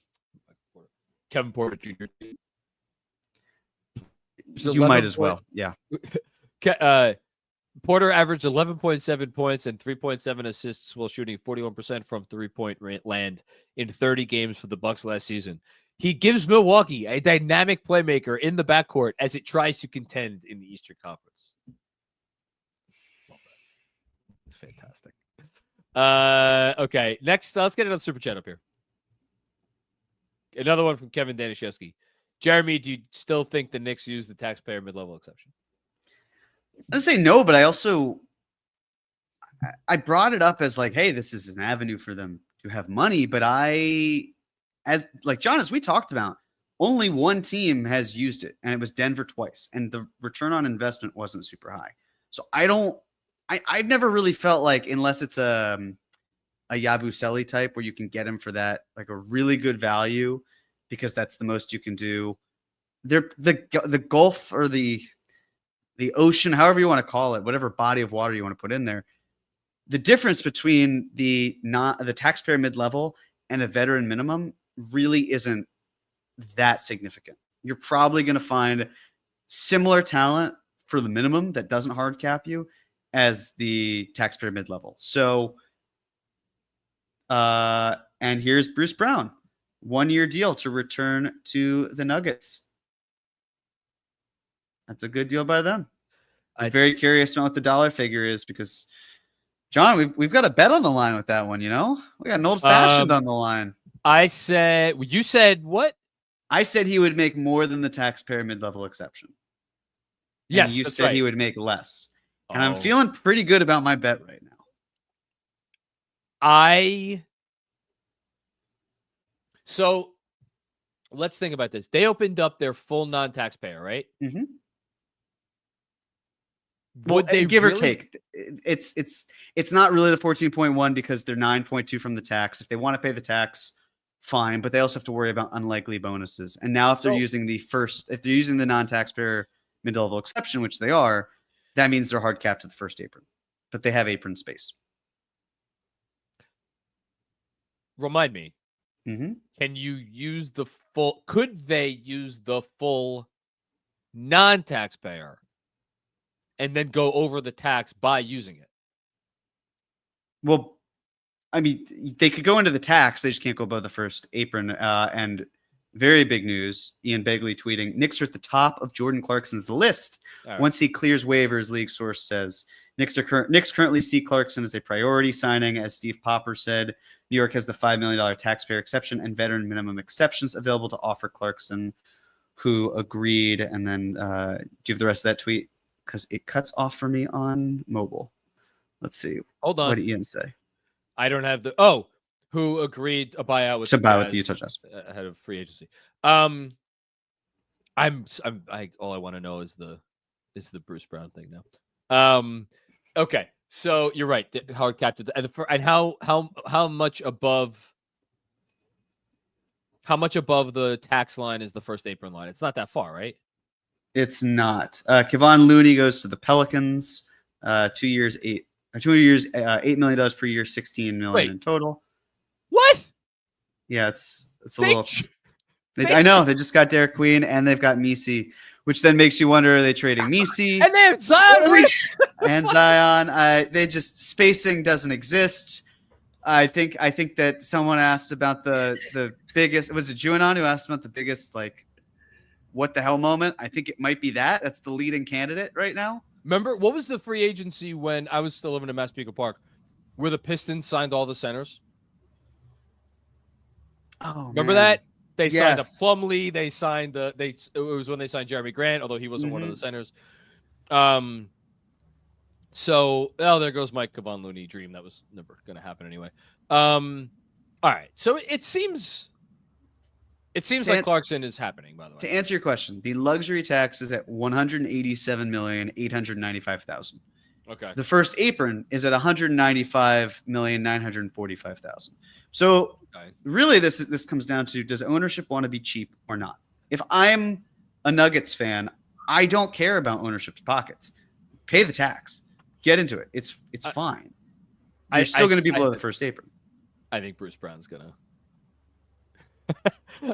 Porter Jr.? You might as well. Yeah. Porter averaged 11.7 points and 3.7 assists while shooting 41% from three-point land in 30 games for the Bucks last season. He gives Milwaukee a dynamic playmaker in the backcourt as it tries to contend in the Eastern Conference. Love that. Fantastic. Okay, next, let's get another super chat up here. Another one from Kevin Danishevsky. Jeremy, do you still think the Knicks use the taxpayer mid-level exception? I say no, but I brought it up as like, hey, this is an avenue for them to have money. But as John, as we talked about, only one team has used it, and it was Denver twice, and the return on investment wasn't super high. So I've never really felt like, unless it's a Yabusele type where you can get him for that, like a really good value, because that's the most you can do. The Gulf or the ocean, however you want to call it, whatever body of water you want to put in there, the difference between the taxpayer mid-level and a veteran minimum really isn't that significant. You're probably going to find similar talent for the minimum that doesn't hard cap you as the taxpayer mid-level. So, and here's Bruce Brown. 1-year deal to return to the Nuggets. That's a good deal by them. I'm very curious about what the dollar figure is, because John, we've got a bet on the line with that one. You know, we got an old fashioned on the line. You said what? I said he would make more than the taxpayer mid-level exception. Yes, and you that's said right. He would make less. And I'm feeling pretty good about my bet right now. So let's think about this. They opened up their full non-taxpayer, right? Mm-hmm. Would they give really... or take? It's not really the 14.1 because they're 9.2 from the tax. If they want to pay the tax, fine, but they also have to worry about unlikely bonuses. And now if they're using if they're using the non-taxpayer mid-level exception, which they are, that means they're hard capped to the first apron, but they have apron space. Remind me. Mm-hmm. Can you use the full? Could they use the full non-taxpayer and then go over the tax by using it? Well, I mean, they could go into the tax. They just can't go above the first apron. And very big news, Ian Begley tweeting, Knicks are at the top of Jordan Clarkson's list. Right. Once he clears waivers, league source says. Knicks currently see Clarkson as a priority signing. As Steve Popper said, New York has the $5 million taxpayer exception and veteran minimum exceptions available to offer Clarkson, who agreed. And then do you have the rest of that tweet? Because it cuts off for me on mobile. Let's see. Hold on. What did Ian say? I don't have who agreed a buyout with the Utah Jazz ahead of free agency. All I want to know is the Bruce Brown thing now. Okay, so you're right. Hard cap to and how much above the tax line is the first apron line? It's not that far, right? It's not. Kevon Looney goes to the Pelicans. 2 years, $8 million per year, $16 million in total. What? Yeah, it's a little. I know they just got Derek Queen and they've got Messi, which then makes you wonder: are they trading Messi? And they have Zion. And Zion. They just spacing doesn't exist. I think that someone asked about the biggest. Was it Juanon who asked about the biggest what the hell moment? I think it might be that. That's the leading candidate right now. Remember, what was the free agency when I was still living in Massapequa Park, where the Pistons signed all the centers? Oh, Remember man. that? They signed a Yes. Plumlee. They signed it was when they signed Jeremy Grant, although he wasn't one of the centers. So there goes my Kevon Looney dream. That was never going to happen anyway. All right. So it seems like Clarkson is happening, by the way. To answer your question, the luxury tax is at $187,895,000. Okay. The first apron is at $195,945,000. So really, this comes down to, does ownership want to be cheap or not? If I'm a Nuggets fan, I don't care about ownership's pockets. Pay the tax. Get into it. It's fine. You're still going to be below the first apron. I think Bruce Brown's gonna.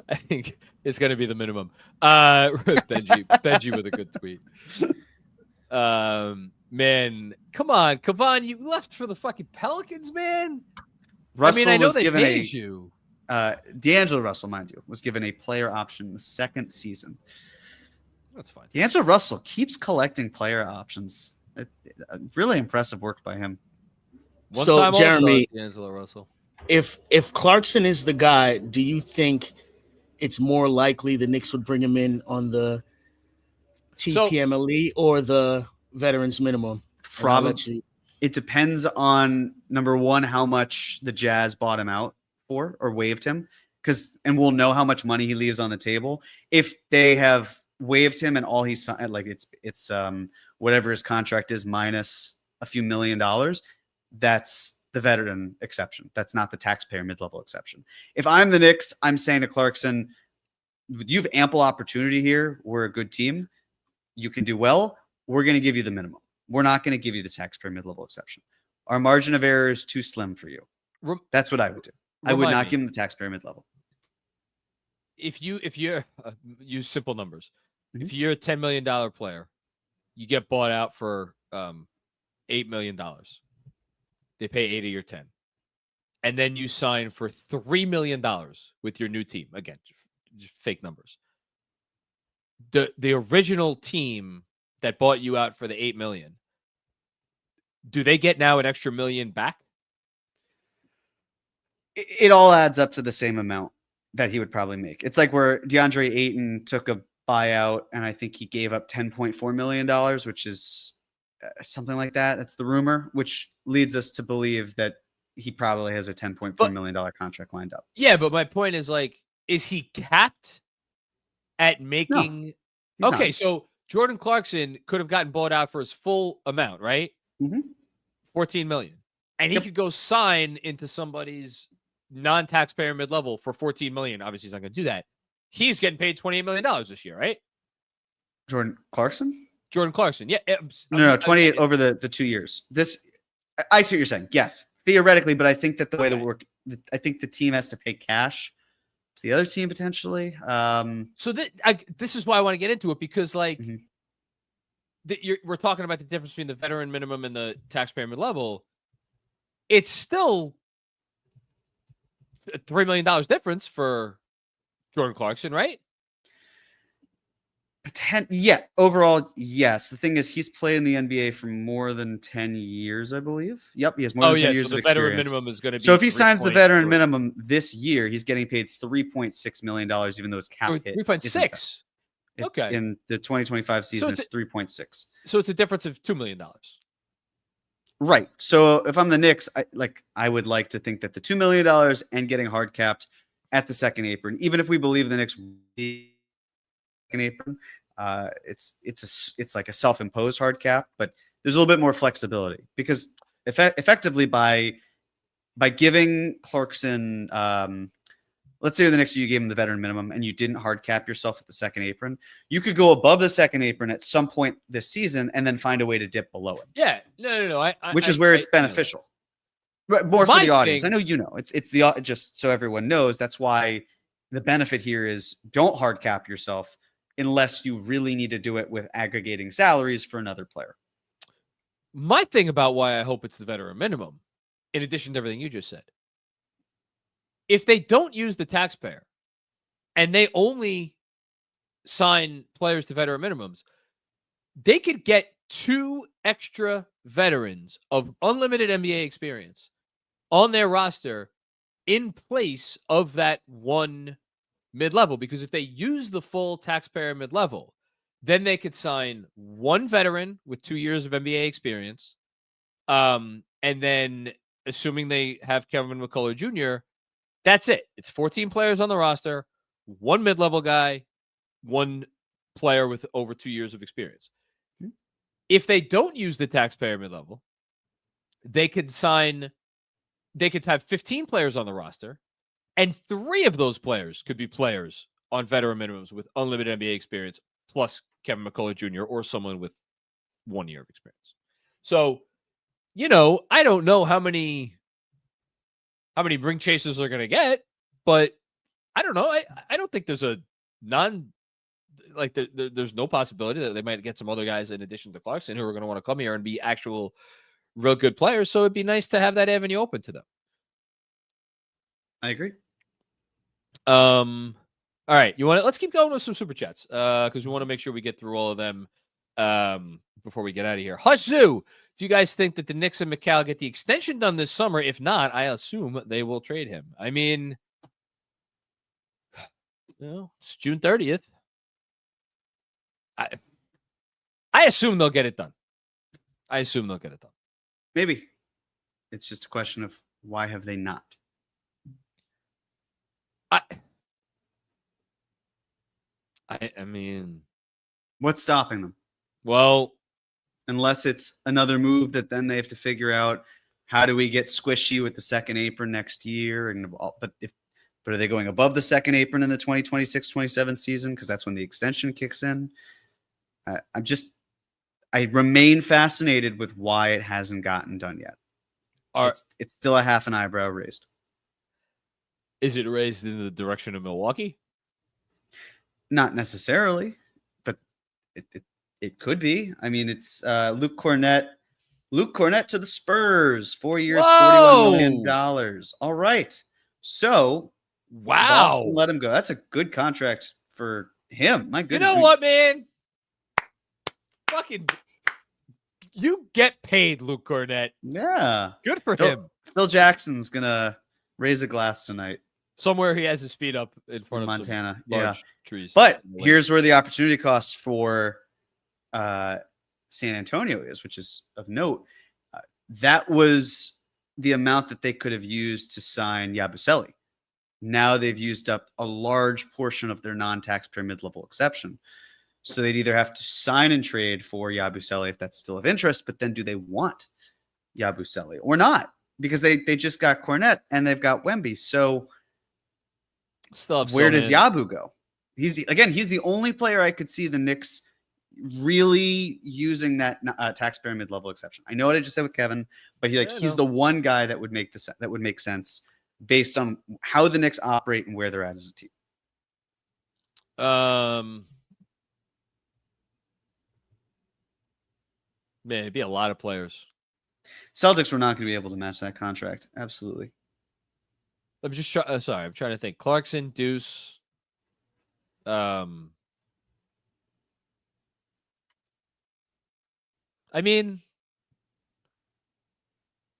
I think it's gonna be the minimum. Benji with a good tweet. Man, come on, Kevon, you left for the fucking Pelicans, man. Russell I know was they given paid you. D'Angelo Russell, mind you, was given a player option the second season. That's fine. D'Angelo Russell keeps collecting player options. Really impressive work by him. So, Jeremy, D'Angelo Russell. If Clarkson is the guy, do you think it's more likely the Knicks would bring him in on the TPMLE or the veterans minimum? Probably. It depends on, number one, how much the Jazz bought him out for or waived him, and we'll know how much money he leaves on the table. If they have waived him and all he's signed, like it's whatever his contract is minus a few $1 million, that's the veteran exception. That's not the taxpayer mid-level exception. If I'm the Knicks, I'm saying to Clarkson, you have ample opportunity here. We're a good team. You can do well. We're going to give you the minimum. We're not going to give you the taxpayer mid-level exception. Our margin of error is too slim for you. That's what I would do. I would not give him the taxpayer mid-level. If you're use simple numbers, if you're a $10 million player, you get bought out for $8 million. They pay 8 of your 10. And then you sign for $3 million with your new team. Again, just fake numbers. The original team that bought you out for the $8 million, do they get now an extra $1 million back? It all adds up to the same amount that he would probably make. It's like where DeAndre Ayton took a buyout, and I think he gave up $10.4 million, which is something like that. That's the rumor, which leads us to believe that he probably has a $10.4 million contract lined up. Yeah, but my point is, like, is he capped at making? No, okay, not. So Jordan Clarkson could have gotten bought out for his full amount, right? Mm-hmm. $14 million, and he could go sign into somebody's non-taxpayer mid-level for $14 million. Obviously, he's not going to do that. He's getting paid $28 million this year, right? Jordan Clarkson, yeah. No, 28 over the 2 years. I see what you're saying. Yes, theoretically, but I think that the way I think the team has to pay cash to the other team potentially. So this is why I want to get into it, because like we're talking about the difference between the veteran minimum and the taxpayer mid-level. It's still a $3 million difference for Jordan Clarkson, right? Yeah, overall, yes. The thing is, he's played in the NBA for more than 10 years, I believe. Yep, he has more than 10 years of experience. So the veteran minimum is going to be. So if he signs the veteran minimum this year, he's getting paid $3.6 million, even though his cap hit 3.6. Okay. In the 2025 season, it's 3.6. So it's a difference of $2 million. Right. So if I'm the Knicks, I would like to think that the $2 million and getting hard capped at the second apron, even if we believe the Knicks second apron, it's like a self-imposed hard cap, but there's a little bit more flexibility because effectively by giving Clarkson, let's say the next year you gave him the veteran minimum and you didn't hard cap yourself at the second apron, you could go above the second apron at some point this season and then find a way to dip below it. Yeah, no. Which is where it's beneficial. More for the audience. I know you know. It's the just so everyone knows. That's why the benefit here is don't hard cap yourself unless you really need to do it with aggregating salaries for another player. My thing about why I hope it's the veteran minimum, in addition to everything you just said, if they don't use the taxpayer and they only sign players to veteran minimums, they could get 2 extra veterans of unlimited NBA experience on their roster in place of that one mid-level, because if they use the full taxpayer mid-level, then they could sign one veteran with 2 years of NBA experience. And then assuming they have Kevin McCullough Jr., that's it. It's 14 players on the roster, one mid-level guy, one player with over 2 years of experience. If they don't use the taxpayer mid-level, they could have 15 players on the roster, and 3 of those players could be players on veteran minimums with unlimited NBA experience, plus Kevin McCullough Jr. or someone with 1 year of experience. So, I don't know how many ring chasers they're going to get, but I don't know. I don't think there's a there's no possibility that they might get some other guys in addition to Clarkson who are going to want to come here and be actual real good players. So it'd be nice to have that avenue open to them. I agree. All right. Let's keep going with some super chats. Because we want to make sure we get through all of them before we get out of here. Hush Zoo, do you guys think that the Knicks and McCall get the extension done this summer? If not, I assume they will trade him. I mean, it's June 30th. I assume they'll get it done. Maybe. It's just a question of why have they not? I mean, what's stopping them? Well, unless it's another move that then they have to figure out, how do we get squishy with the second apron next year? But are they going above the second apron in the 2026-27 season? Because that's when the extension kicks in. I remain fascinated with why it hasn't gotten done yet. It's still a half an eyebrow raised. Is it raised in the direction of Milwaukee? Not necessarily, but it could be. I mean, it's Luke Cornett. Luke Cornett to the Spurs, 4 years, $41 million. All right. So, wow. Boston let him go. That's a good contract for him. My goodness. You know what, man? Fucking, you get paid, Luke Cornett. Yeah. Good for him. Phil Jackson's going to raise a glass tonight. Somewhere he has his feet up in front of Montana. Some large trees. But here's where the opportunity cost for San Antonio is, which is of note. That was the amount that they could have used to sign Yabusele. Now they've used up a large portion of their non-taxpayer mid-level exception. So they'd either have to sign and trade for Yabusele if that's still of interest, but then do they want Yabusele or not? Because they just got Cornett and they've got Wemby. So where does Yabu go? He's the only player I could see the Knicks really using that taxpayer mid-level exception. I know what I just said with Kevin, but he's the one guy that would make sense based on how the Knicks operate and where they're at as a team. Man, it'd be a lot of players. Celtics were not going to be able to match that contract. Absolutely. I'm just sorry. I'm trying to think. Clarkson, Deuce. I mean,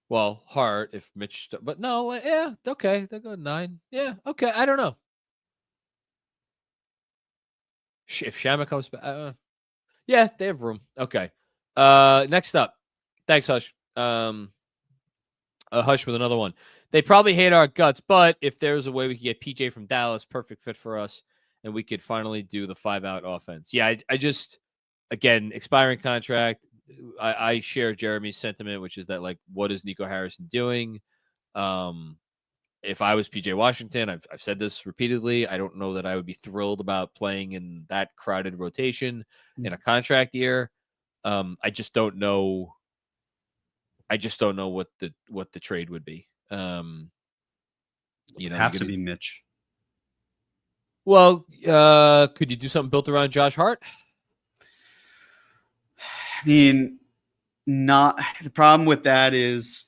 well, Hart if Mitch, but no, yeah, okay, they go 9. Yeah, okay, I don't know. If Shama comes back, yeah, they have room. Okay. Next up, thanks, Hush. Hush with another one. They probably hate our guts, but if there's a way we could get PJ from Dallas, perfect fit for us, and we could finally do the 5-out offense. Yeah, I just, again, expiring contract. I share Jeremy's sentiment, which is that, like, what is Nico Harrison doing? If I was PJ Washington, I've said this repeatedly, I don't know that I would be thrilled about playing in that crowded rotation in a contract year. I just don't know. What the trade would be. It have to be Mitch. Well, could you do something built around Josh Hart? I mean, not the problem with that is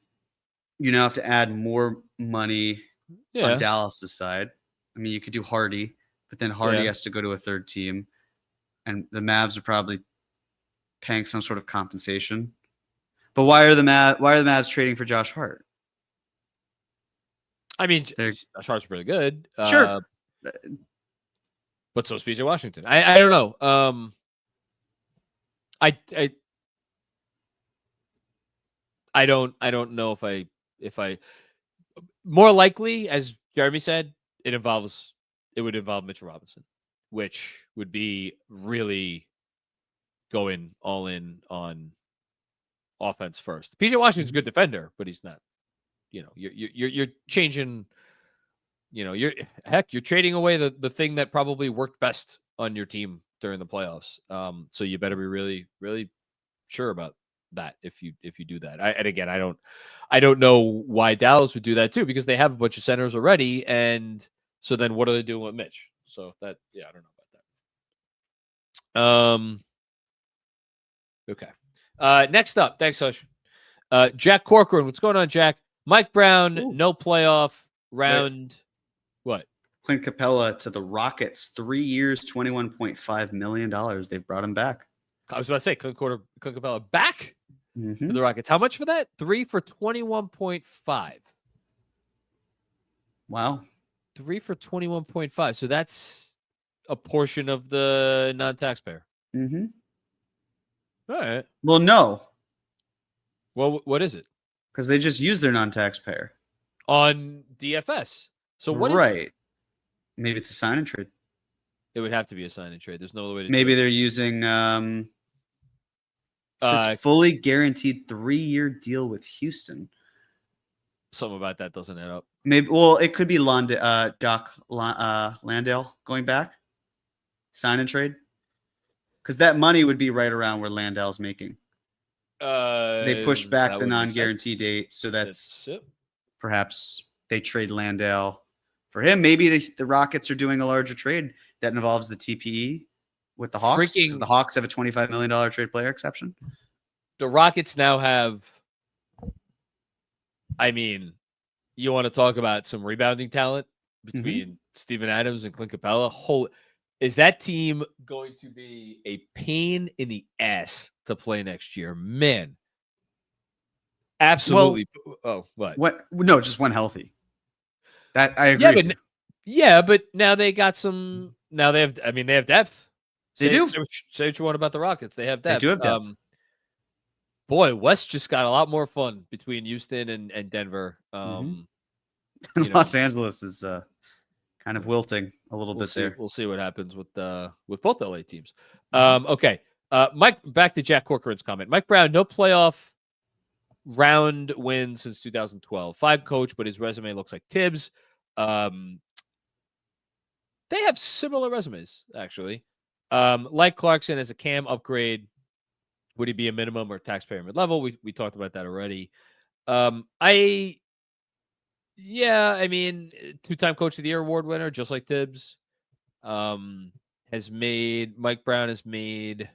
you now have to add more money on Dallas's side. I mean, you could do Hardy, but then Hardy has to go to a third team, and the Mavs are probably paying some sort of compensation. But why are the Mavs trading for Josh Hart? I mean, They're- Josh Hart's really good. Sure. But so is PJ Washington. I don't know. I don't know if I more likely, as Jeremy said, it would involve Mitchell Robinson, which would be really going all in on offense first. PJ Washington's a good defender, but he's not. You're changing. You're trading away the thing that probably worked best on your team during the playoffs. So you better be really, really sure about that if you do that. I don't know why Dallas would do that too, because they have a bunch of centers already, and so then what are they doing with Mitch? So I don't know about that. Okay. Next up, thanks, Hush. Jack Corcoran, what's going on, Jack? Mike Brown, no playoff round. What? Clint Capella to the Rockets, 3 years, $21.5 million. They've brought him back. I was about to say Clint Capella back Mm-hmm. to the Rockets. How much for that? 3 for 21.5. Wow. 3 for 21.5. So that's a portion of the non-taxpayer. Mm-hmm. All right. Well, no, Well, what is it? because they just used their non-taxpayer. On DFS. So what is right? Maybe it's a sign and trade. it? Would have to be a sign and trade. There's no other way to Maybe do it. they're using says fully guaranteed 3-year deal with Houston. Something about that doesn't add up. Maybe it could be Doc Landale going back, sign and trade, because that money would be right around where Landale's making. They pushed back that the would make non-guarantee sense. date, so that's it. perhaps they trade Landale for him. Maybe the Rockets are doing a larger trade that involves the TPE with the Hawks, because the Hawks have a $25 million trade player exception. The Rockets now have, I mean, you want to talk about some rebounding talent between Steven Adams and Clint Capella? Is that team going to be a pain in the ass to play next year? Man. Absolutely. What? No, just when healthy. That I agree. with you. But now they got some. Now they have depth. They do. Say what you want about the Rockets. They have depth. They do have depth. Boy, West just got a lot more fun between Houston and Denver. Los Angeles is kind of wilting a little bit there. We'll see what happens with both LA teams. Okay. Mike, back to Jack Corcoran's comment. Mike Brown, no playoff round win since 2012. 5 coach, but his resume looks like Tibbs. They have similar resumes, actually. Like Clarkson as a Cam upgrade, would he be a minimum or taxpayer mid-level? We talked about that already. I mean, 2-time Coach of the Year award winner, just like Tibbs. Mike Brown has made.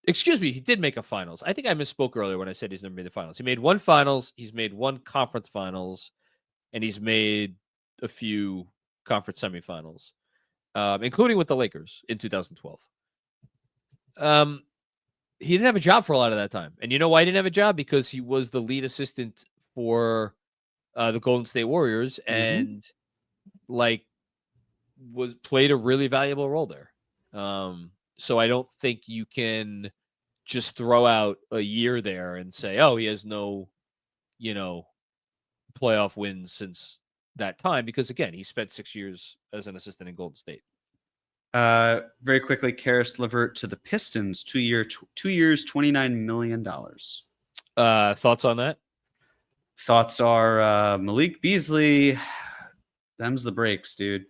Excuse me, he did make a finals. I think I misspoke earlier when I said he's never made the finals. He made 1 finals, he's made 1 conference finals, and he's made a few conference semifinals, including with the Lakers in 2012. He didn't have a job for a lot of that time. And you know why he didn't have a job? Because he was the lead assistant for the Golden State Warriors and played a really valuable role there. So I don't think you can just throw out a year there and say, oh, he has no, playoff wins since that time. Because again, he spent 6 years as an assistant in Golden State. Very quickly, Karis LeVert to the Pistons, 2 years, $29 million. Thoughts on that? Thoughts are Malik Beasley. Them's the breaks, dude.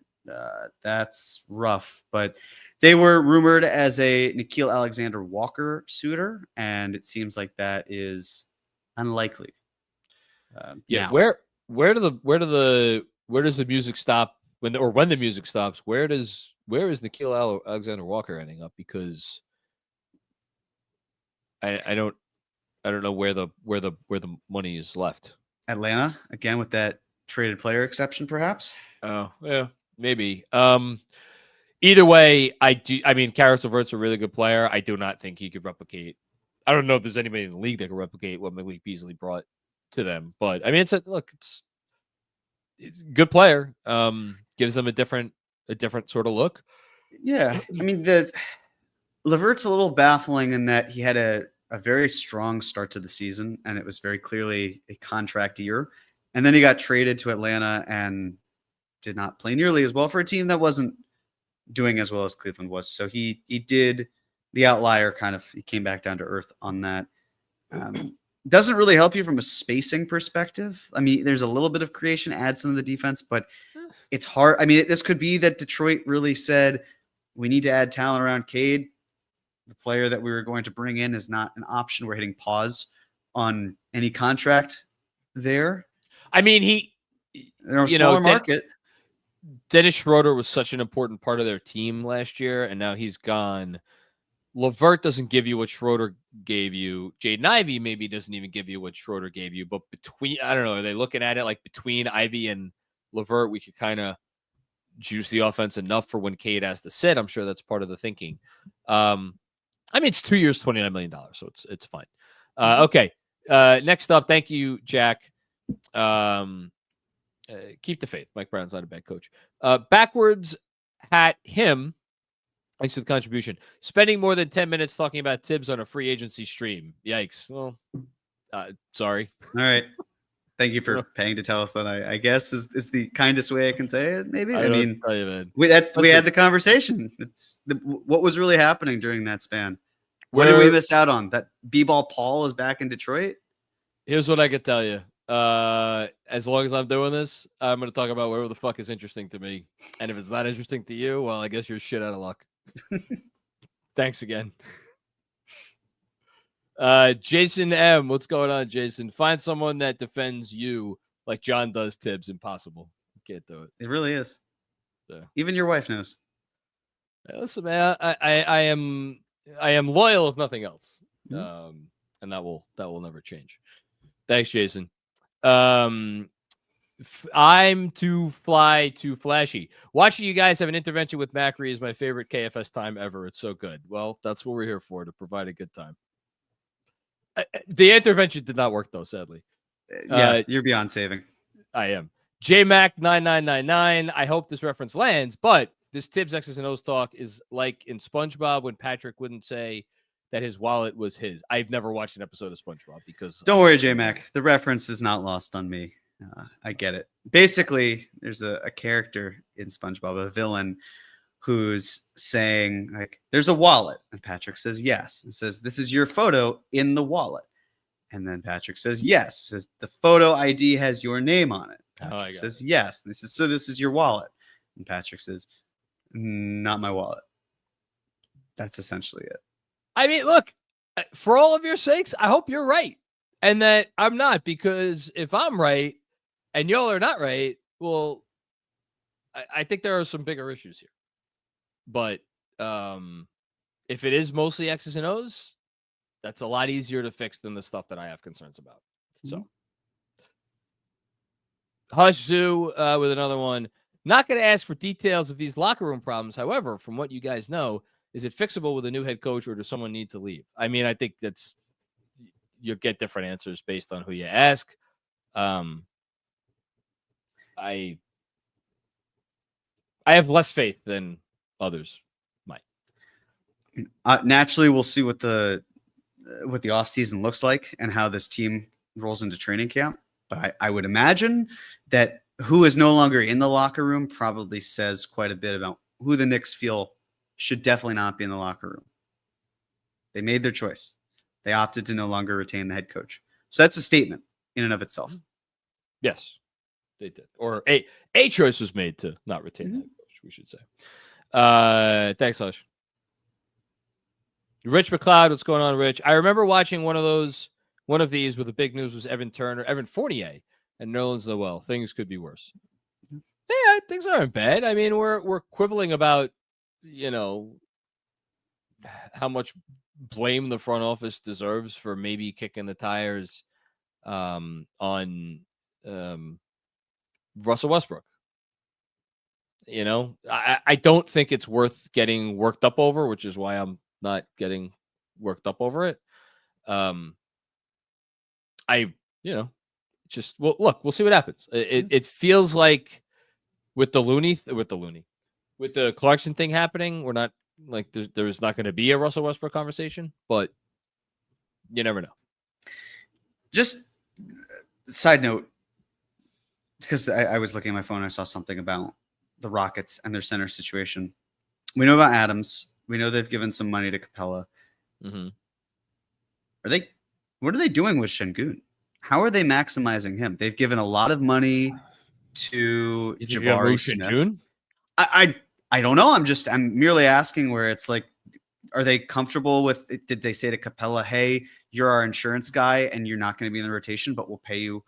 That's rough. But they were rumored as a Nickeil Alexander-Walker suitor, and it seems like that is unlikely. Now. Where does the music stop when the music stops? Where is Nickeil Alexander-Walker ending up? Because I don't know where the money is left. Atlanta again with that traded player exception, perhaps. Oh yeah, maybe. Either way, I mean, Karis LeVert's a really good player. I do not think he could replicate. I don't know if there's anybody in the league that can replicate what Malik Beasley brought to them. But I mean, it's a good player. Gives them a different sort of look. Yeah, I mean, LeVert's a little baffling in that he had a very strong start to the season, and it was very clearly a contract year. And then he got traded to Atlanta and did not play nearly as well for a team that wasn't doing as well as Cleveland was. So he did the outlier kind of. He came back down to earth on that. Doesn't really help you from a spacing perspective. I mean, there's a little bit of creation, add some of the defense, but it's hard. I mean, this could be that Detroit really said, we need to add talent around Cade. The player that we were going to bring in is not an option. We're hitting pause on any contract there. I mean, they're a smaller market. Dennis Schroeder was such an important part of their team last year, and now he's gone. LeVert doesn't give you what Schroeder gave you. Jaden Ivey maybe doesn't even give you what Schroeder gave you. But I don't know, are they looking at it like between Ivey and LeVert, we could kind of juice the offense enough for when Cade has to sit? I'm sure that's part of the thinking. I mean, it's 2 years, $29 million, so it's fine. Okay. Next up, thank you, Jack. Keep the faith. Mike Brown's not a bad coach. Backwards hat him. Thanks for the contribution. Spending more than 10 minutes talking about Tibbs on a free agency stream. Yikes. Well, sorry. All right. Thank you for paying to tell us that. I guess is the kindest way I can say it. Maybe. I mean, tell you, man. we had the conversation. What was really happening during that span. What did we miss out on? That B-ball Paul is back in Detroit. Here's what I could tell you. As long as I'm doing this, I'm going to talk about whatever the fuck is interesting to me. And if it's not interesting to you, well, I guess you're shit out of luck. Thanks again. Jason M. What's going on, Jason? Find someone that defends you like John does Tibbs. Impossible. Can't do it. It really is. So. Even your wife knows. Listen, man, I am loyal if nothing else. And that will never change. Thanks, Jason. I'm too flashy. Watching you guys have an intervention with Macri is my favorite KFS time ever. It's so good. Well, that's what we're here for, to provide a good time. The intervention did not work, though, sadly. Yeah, you're beyond saving. I am. JMac9999. I hope this reference lands, but this Tibbs X's and O's talk is like in SpongeBob when Patrick wouldn't say that his wallet was his. I've never watched an episode of SpongeBob because... Don't worry, J-Mac. The reference is not lost on me. I get it. Basically, there's a character in SpongeBob, a villain, who's saying, like, there's a wallet. And Patrick says, yes. And says, this is your photo in the wallet. And then Patrick says, yes. Says, the photo ID has your name on it. Patrick says, yes. And so this is your wallet. And Patrick says, not my wallet. That's essentially it. I mean, look, for all of your sakes, I hope you're right. And that I'm not, because if I'm right and y'all are not right, well, I think there are some bigger issues here. But if it is mostly X's and O's, that's a lot easier to fix than the stuff that I have concerns about. So, Hush Zoo with another one. Not going to ask for details of these locker room problems. However, from what you guys know, is it fixable with a new head coach, or does someone need to leave? I mean, I think you'll get different answers based on who you ask. I have less faith than others might. Naturally, we'll see what the offseason looks like and how this team rolls into training camp. But I would imagine that who is no longer in the locker room probably says quite a bit about who the Knicks feel should definitely not be in the locker room. They made their choice. They opted to no longer retain the head coach. So that's a statement in and of itself. Yes, they did. Or a choice was made to not retain the head coach, we should say. Thanks, Hush. Rich McLeod, what's going on, Rich? I remember watching one of these where the big news was Evan Fournier, and Nerlens Noel. Things could be worse. Yeah, things aren't bad. I mean, we're quibbling about, how much blame the front office deserves for maybe kicking the tires on Russell Westbrook. You know, I don't think it's worth getting worked up over, which is why I'm not getting worked up over it. Just look, we'll see what happens. It feels like with the Clarkson thing happening, we're not like there's not going to be a Russell Westbrook conversation, but you never know. Just side note, because I was looking at my phone, I saw something about the Rockets and their center situation. We know about Adams. We know they've given some money to Capella. Mm-hmm. What are they doing with Şengün? How are they maximizing him? They've given a lot of money to Jabari Smith. I don't know. I'm merely asking where it's like, are they comfortable with it? Did they say to Capella, hey, you're our insurance guy and you're not going to be in the rotation, but we'll pay you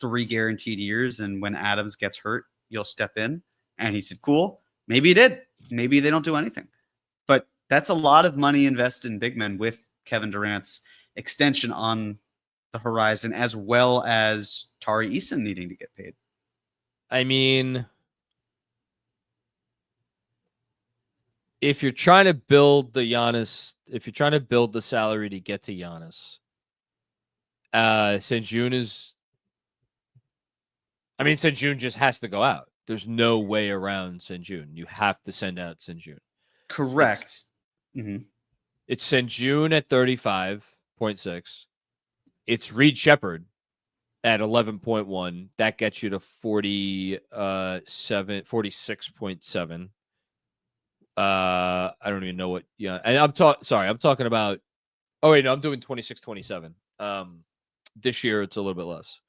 3 guaranteed years. And when Adams gets hurt, you'll step in. And he said, cool. Maybe he did. Maybe they don't do anything. But that's a lot of money invested in big men with Kevin Durant's extension on the horizon, as well as Tari Eason needing to get paid. I mean, if you're trying to build the salary to get to Giannis, Şengün just has to go out. There's no way around Şengün. You have to send out Şengün. Correct. It's Şengün at 35.6. It's Reed Shepherd at 11.1. That gets you to 46.7. I don't even know what. Yeah, and I'm talking about. Oh wait, no, I'm doing 26-27. This year it's a little bit less.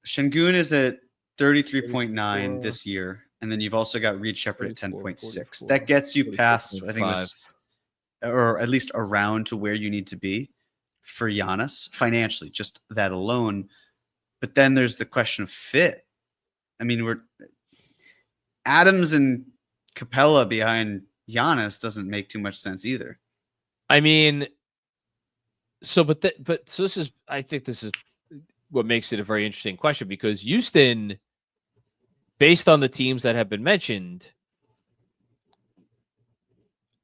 Şengün is at 33.9 this year, and then you've also got Reed Shepherd at 10.6. That gets you past, I think it was, or at least around to where you need to be for Giannis financially, just that alone. But then there's the question of fit. I mean, Adams and Capella behind Giannis doesn't make too much sense either. I mean, so this is, I think this is what makes it a very interesting question, because Houston, based on the teams that have been mentioned,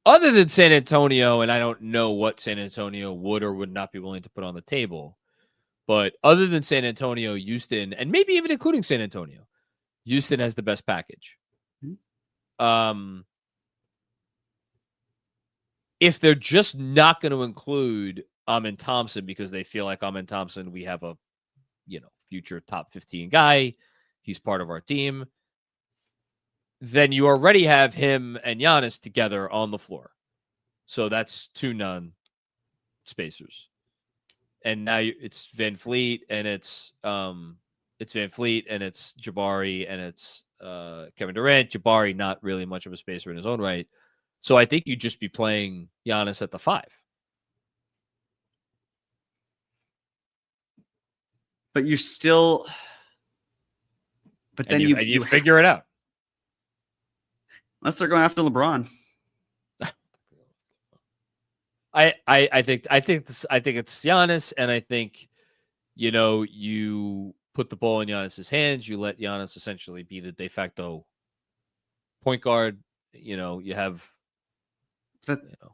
other than San Antonio, and I don't know what San Antonio would or would not be willing to put on the table, but other than San Antonio, Houston, and maybe even including San Antonio, Houston has the best package. If they're just not going to include Amen Thompson because they feel like Amen Thompson, we have a future top 15 guy, he's part of our team, then you already have him and Giannis together on the floor. So that's 2 non-spacers. And now it's Van Fleet and it's Jabari and it's Kevin Durant. Jabari, not really much of a spacer in his own right. So I think you'd just be playing Giannis at the 5. But you're still. But then you figure it out. Unless they're going after LeBron. I think it's Giannis, and I think you put the ball in Giannis's hands. You let Giannis essentially be the de facto point guard. You have that. But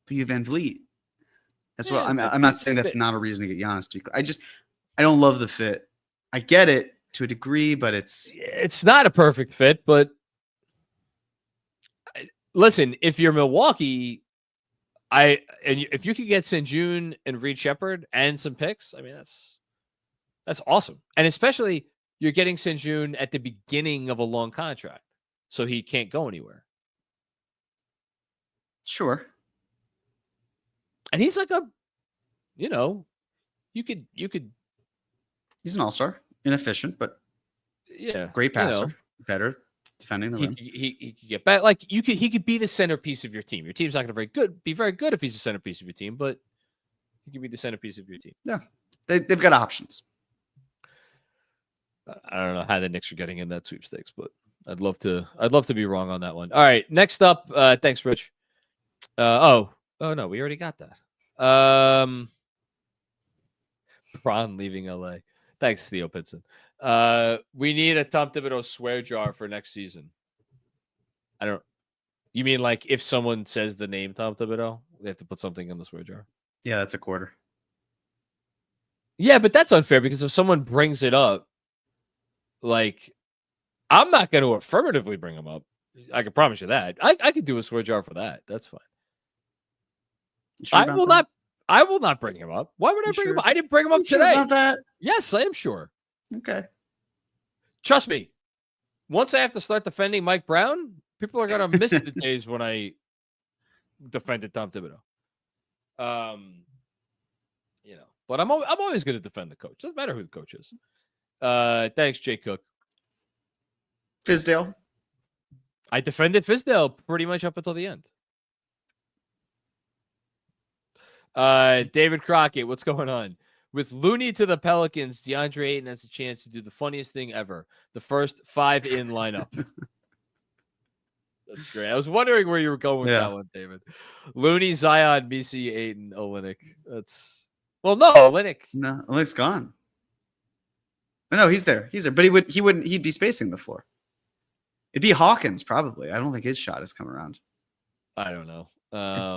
you have Van Vliet. That's what I'm not saying that's not a reason to get Giannis to be clear. I don't love the fit. I get it to a degree, but it's not a perfect fit. But listen, if you're Milwaukee, if you could get Şengün and Reed Shepherd and some picks, I mean that's awesome. And especially you're getting Şengün at the beginning of a long contract, so he can't go anywhere. Sure. And he's like you could. He's an all-star, inefficient, but great passer, better defending the rim. He could get back. Like he could be the centerpiece of your team. Your team's not going to be very good if he's the centerpiece of your team, but he could be the centerpiece of your team. Yeah, they've got options. I don't know how the Knicks are getting in that sweepstakes, but I'd love to be wrong on that one. All right, next up, thanks, Rich. Oh no, we already got that. Bron leaving LA. Thanks, Theo Pinson. We need a Tom Thibodeau swear jar for next season. I don't. You mean like if someone says the name Tom Thibodeau, they have to put something in the swear jar? Yeah, that's a quarter. Yeah, but that's unfair because if someone brings it up, like, I'm not going to affirmatively bring them up. I can promise you that. I could do a swear jar for that. That's fine. You sure about that? I will not bring him up. Why would I You bring sure? him up? I didn't bring him up You sure today. about that? Yes, I am sure. Okay. Trust me. Once I have to start defending Mike Brown, people are going to miss the days when I defended Tom Thibodeau. You know, but I'm always going to defend the coach. Doesn't matter who the coach is. Thanks, Jay Cook. Fizdale. I defended Fizdale pretty much up until the end. David Crockett, what's going on? With Looney to the Pelicans, DeAndre Ayton has a chance to do the funniest thing ever. The first 5 in lineup. That's great. I was wondering where you were going with that one, David. Looney, Zion, Messi, Ayton, Olynyk. That's no, Olynyk. No, Olynyk's gone. No, he's there. He's there. But he'd be spacing the floor. It'd be Hawkins, probably. I don't think his shot has come around. I don't know.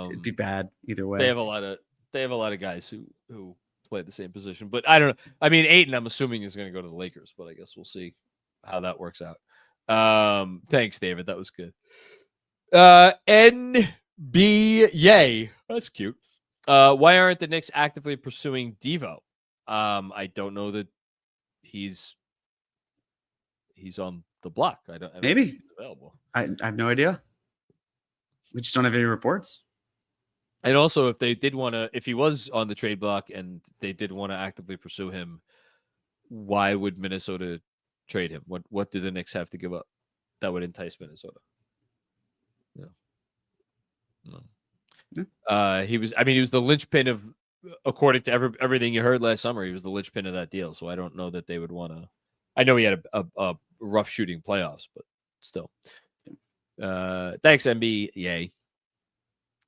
It'd be bad either way. They have a lot of guys who play the same position, but I don't know. I mean, Ayton, I'm assuming is going to go to the Lakers, but I guess we'll see how that works out. Thanks, David. That was good. NB Yay. That's cute. Why aren't the Knicks actively pursuing Devo? I don't know that he's on the block. I don't Maybe think he's available. I have no idea. We just don't have any reports. And also, if he was on the trade block and they did want to actively pursue him, why would Minnesota trade him? What do the Knicks have to give up that would entice Minnesota? No. He was the linchpin of, according to everything you heard last summer, he was the linchpin of that deal. So I don't know that they would want to. I know he had a rough shooting playoffs, but still. Thanks, MB. Yay.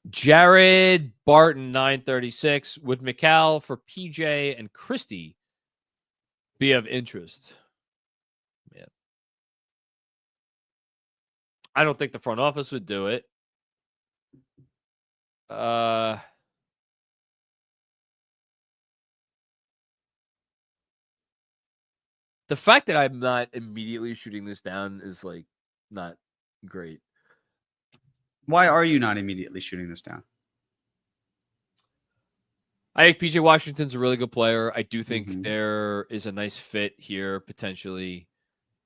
Jared Barton, 936. Would McCall for PJ and Christie be of interest? Man. I don't think the front office would do it. The fact that I'm not immediately shooting this down is like not great. Why are you not immediately shooting this down? I think PJ Washington's a really good player. I do think there is a nice fit here potentially.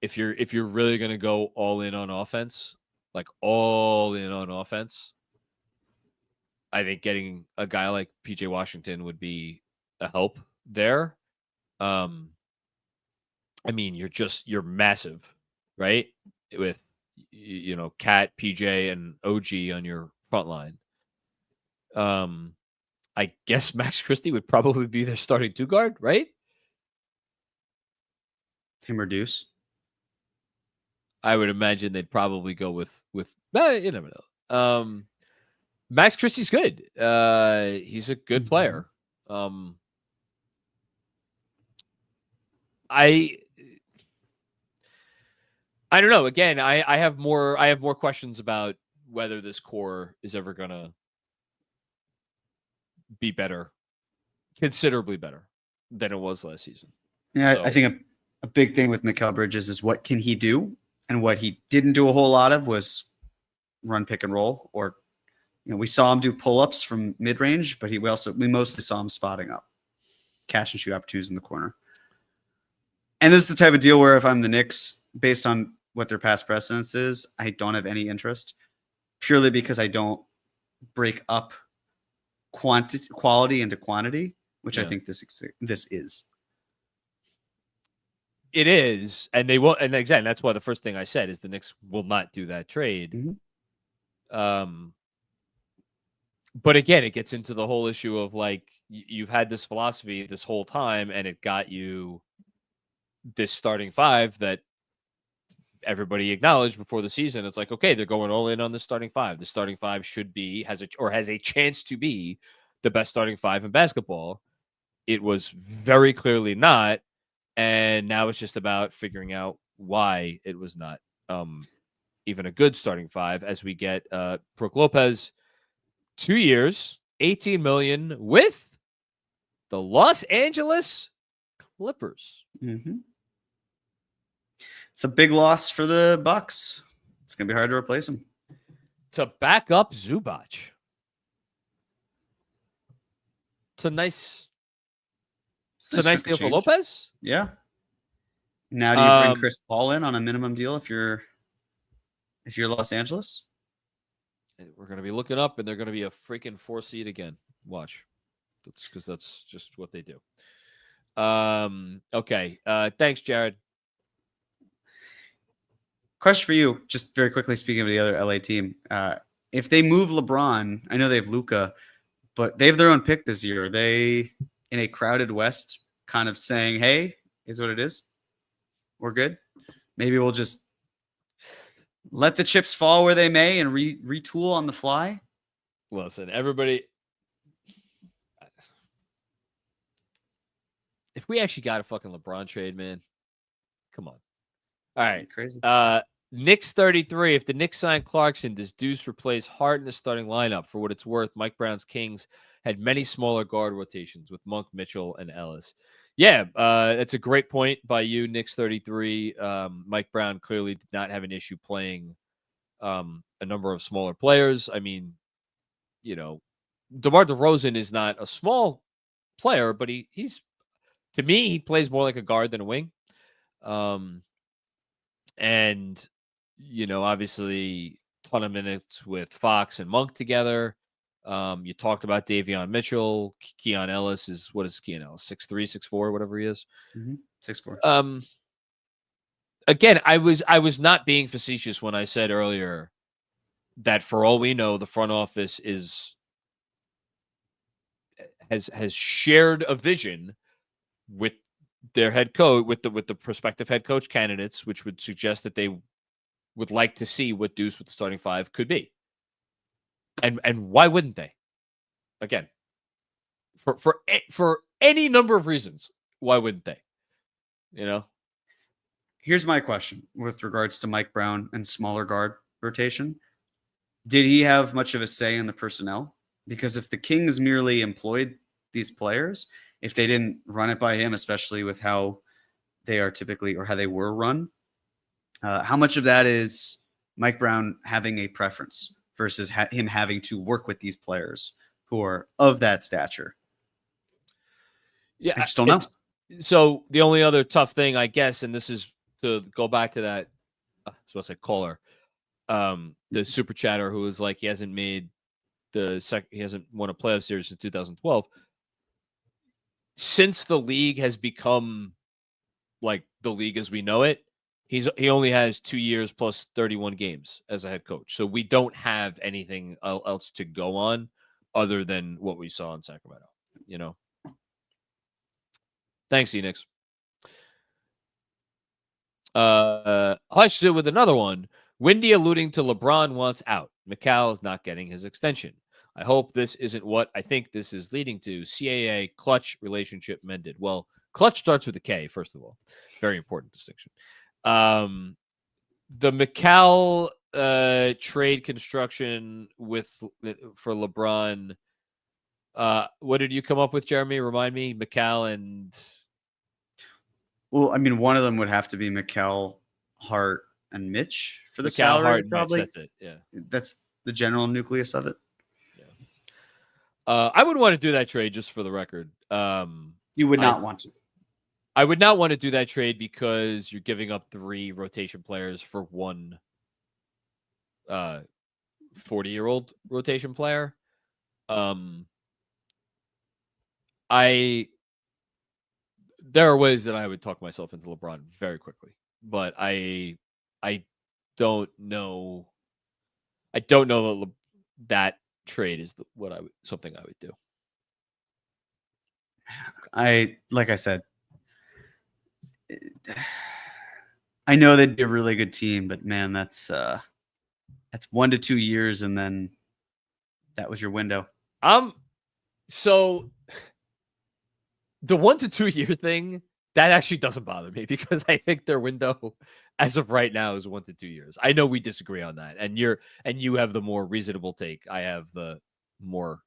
If you're really going to go all in on offense, I think getting a guy like PJ Washington would be a help there. I mean, you're massive, right? With Cat, PJ, and OG on your front line. I guess Max Christie would probably be their starting 2 guard, right? Him or Deuce? I would imagine they'd probably go with you never know. Max Christie's good. He's a good player. I don't know. Again, I have more questions about whether this core is ever gonna be better, considerably better than it was last season. Yeah, So, I think a big thing with Mikal Bridges is what can he do, and what he didn't do a whole lot of was run pick and roll, or we saw him do pull-ups from mid-range, but we mostly saw him spotting up, catch and shoot opportunities in the corner. And this is the type of deal where if I'm the Knicks, based on what their past precedence is, I don't have any interest, purely because I don't break up quality into quantity, which I think this is. It is, and they will, and again, that's why the first thing I said is the Knicks will not do that trade. But again, it gets into the whole issue of like you've had this philosophy this whole time, and it got you this starting 5 that everybody acknowledged before the season. It's like, okay, they're going all in on the starting 5. The starting 5 should be has a chance to be the best starting 5 in basketball. It was very clearly not, and now it's just about figuring out why it was not. even a good starting five as we get Brook Lopez, 2 years, $18 million with the Los Angeles Clippers. Mm-hmm. It's a big loss for the Bucks. It's gonna be hard to replace him. To back up Zubac. It's a nice deal for change. Lopez. Yeah. Now do you bring Chris Paul in on a minimum deal if you're Los Angeles? We're gonna be looking up, and they're gonna be a freaking 4 seed again. Watch. That's because that's just what they do. Okay. Thanks, Jared. Question for you, just very quickly, speaking of the other LA team. If they move LeBron, I know they have Luka, but they have their own pick this year. Are they in a crowded West kind of saying, hey, is what it is? We're good. Maybe we'll just let the chips fall where they may and retool on the fly. Listen, everybody. If we actually got a fucking LeBron trade, man, come on. All right. Crazy. Knicks 33. If the Knicks sign Clarkson, does Deuce replace Hart in the starting lineup? For what it's worth, Mike Brown's Kings had many smaller guard rotations with Monk, Mitchell, and Ellis. Yeah, that's a great point by you, Knicks 33. Mike Brown clearly did not have an issue playing a number of smaller players. I mean, DeMar DeRozan is not a small player, but he's to me, he plays more like a guard than a wing. And, obviously, ton of minutes with Fox and Monk together. You talked about Davion Mitchell. Keon Ellis is, what is Keon Ellis? 6'3", 6'4", whatever he is. 6'4". Again, I was not being facetious when I said earlier that for all we know, the front office has shared a vision with their head coach, with the prospective head coach candidates, which would suggest that they would like to see what Deuce with the starting five could be. And why wouldn't they? Again, for any number of reasons, why wouldn't they? Here's my question with regards to Mike Brown and smaller guard rotation. Did he have much of a say in the personnel? Because if the Kings merely employed these players, if they didn't run it by him, especially with how they are typically or how they were run, how much of that is Mike Brown having a preference versus him having to work with these players who are of that stature? Yeah, I just don't know. So the only other tough thing, I guess, and this is to go back to that, I was supposed to say caller, the super chatter who was like, he hasn't won a playoff series since 2012. Since the league has become like the league as we know it, he only has 2 years plus 31 games as a head coach. So we don't have anything else to go on other than what we saw in Sacramento. Thanks, Enix. Hush with another one. Windy alluding to LeBron wants out. McCall is not getting his extension. I hope this isn't what I think this is leading to. CAA Clutch relationship mended. Well, Clutch starts with a K, first of all. Very important distinction. The McCall trade construction for LeBron. What did you come up with, Jeremy? Remind me. McCall and... Well, I mean, one of them would have to be McCall, Hart, and Mitch for the McCall, salary, Hart, probably. Mitch, that's it. Yeah. That's the general nucleus of it. I wouldn't want to do that trade, just for the record. You would not want to. I would not want to do that trade because you're giving up 3 rotation players for one 40-year-old rotation player. There are ways that I would talk myself into LeBron very quickly, but I don't know. I don't know that trade is something I would do. Like I said, I know they'd be a really good team, but man, that's 1 to 2 years, and then that was your window. So the 1 to 2 year thing That actually doesn't bother me because I think their window as of right now is 1 to 2 years. I know we disagree on that, and you have the more reasonable take. I have the more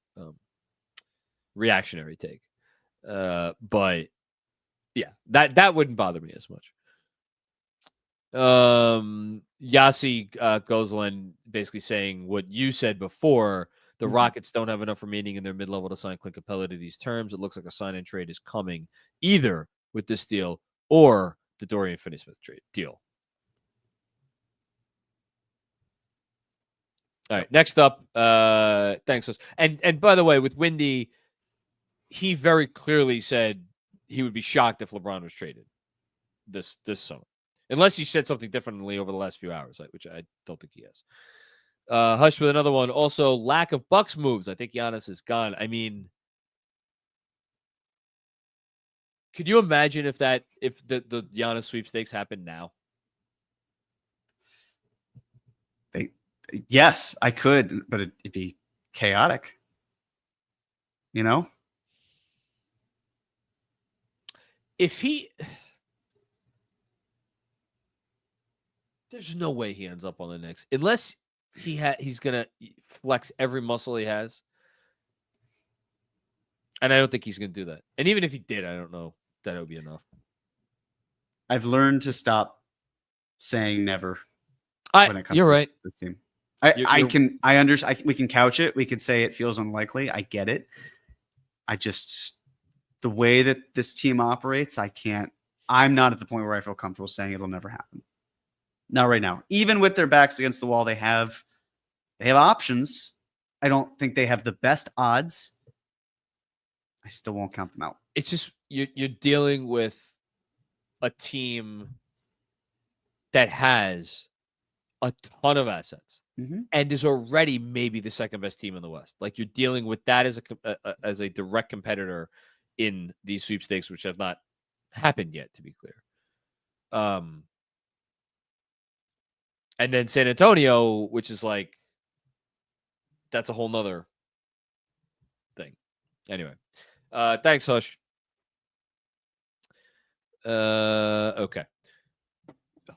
reactionary take. But yeah, that wouldn't bother me as much. Yassi Gozlan basically saying what you said before. The Rockets don't have enough remaining in their mid-level to sign Clint Capella to these terms. It looks like a sign-and trade is coming, either with this deal or the Dorian Finney-Smith trade deal. All right, next up, thanks. And by the way, with Windy, he very clearly said he would be shocked if LeBron was traded this summer. Unless he said something differently over the last few hours, which I don't think he has. Hush with another one. Also, lack of Bucks moves. I think Giannis is gone. I mean, could you imagine if the Giannis sweepstakes happened now? Yes, I could, but it'd be chaotic. You know? If he... There's no way he ends up on the Knicks. Unless he's going to flex every muscle he has. And I don't think he's going to do that. And even if he did, I don't know that it would be enough. I've learned to stop saying never when it comes to this team. I understand. We can couch it. We could say it feels unlikely. I get it. The way that this team operates, I'm not at the point where I feel comfortable saying it'll never happen. Not right now. Even with their backs against the wall, they have options. I don't think they have the best odds. I still won't count them out. It's just you're dealing with a team that has a ton of assets and is already maybe the second best team in the West. Like, you're dealing with that as a direct competitor in these sweepstakes, which have not happened yet, to be clear. And then San Antonio, which is like, that's a whole nother thing. Anyway, thanks, Hush. Okay.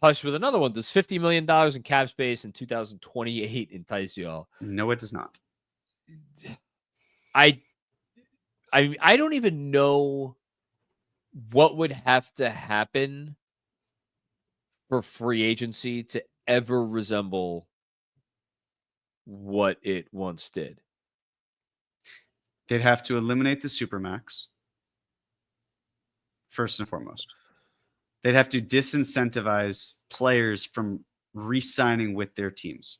Hush with another one. Does $50 million in cap space in 2028 entice y'all? No, it does not. I don't even know what would have to happen for free agency to ever resemble what it once did. They'd have to eliminate the Supermax, first and foremost. They'd have to disincentivize players from re-signing with their teams.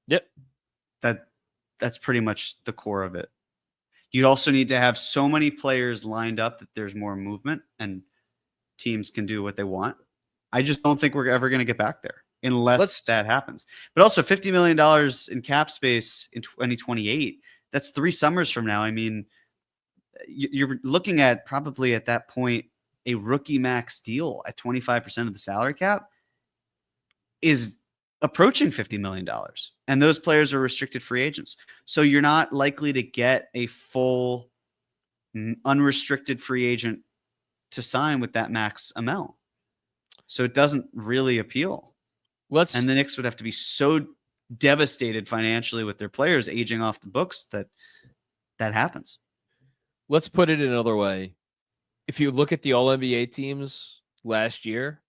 Yep. That's pretty much the core of it. You'd also need to have so many players lined up that there's more movement and teams can do what they want. I just don't think we're ever going to get back there unless that happens. But also $50 million in cap space in 2028, that's 3 summers from now. I mean, you're looking at probably at that point a rookie max deal at 25% of the salary cap is approaching $50 million. And those players are restricted free agents. So you're not likely to get a full unrestricted free agent to sign with that max amount. So it doesn't really appeal. And the Knicks would have to be so devastated financially with their players aging off the books that happens. Let's put it another way. If you look at the All-NBA teams last year,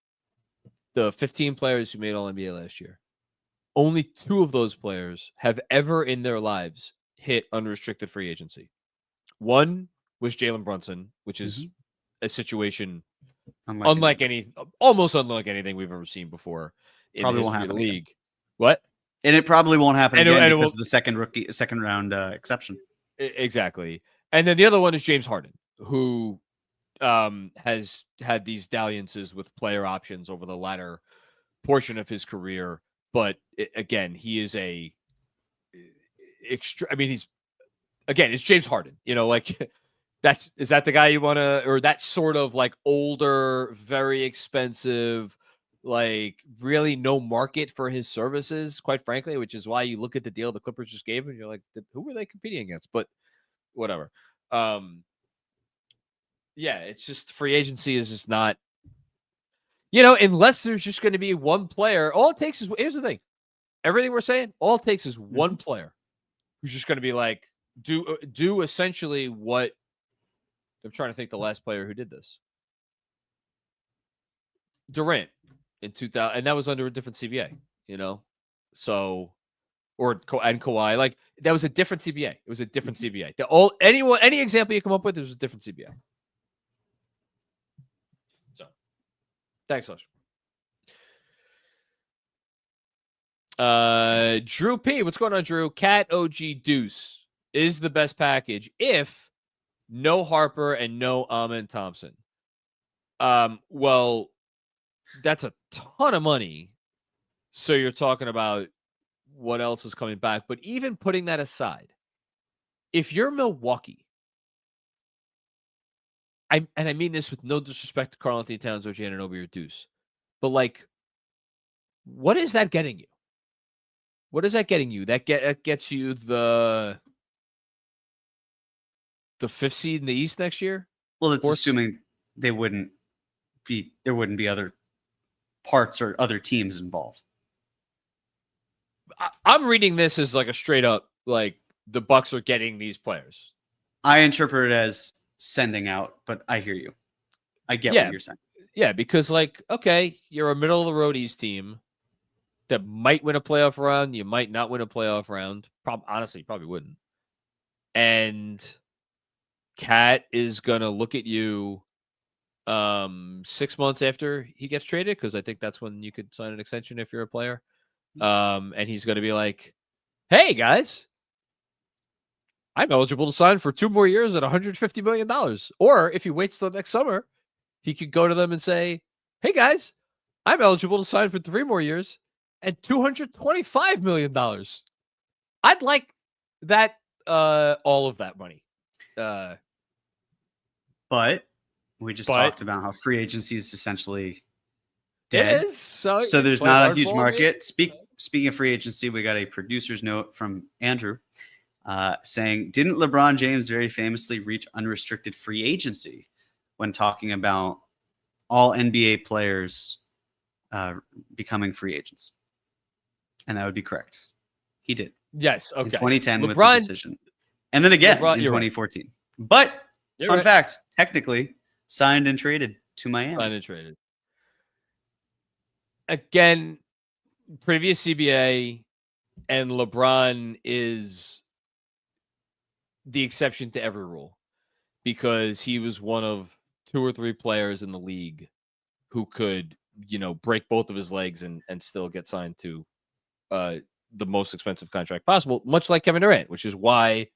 the 15 players who made All-NBA last year, only 2 of those players have ever in their lives hit unrestricted free agency. One was Jalen Brunson, which is a situation almost unlike anything we've ever seen before in the history of the league. Again. What? And it probably won't happen again because of the second round exception. Exactly. And then the other one is James Harden, who has had these dalliances with player options over the latter portion of his career. But again, he is it's James Harden, like is that the guy you want to, or that sort of like older, very expensive, like really no market for his services, quite frankly, which is why you look at the deal the Clippers just gave him, you're like, who were they competing against? But whatever. Yeah, it's just free agency is just not, unless there's just going to be one player. All it takes is, here's the thing. Everything we're saying, all it takes is one player who's just going to be like, do essentially what, I'm trying to think the last player who did this. Durant in 2000, and that was under a different CBA, so, and Kawhi, like that was a different CBA. It was a different CBA. Any example you come up with, it was a different CBA. So, thanks, Hush. Drew P, what's going on, Drew? Cat OG Deuce is the best package if no Harper and no Amen Thompson. Well, that's a ton of money. So you're talking about what else is coming back. But even putting that aside, if you're Milwaukee, I mean this with no disrespect to Karl Anthony Towns or Anunoby or Deuce, but like, what is that getting you? What is that getting you? That gets you the 5th seed in the East next year? Well, it's assuming there wouldn't be other parts or other teams involved. I'm reading this as like a straight up, like the Bucks are getting these players. I interpret it as sending out, but I hear you. I get what you're saying. Yeah, because like, okay, you're a middle of the road East team that might win a playoff round. You might not win a playoff round. Honestly, probably wouldn't. And Cat is going to look at you 6 months after he gets traded, because I think that's when you could sign an extension if you're a player. And he's going to be like, hey, guys, I'm eligible to sign for 2 more years at $150 million. Or if he waits till next summer, he could go to them and say, hey, guys, I'm eligible to sign for 3 more years at $225 million. I'd like that, all of that money. But we just talked about how free agency is essentially dead. It is. So there's not a huge market. Speaking of free agency, we got a producer's note from Andrew saying, didn't LeBron James very famously reach unrestricted free agency when talking about all NBA players becoming free agents? And that would be correct. He did. Yes. Okay. In 2010 with the decision. And then again in 2014. Right. But fun fact, technically signed and traded to Miami. Signed and traded. Again, previous CBA, and LeBron is the exception to every rule because he was one of 2 or 3 players in the league who could, break both of his legs and still get signed to the most expensive contract possible, much like Kevin Durant, which is why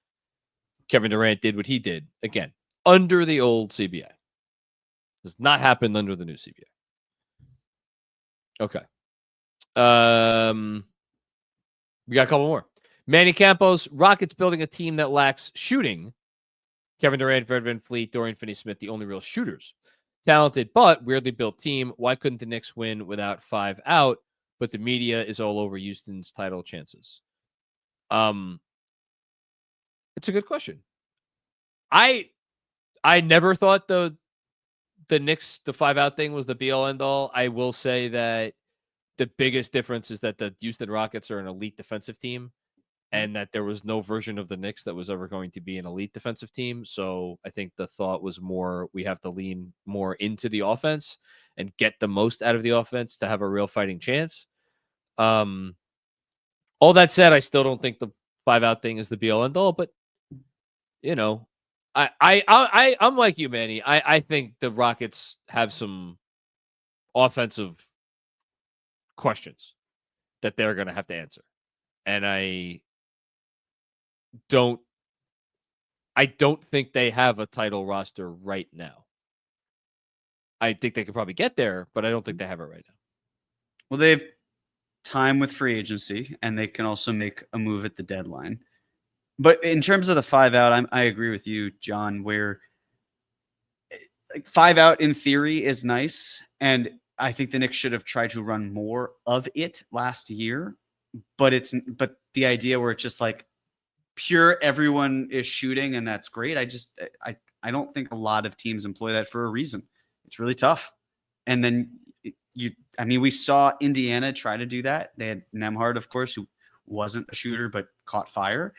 Kevin Durant did what he did, again, under the old CBA. Does not happen under the new CBA. Okay. We got a couple more. Manny Campos, Rockets building a team that lacks shooting. Kevin Durant, Fred VanVleet, Dorian Finney-Smith, the only real shooters. Talented, but weirdly built team. Why couldn't the Knicks win without 5 out? But the media is all over Houston's title chances. It's a good question. I never thought the Knicks, the 5 out thing was the be all end all. I will say that the biggest difference is that the Houston Rockets are an elite defensive team and that there was no version of the Knicks that was ever going to be an elite defensive team. So I think the thought was more, we have to lean more into the offense and get the most out of the offense to have a real fighting chance. All that said, I still don't think the 5 out thing is the be all end all, but I'm like you, Manny. I think the Rockets have some offensive questions that they're going to have to answer. And I don't think they have a title roster right now. I think they could probably get there, but I don't think they have it right now. Well, they have time with free agency, and they can also make a move at the deadline. But in terms of the 5 out, I agree with you, John, where 5 out in theory is nice. And I think the Knicks should have tried to run more of it last year. But the idea where it's just like pure everyone is shooting and that's great. I don't think a lot of teams employ that for a reason. It's really tough. And then we saw Indiana try to do that. They had Nembhard, of course, who wasn't a shooter but caught fire.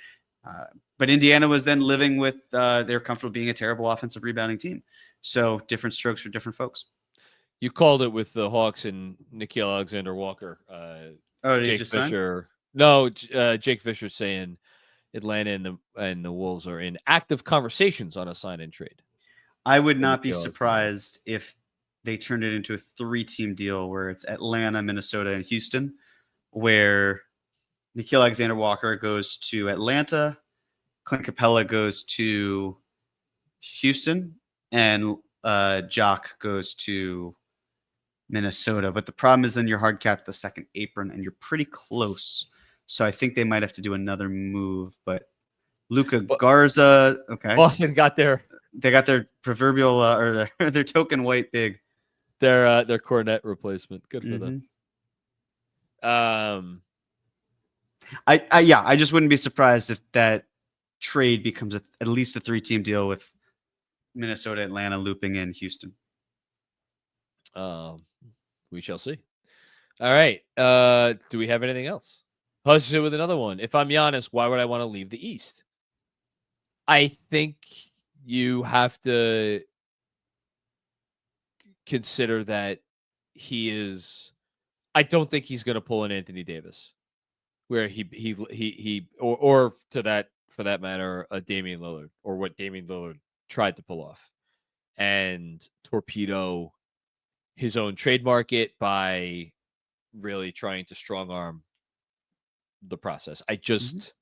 But Indiana was then living with they're comfortable being a terrible offensive rebounding team. So different strokes for different folks. You called it with the Hawks and Nickeil Alexander-Walker. Did Jake just sign? Fisher. No, Jake Fisher saying Atlanta and the Wolves are in active conversations on a sign and trade. I would not be Nickeil surprised if they turned it into a 3-team deal where it's Atlanta, Minnesota, and Houston, where Nickeil Alexander-Walker goes to Atlanta, Clint Capella goes to Houston, and Jock goes to Minnesota. But the problem is then you're hard capped at the second apron, and you're pretty close. So I think they might have to do another move. But Luka Garza, okay. Boston got their proverbial or their token white big. Their Cornet replacement. Good for them. I just wouldn't be surprised if that trade becomes at least a 3-team deal with Minnesota, Atlanta looping in Houston. We shall see. All right. Do we have anything else? Let's do it with another one. If I'm Giannis, why would I want to leave the East? I think you have to consider that he is. I don't think he's going to pull an Anthony Davis, where he or to that for that matter a Damian Lillard, or what Damian Lillard tried to pull off, and torpedo his own trade market by really trying to strong arm the process. I don't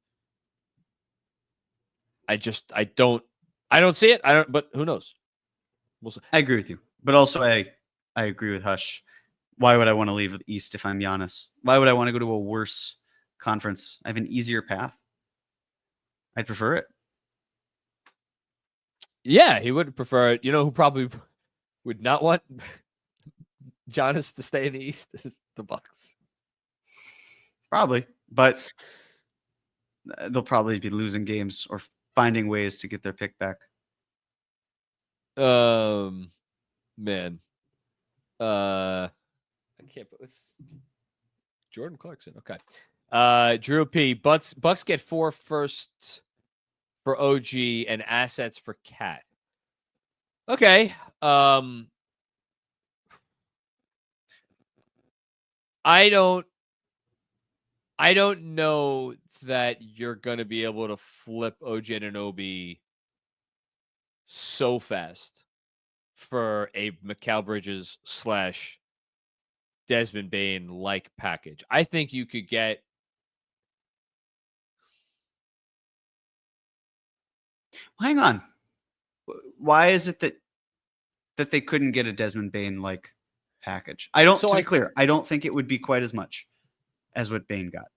see it. But who knows? We'll see. I agree with you, but also I agree with Hush. Why would I want to leave the East if I'm Giannis? Why would I want to go to a worse conference? I have an easier path. I'd prefer it. Yeah, he would prefer it. You know who probably would not want Giannis to stay in the East? This is the Bucks. Probably, but they'll probably be losing games or finding ways to get their pick back. Man. I can't put this. Jordan Clarkson. Okay. Drew P. Bucks get 4 firsts for OG and assets for Cat. Okay. I don't know that you're going to be able to flip OG Anunoby so fast for a Mikal Bridges / Desmond Bane like package. I think you could get. Hang on. Why is it that they couldn't get a Desmond Bane like package? To be clear, I don't think it would be quite as much as what Bane got.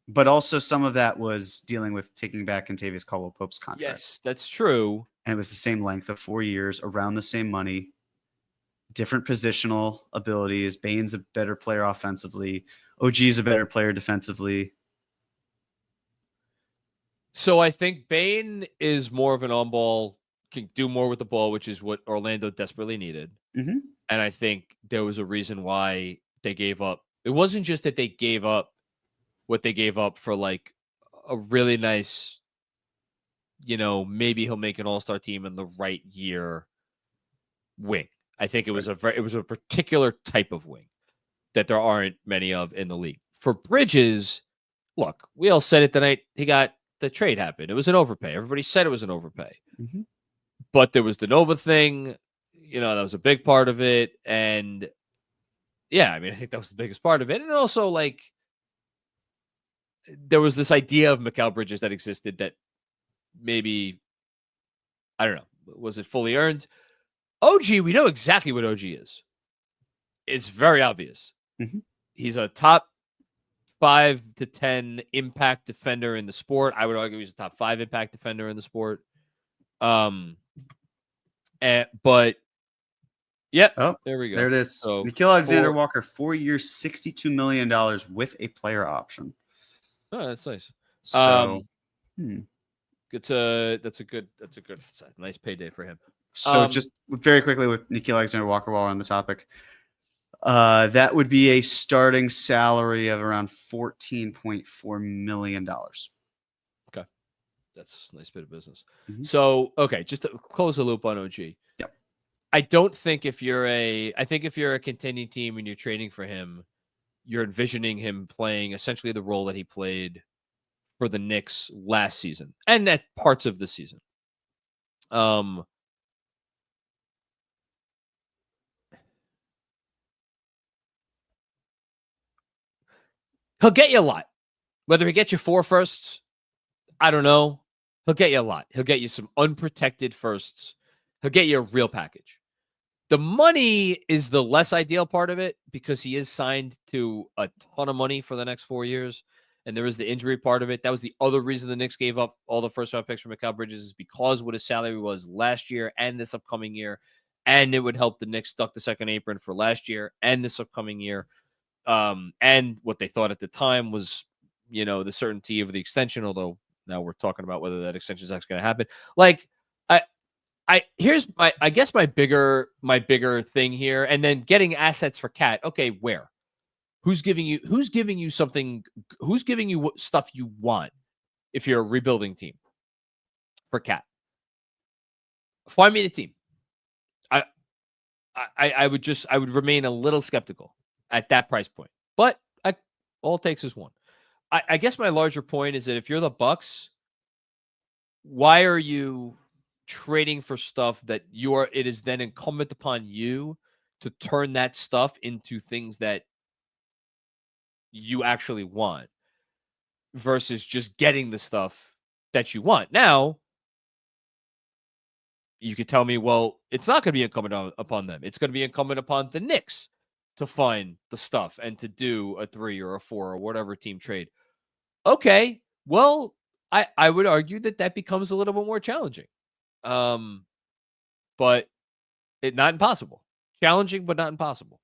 But also some of that was dealing with taking back Kentavious Caldwell-Pope's contract. Yes, that's true. And it was the same length of 4 years, around the same money, different positional abilities. Bane's a better player offensively. OG's a better player defensively. So I think Bane is more of an on-ball, can do more with the ball, which is what Orlando desperately needed. Mm-hmm. And I think there was a reason why they gave up. It wasn't just that they gave up what they gave up for like a really nice, maybe he'll make an all-star team in the right year wing. I think it was a particular type of wing that there aren't many of in the league. For Bridges, look, we all said it the night the trade happened. It was an overpay. Everybody said it was an overpay. Mm-hmm. But there was the Nova thing, that was a big part of it. And yeah, I think that was the biggest part of it. And also, like, there was this idea of Mikal Bridges that existed that maybe, I don't know, was it fully earned? OG, we know exactly what OG is. It's very obvious. Mm-hmm. He's a top 5 to 10 impact defender in the sport. I would argue he's a top 5 impact defender in the sport. But yeah, there we go. There it is. So Nickeil Alexander-Walker, 4 years, $62 million with a player option. Oh, that's nice. So, That's a nice payday for him. So just very quickly with Nickeil Alexander-Walker while we're on the topic, that would be a starting salary of around $14.4 million. Okay. That's a nice bit of business. Mhm. So, okay, just to close the loop on OG. Yep. I don't think if you're a contending team and you're trading for him, you're envisioning him playing essentially the role that he played for the Knicks last season and at parts of the season. He'll get you a lot. Whether he gets you 4 firsts, I don't know. He'll get you a lot. He'll get you some unprotected firsts. He'll get you a real package. The money is the less ideal part of it because he is signed to a ton of money for the next 4 years. And there is the injury part of it. That was the other reason the Knicks gave up all the first-round picks for Mikal Bridges is because what his salary was last year and this upcoming year. And it would help the Knicks duck the second apron for last year and this upcoming year. And what they thought at the time was, the certainty of the extension, although now we're talking about whether that extension is actually going to happen. Like, here's my bigger thing here, and then getting assets for Cat. Okay, where? Who's giving you something? Who's giving you stuff you want if you're a rebuilding team for Cat? Find me the team. I would remain a little skeptical at that price point, but all it takes is one. I guess my larger point is that if you're the Bucks, why are you trading for stuff that it is then incumbent upon you to turn that stuff into things that you actually want versus just getting the stuff that you want? Now, you could tell me, well, it's not going to be incumbent upon them. It's going to be incumbent upon the Knicks to find the stuff and to do a 3 or a 4 or whatever team trade. Okay, well, I would argue that becomes a little bit more challenging. But not impossible. Challenging, but not impossible.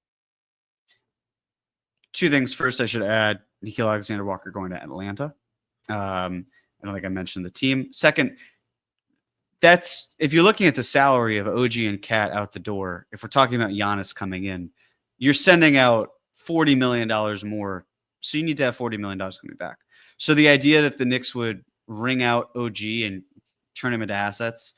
2 things. First, I should add Nickeil Alexander-Walker going to Atlanta. I don't think I mentioned the team. Second, if you're looking at the salary of OG and Cat out the door, if we're talking about Giannis coming in, you're sending out $40 million more. So you need to have $40 million coming back. So the idea that the Knicks would wring out OG and turn him into assets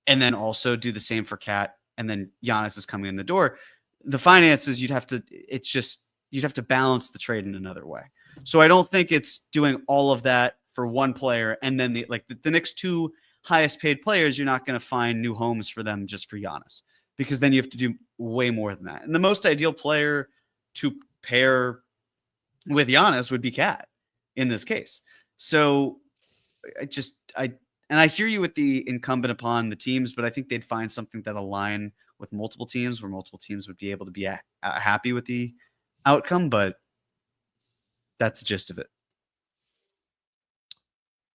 and then also do the same for Cat, and then Giannis is coming in the door, the finances, you'd have to balance the trade in another way. So I don't think it's doing all of that for one player. And then the next 2 highest paid players, you're not going to find new homes for them just for Giannis, because then you have to do way more than that. And the most ideal player to pair with Giannis would be Cat in this case. So I hear you with the incumbent upon the teams, but I think they'd find something that align with multiple teams where multiple teams would be able to be happy with the outcome, but that's the gist of it.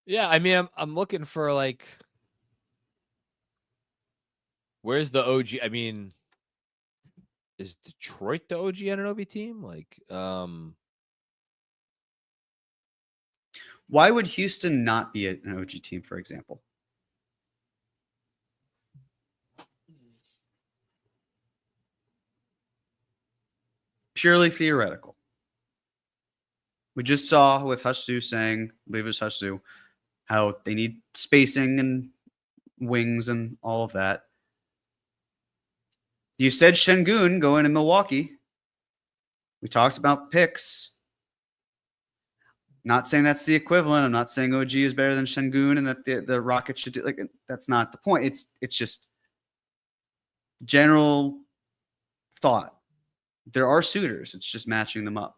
Yeah, I mean, I'm looking for where's the OG? I mean, is Detroit the OG Anunoby team? Why would Houston not be an OG team, for example? Purely theoretical. We just saw with Hushdu saying, I believe it was Hushdu, how they need spacing and wings and all of that. You said Şengün going to Milwaukee. We talked about picks. Not saying that's the equivalent. I'm not saying OG is better than Şengün and that the Rockets should do that's not the point. It's just general thought. There are suitors. It's just matching them up.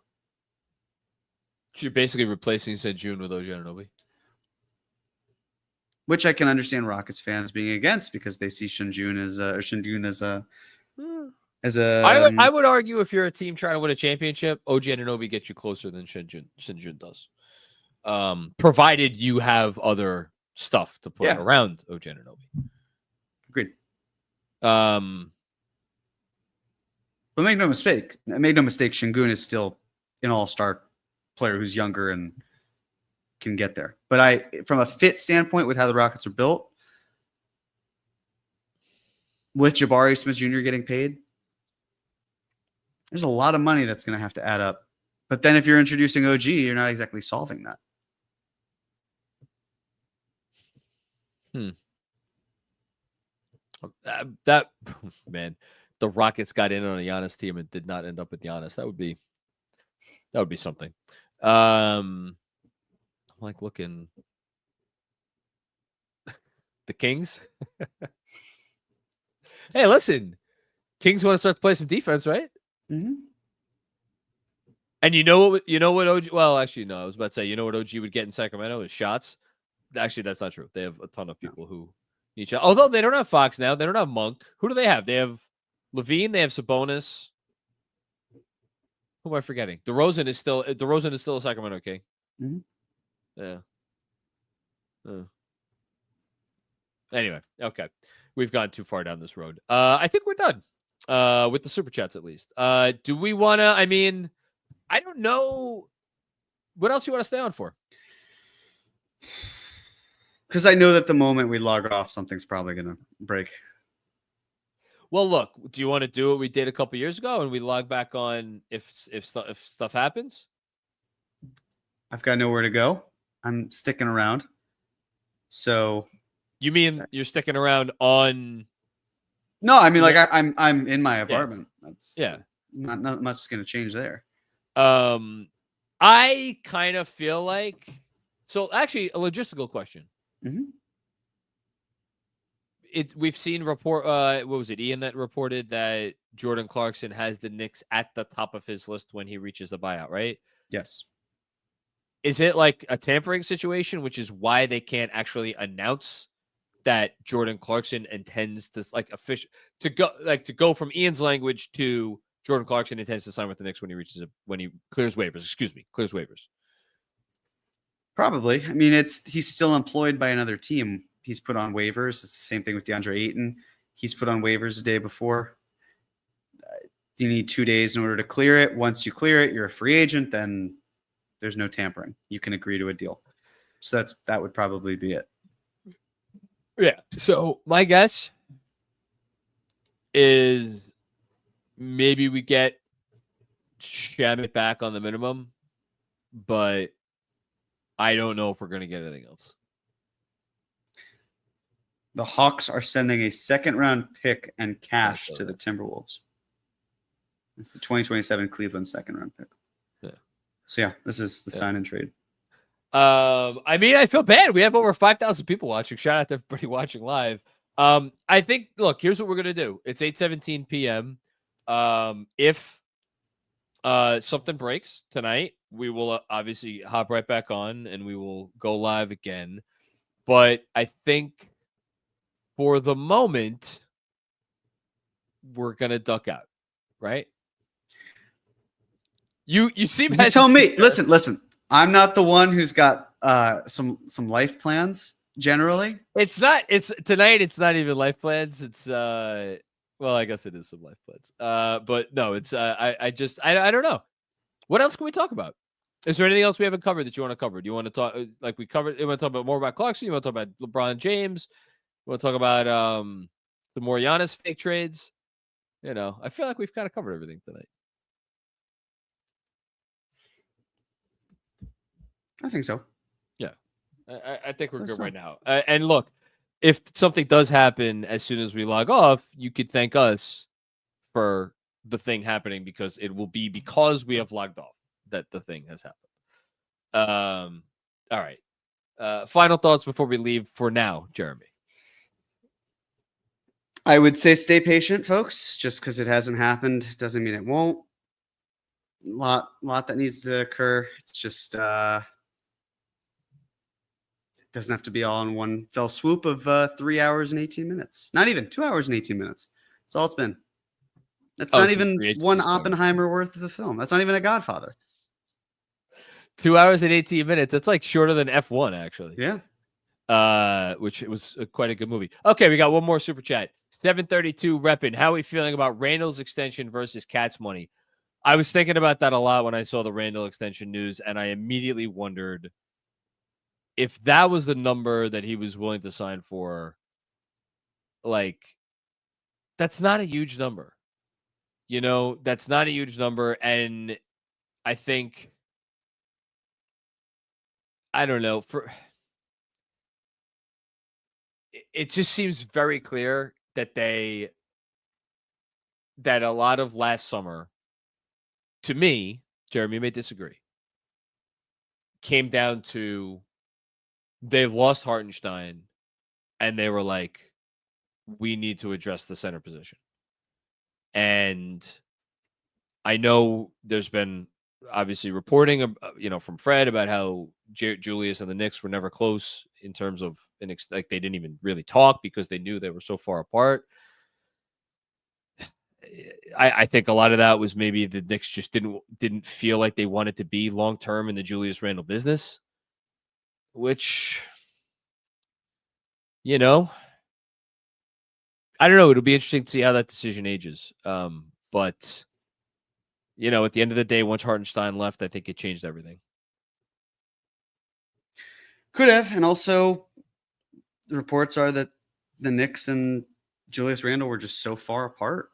So you're basically replacing Şengün with OG Anunoby, which I can understand Rockets fans being against because they see Şengün as a. I would argue if you're a team trying to win a championship, OG Anunoby gets you closer than Şengün does. Provided you have other stuff to put around OG Anunoby. Agreed. But make no mistake. Şengün is still an all-star player who's younger and can get there. But from a fit standpoint with how the Rockets are built, with Jabari Smith Jr. getting paid, there's a lot of money that's going to have to add up. But then if you're introducing OG, you're not exactly solving that. That man, the Rockets got in on a Giannis team and did not end up with Giannis. That would be something. I'm like looking the Kings. Hey, listen, Kings want to start to play some defense, right? Mm-hmm. And you know what OG? Well, actually, no. I was about to say, you know what OG would get in Sacramento is shots. Actually, that's not true. They have a ton of people who need shots. Although they don't have Fox now, they don't have Monk. Who do they have? They have Levine. They have Sabonis. Who am I forgetting? DeRozan is still a Sacramento King. Mm-hmm. Yeah. Anyway, okay. We've gone too far down this road. I think we're done with the super chats at least. Do we want to? I mean, I don't know. What else you want to stay on for? Because I know that the moment we log off, something's probably going to break. Well, look, do you want to do what we did a couple years ago and we log back on if stuff happens? I've got nowhere to go. I'm sticking around. So you mean you're sticking around on? No, I mean like I'm in my apartment. Yeah. That's not much is going to change there. I kind of feel like so. Actually, a logistical question. Mm-hmm. We've seen report. What was it? Ian that reported that Jordan Clarkson has the Knicks at the top of his list when he reaches the buyout, right? Yes. Is it like a tampering situation, which is why they can't actually announce that Jordan Clarkson intends to go from Ian's language to Jordan Clarkson intends to sign with the Knicks when he clears waivers. Probably. I mean, he's still employed by another team. He's put on waivers. It's the same thing with DeAndre Ayton. He's put on waivers the day before. You need 2 days in order to clear it. Once you clear it, you're a free agent. Then there's no tampering. You can agree to a deal. So that would probably be it. Yeah. So my guess is maybe we get Shamit back on the minimum, but I don't know if we're going to get anything else. The Hawks are sending a second-round pick and cash to the Timberwolves. It's the 2027 Cleveland second-round pick. Yeah. So, yeah, this is the sign and trade. I mean, I feel bad. We have over 5,000 people watching. Shout out to everybody watching live. I think, look, here's what we're going to do. It's 8:17 p.m. If something breaks tonight, we will obviously hop right back on and we will go live again. But I think for the moment, we're going to duck out, right? You seem You tell me. Listen. I'm not the one who's got some life plans generally. It's tonight. It's not even life plans. It's well, I guess it is some life plans. But no, it's I don't know. What else can we talk about? Is there anything else we haven't covered that you want to cover? Do you want to talk like we covered? You want to talk about more about Clarkson? You want to talk about LeBron James? You want to talk about the more Giannis fake trades? You know, I feel like we've kind of covered everything tonight. I think so. Yeah, I think we're good right now. And look, if something does happen as soon as we log off, you could thank us for the thing happening because it will be because we have logged off that the thing has happened. All right. Final thoughts before we leave for now, Jeremy. I would say stay patient, folks. Just because it hasn't happened doesn't mean it won't. Lot that needs to occur. It's just it doesn't have to be all in one fell swoop of 3 hours and 18 minutes. Not even 2 hours and 18 minutes. That's all it's been. That's not even one Oppenheimer worth of a film. That's not even a Godfather. 2 hours and 18 minutes. That's like shorter than F1, actually. Yeah. Which it was quite a good movie. Okay, we got one more super chat. 732 repping. How are we feeling about Randall's extension versus Cat's money? I was thinking about that a lot when I saw the Randall extension news, and I immediately wondered if that was the number that he was willing to sign for, like, that's not a huge number. You know, that's not a huge number. And I think, I don't know, it just seems very clear that that a lot of last summer, to me, Jeremy may disagree, came down to they lost Hartenstein and they were like, we need to address the center position. And I know there's been obviously reporting, from Fred about how Julius and the Knicks were never close in terms of like they didn't even really talk because they knew they were so far apart. I think a lot of that was maybe the Knicks just didn't feel like they wanted to be long term in the Julius Randle business, which, I don't know. It'll be interesting to see how that decision ages. But at the end of the day, once Hartenstein left, I think it changed everything. Could have, and also the reports are that the Knicks and Julius Randle were just so far apart.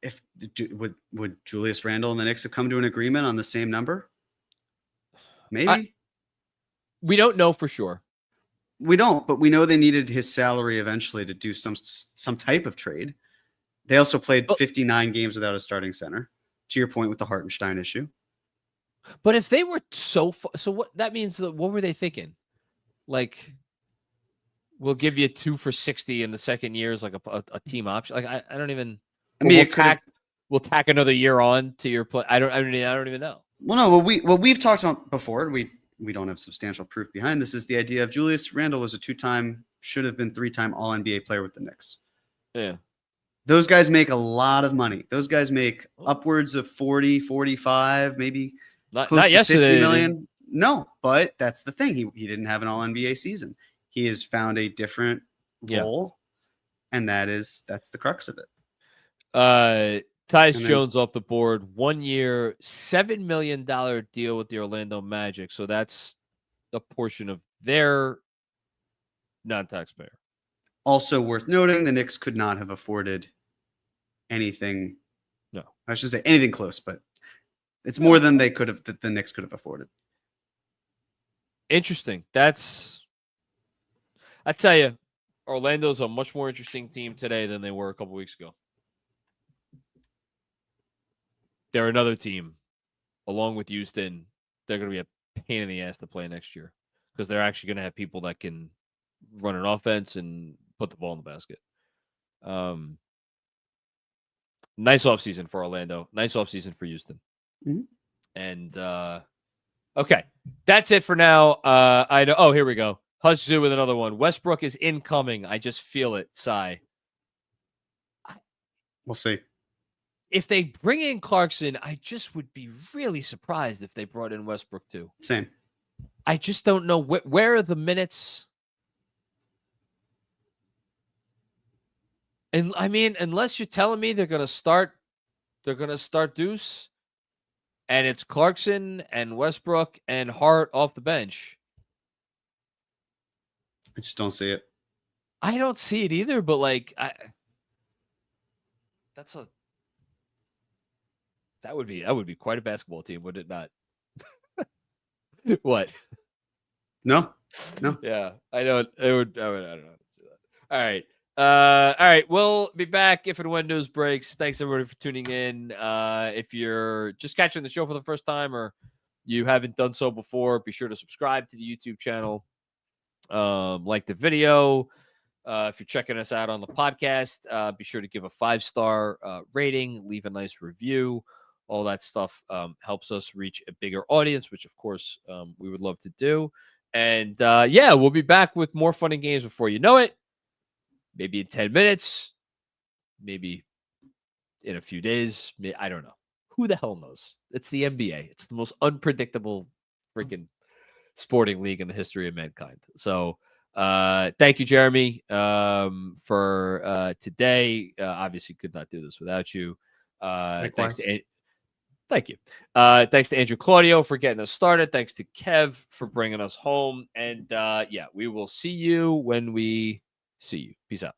If would Julius Randle and the Knicks have come to an agreement on the same number? Maybe. We don't know for sure. We don't, but we know they needed his salary eventually to do some type of trade. They also played 59 games without a starting center. To your point with the Hartenstein issue. But if they were so what that means, what were they thinking? Like, we'll give you 2 for $60 in the second year as like a team option. Like I don't even. I mean, we'll tack another year on to your play. I don't even know. Well, no. What we've talked about before, we don't have substantial proof behind this, is the idea of Julius Randle was a 2-time, should have been 3-time All NBA player with the Knicks. Yeah. Those guys make a lot of money. Those guys make upwards of 40, 45, maybe close to 50 million. No, but that's the thing. He didn't have an All NBA season. He has found a different role, and that's the crux of it. Tyus Jones off the board, 1 year, $7 million deal with the Orlando Magic. So that's a portion of their non-taxpayer. Also worth noting, the Knicks could not have afforded anything. No, I should say anything close, but it's more than the Knicks could have afforded. Interesting. I tell you, Orlando's a much more interesting team today than they were a couple weeks ago. They're another team, along with Houston. They're going to be a pain in the ass to play next year because they're actually going to have people that can run an offense and put the ball in the basket. Nice offseason for Orlando. Nice offseason for Houston. Mm-hmm. And, okay, that's it for now. I know. Oh, here we go. Hush Zoo with another one. Westbrook is incoming. I just feel it. Sigh. We'll see. If they bring in Clarkson, I just would be really surprised if they brought in Westbrook too. Same. I just don't know where are the minutes. And I mean, unless you're telling me they're gonna start Deuce, and it's Clarkson and Westbrook and Hart off the bench. I just don't see it. I don't see it either, but like that would be quite a basketball team, would it not? What? No. Yeah, I don't. I don't know. All right. All right. We'll be back if and when news breaks. Thanks everybody for tuning in. If you're just catching the show for the first time or you haven't done so before, be sure to subscribe to the YouTube channel. Like the video. If you're checking us out on the podcast, be sure to give a 5-star rating, leave a nice review. All that stuff helps us reach a bigger audience, which of course we would love to do. And we'll be back with more fun and games before you know it. Maybe in 10 minutes, maybe in a few days. I don't know. Who the hell knows? It's the NBA. It's the most unpredictable freaking sporting league in the history of mankind. So thank you, Jeremy, for today. Obviously could not do this without you. Thanks to Thank you. Thanks to Andrew Claudio for getting us started. Thanks to Kev for bringing us home. And yeah, we will see you when we see you. Peace out.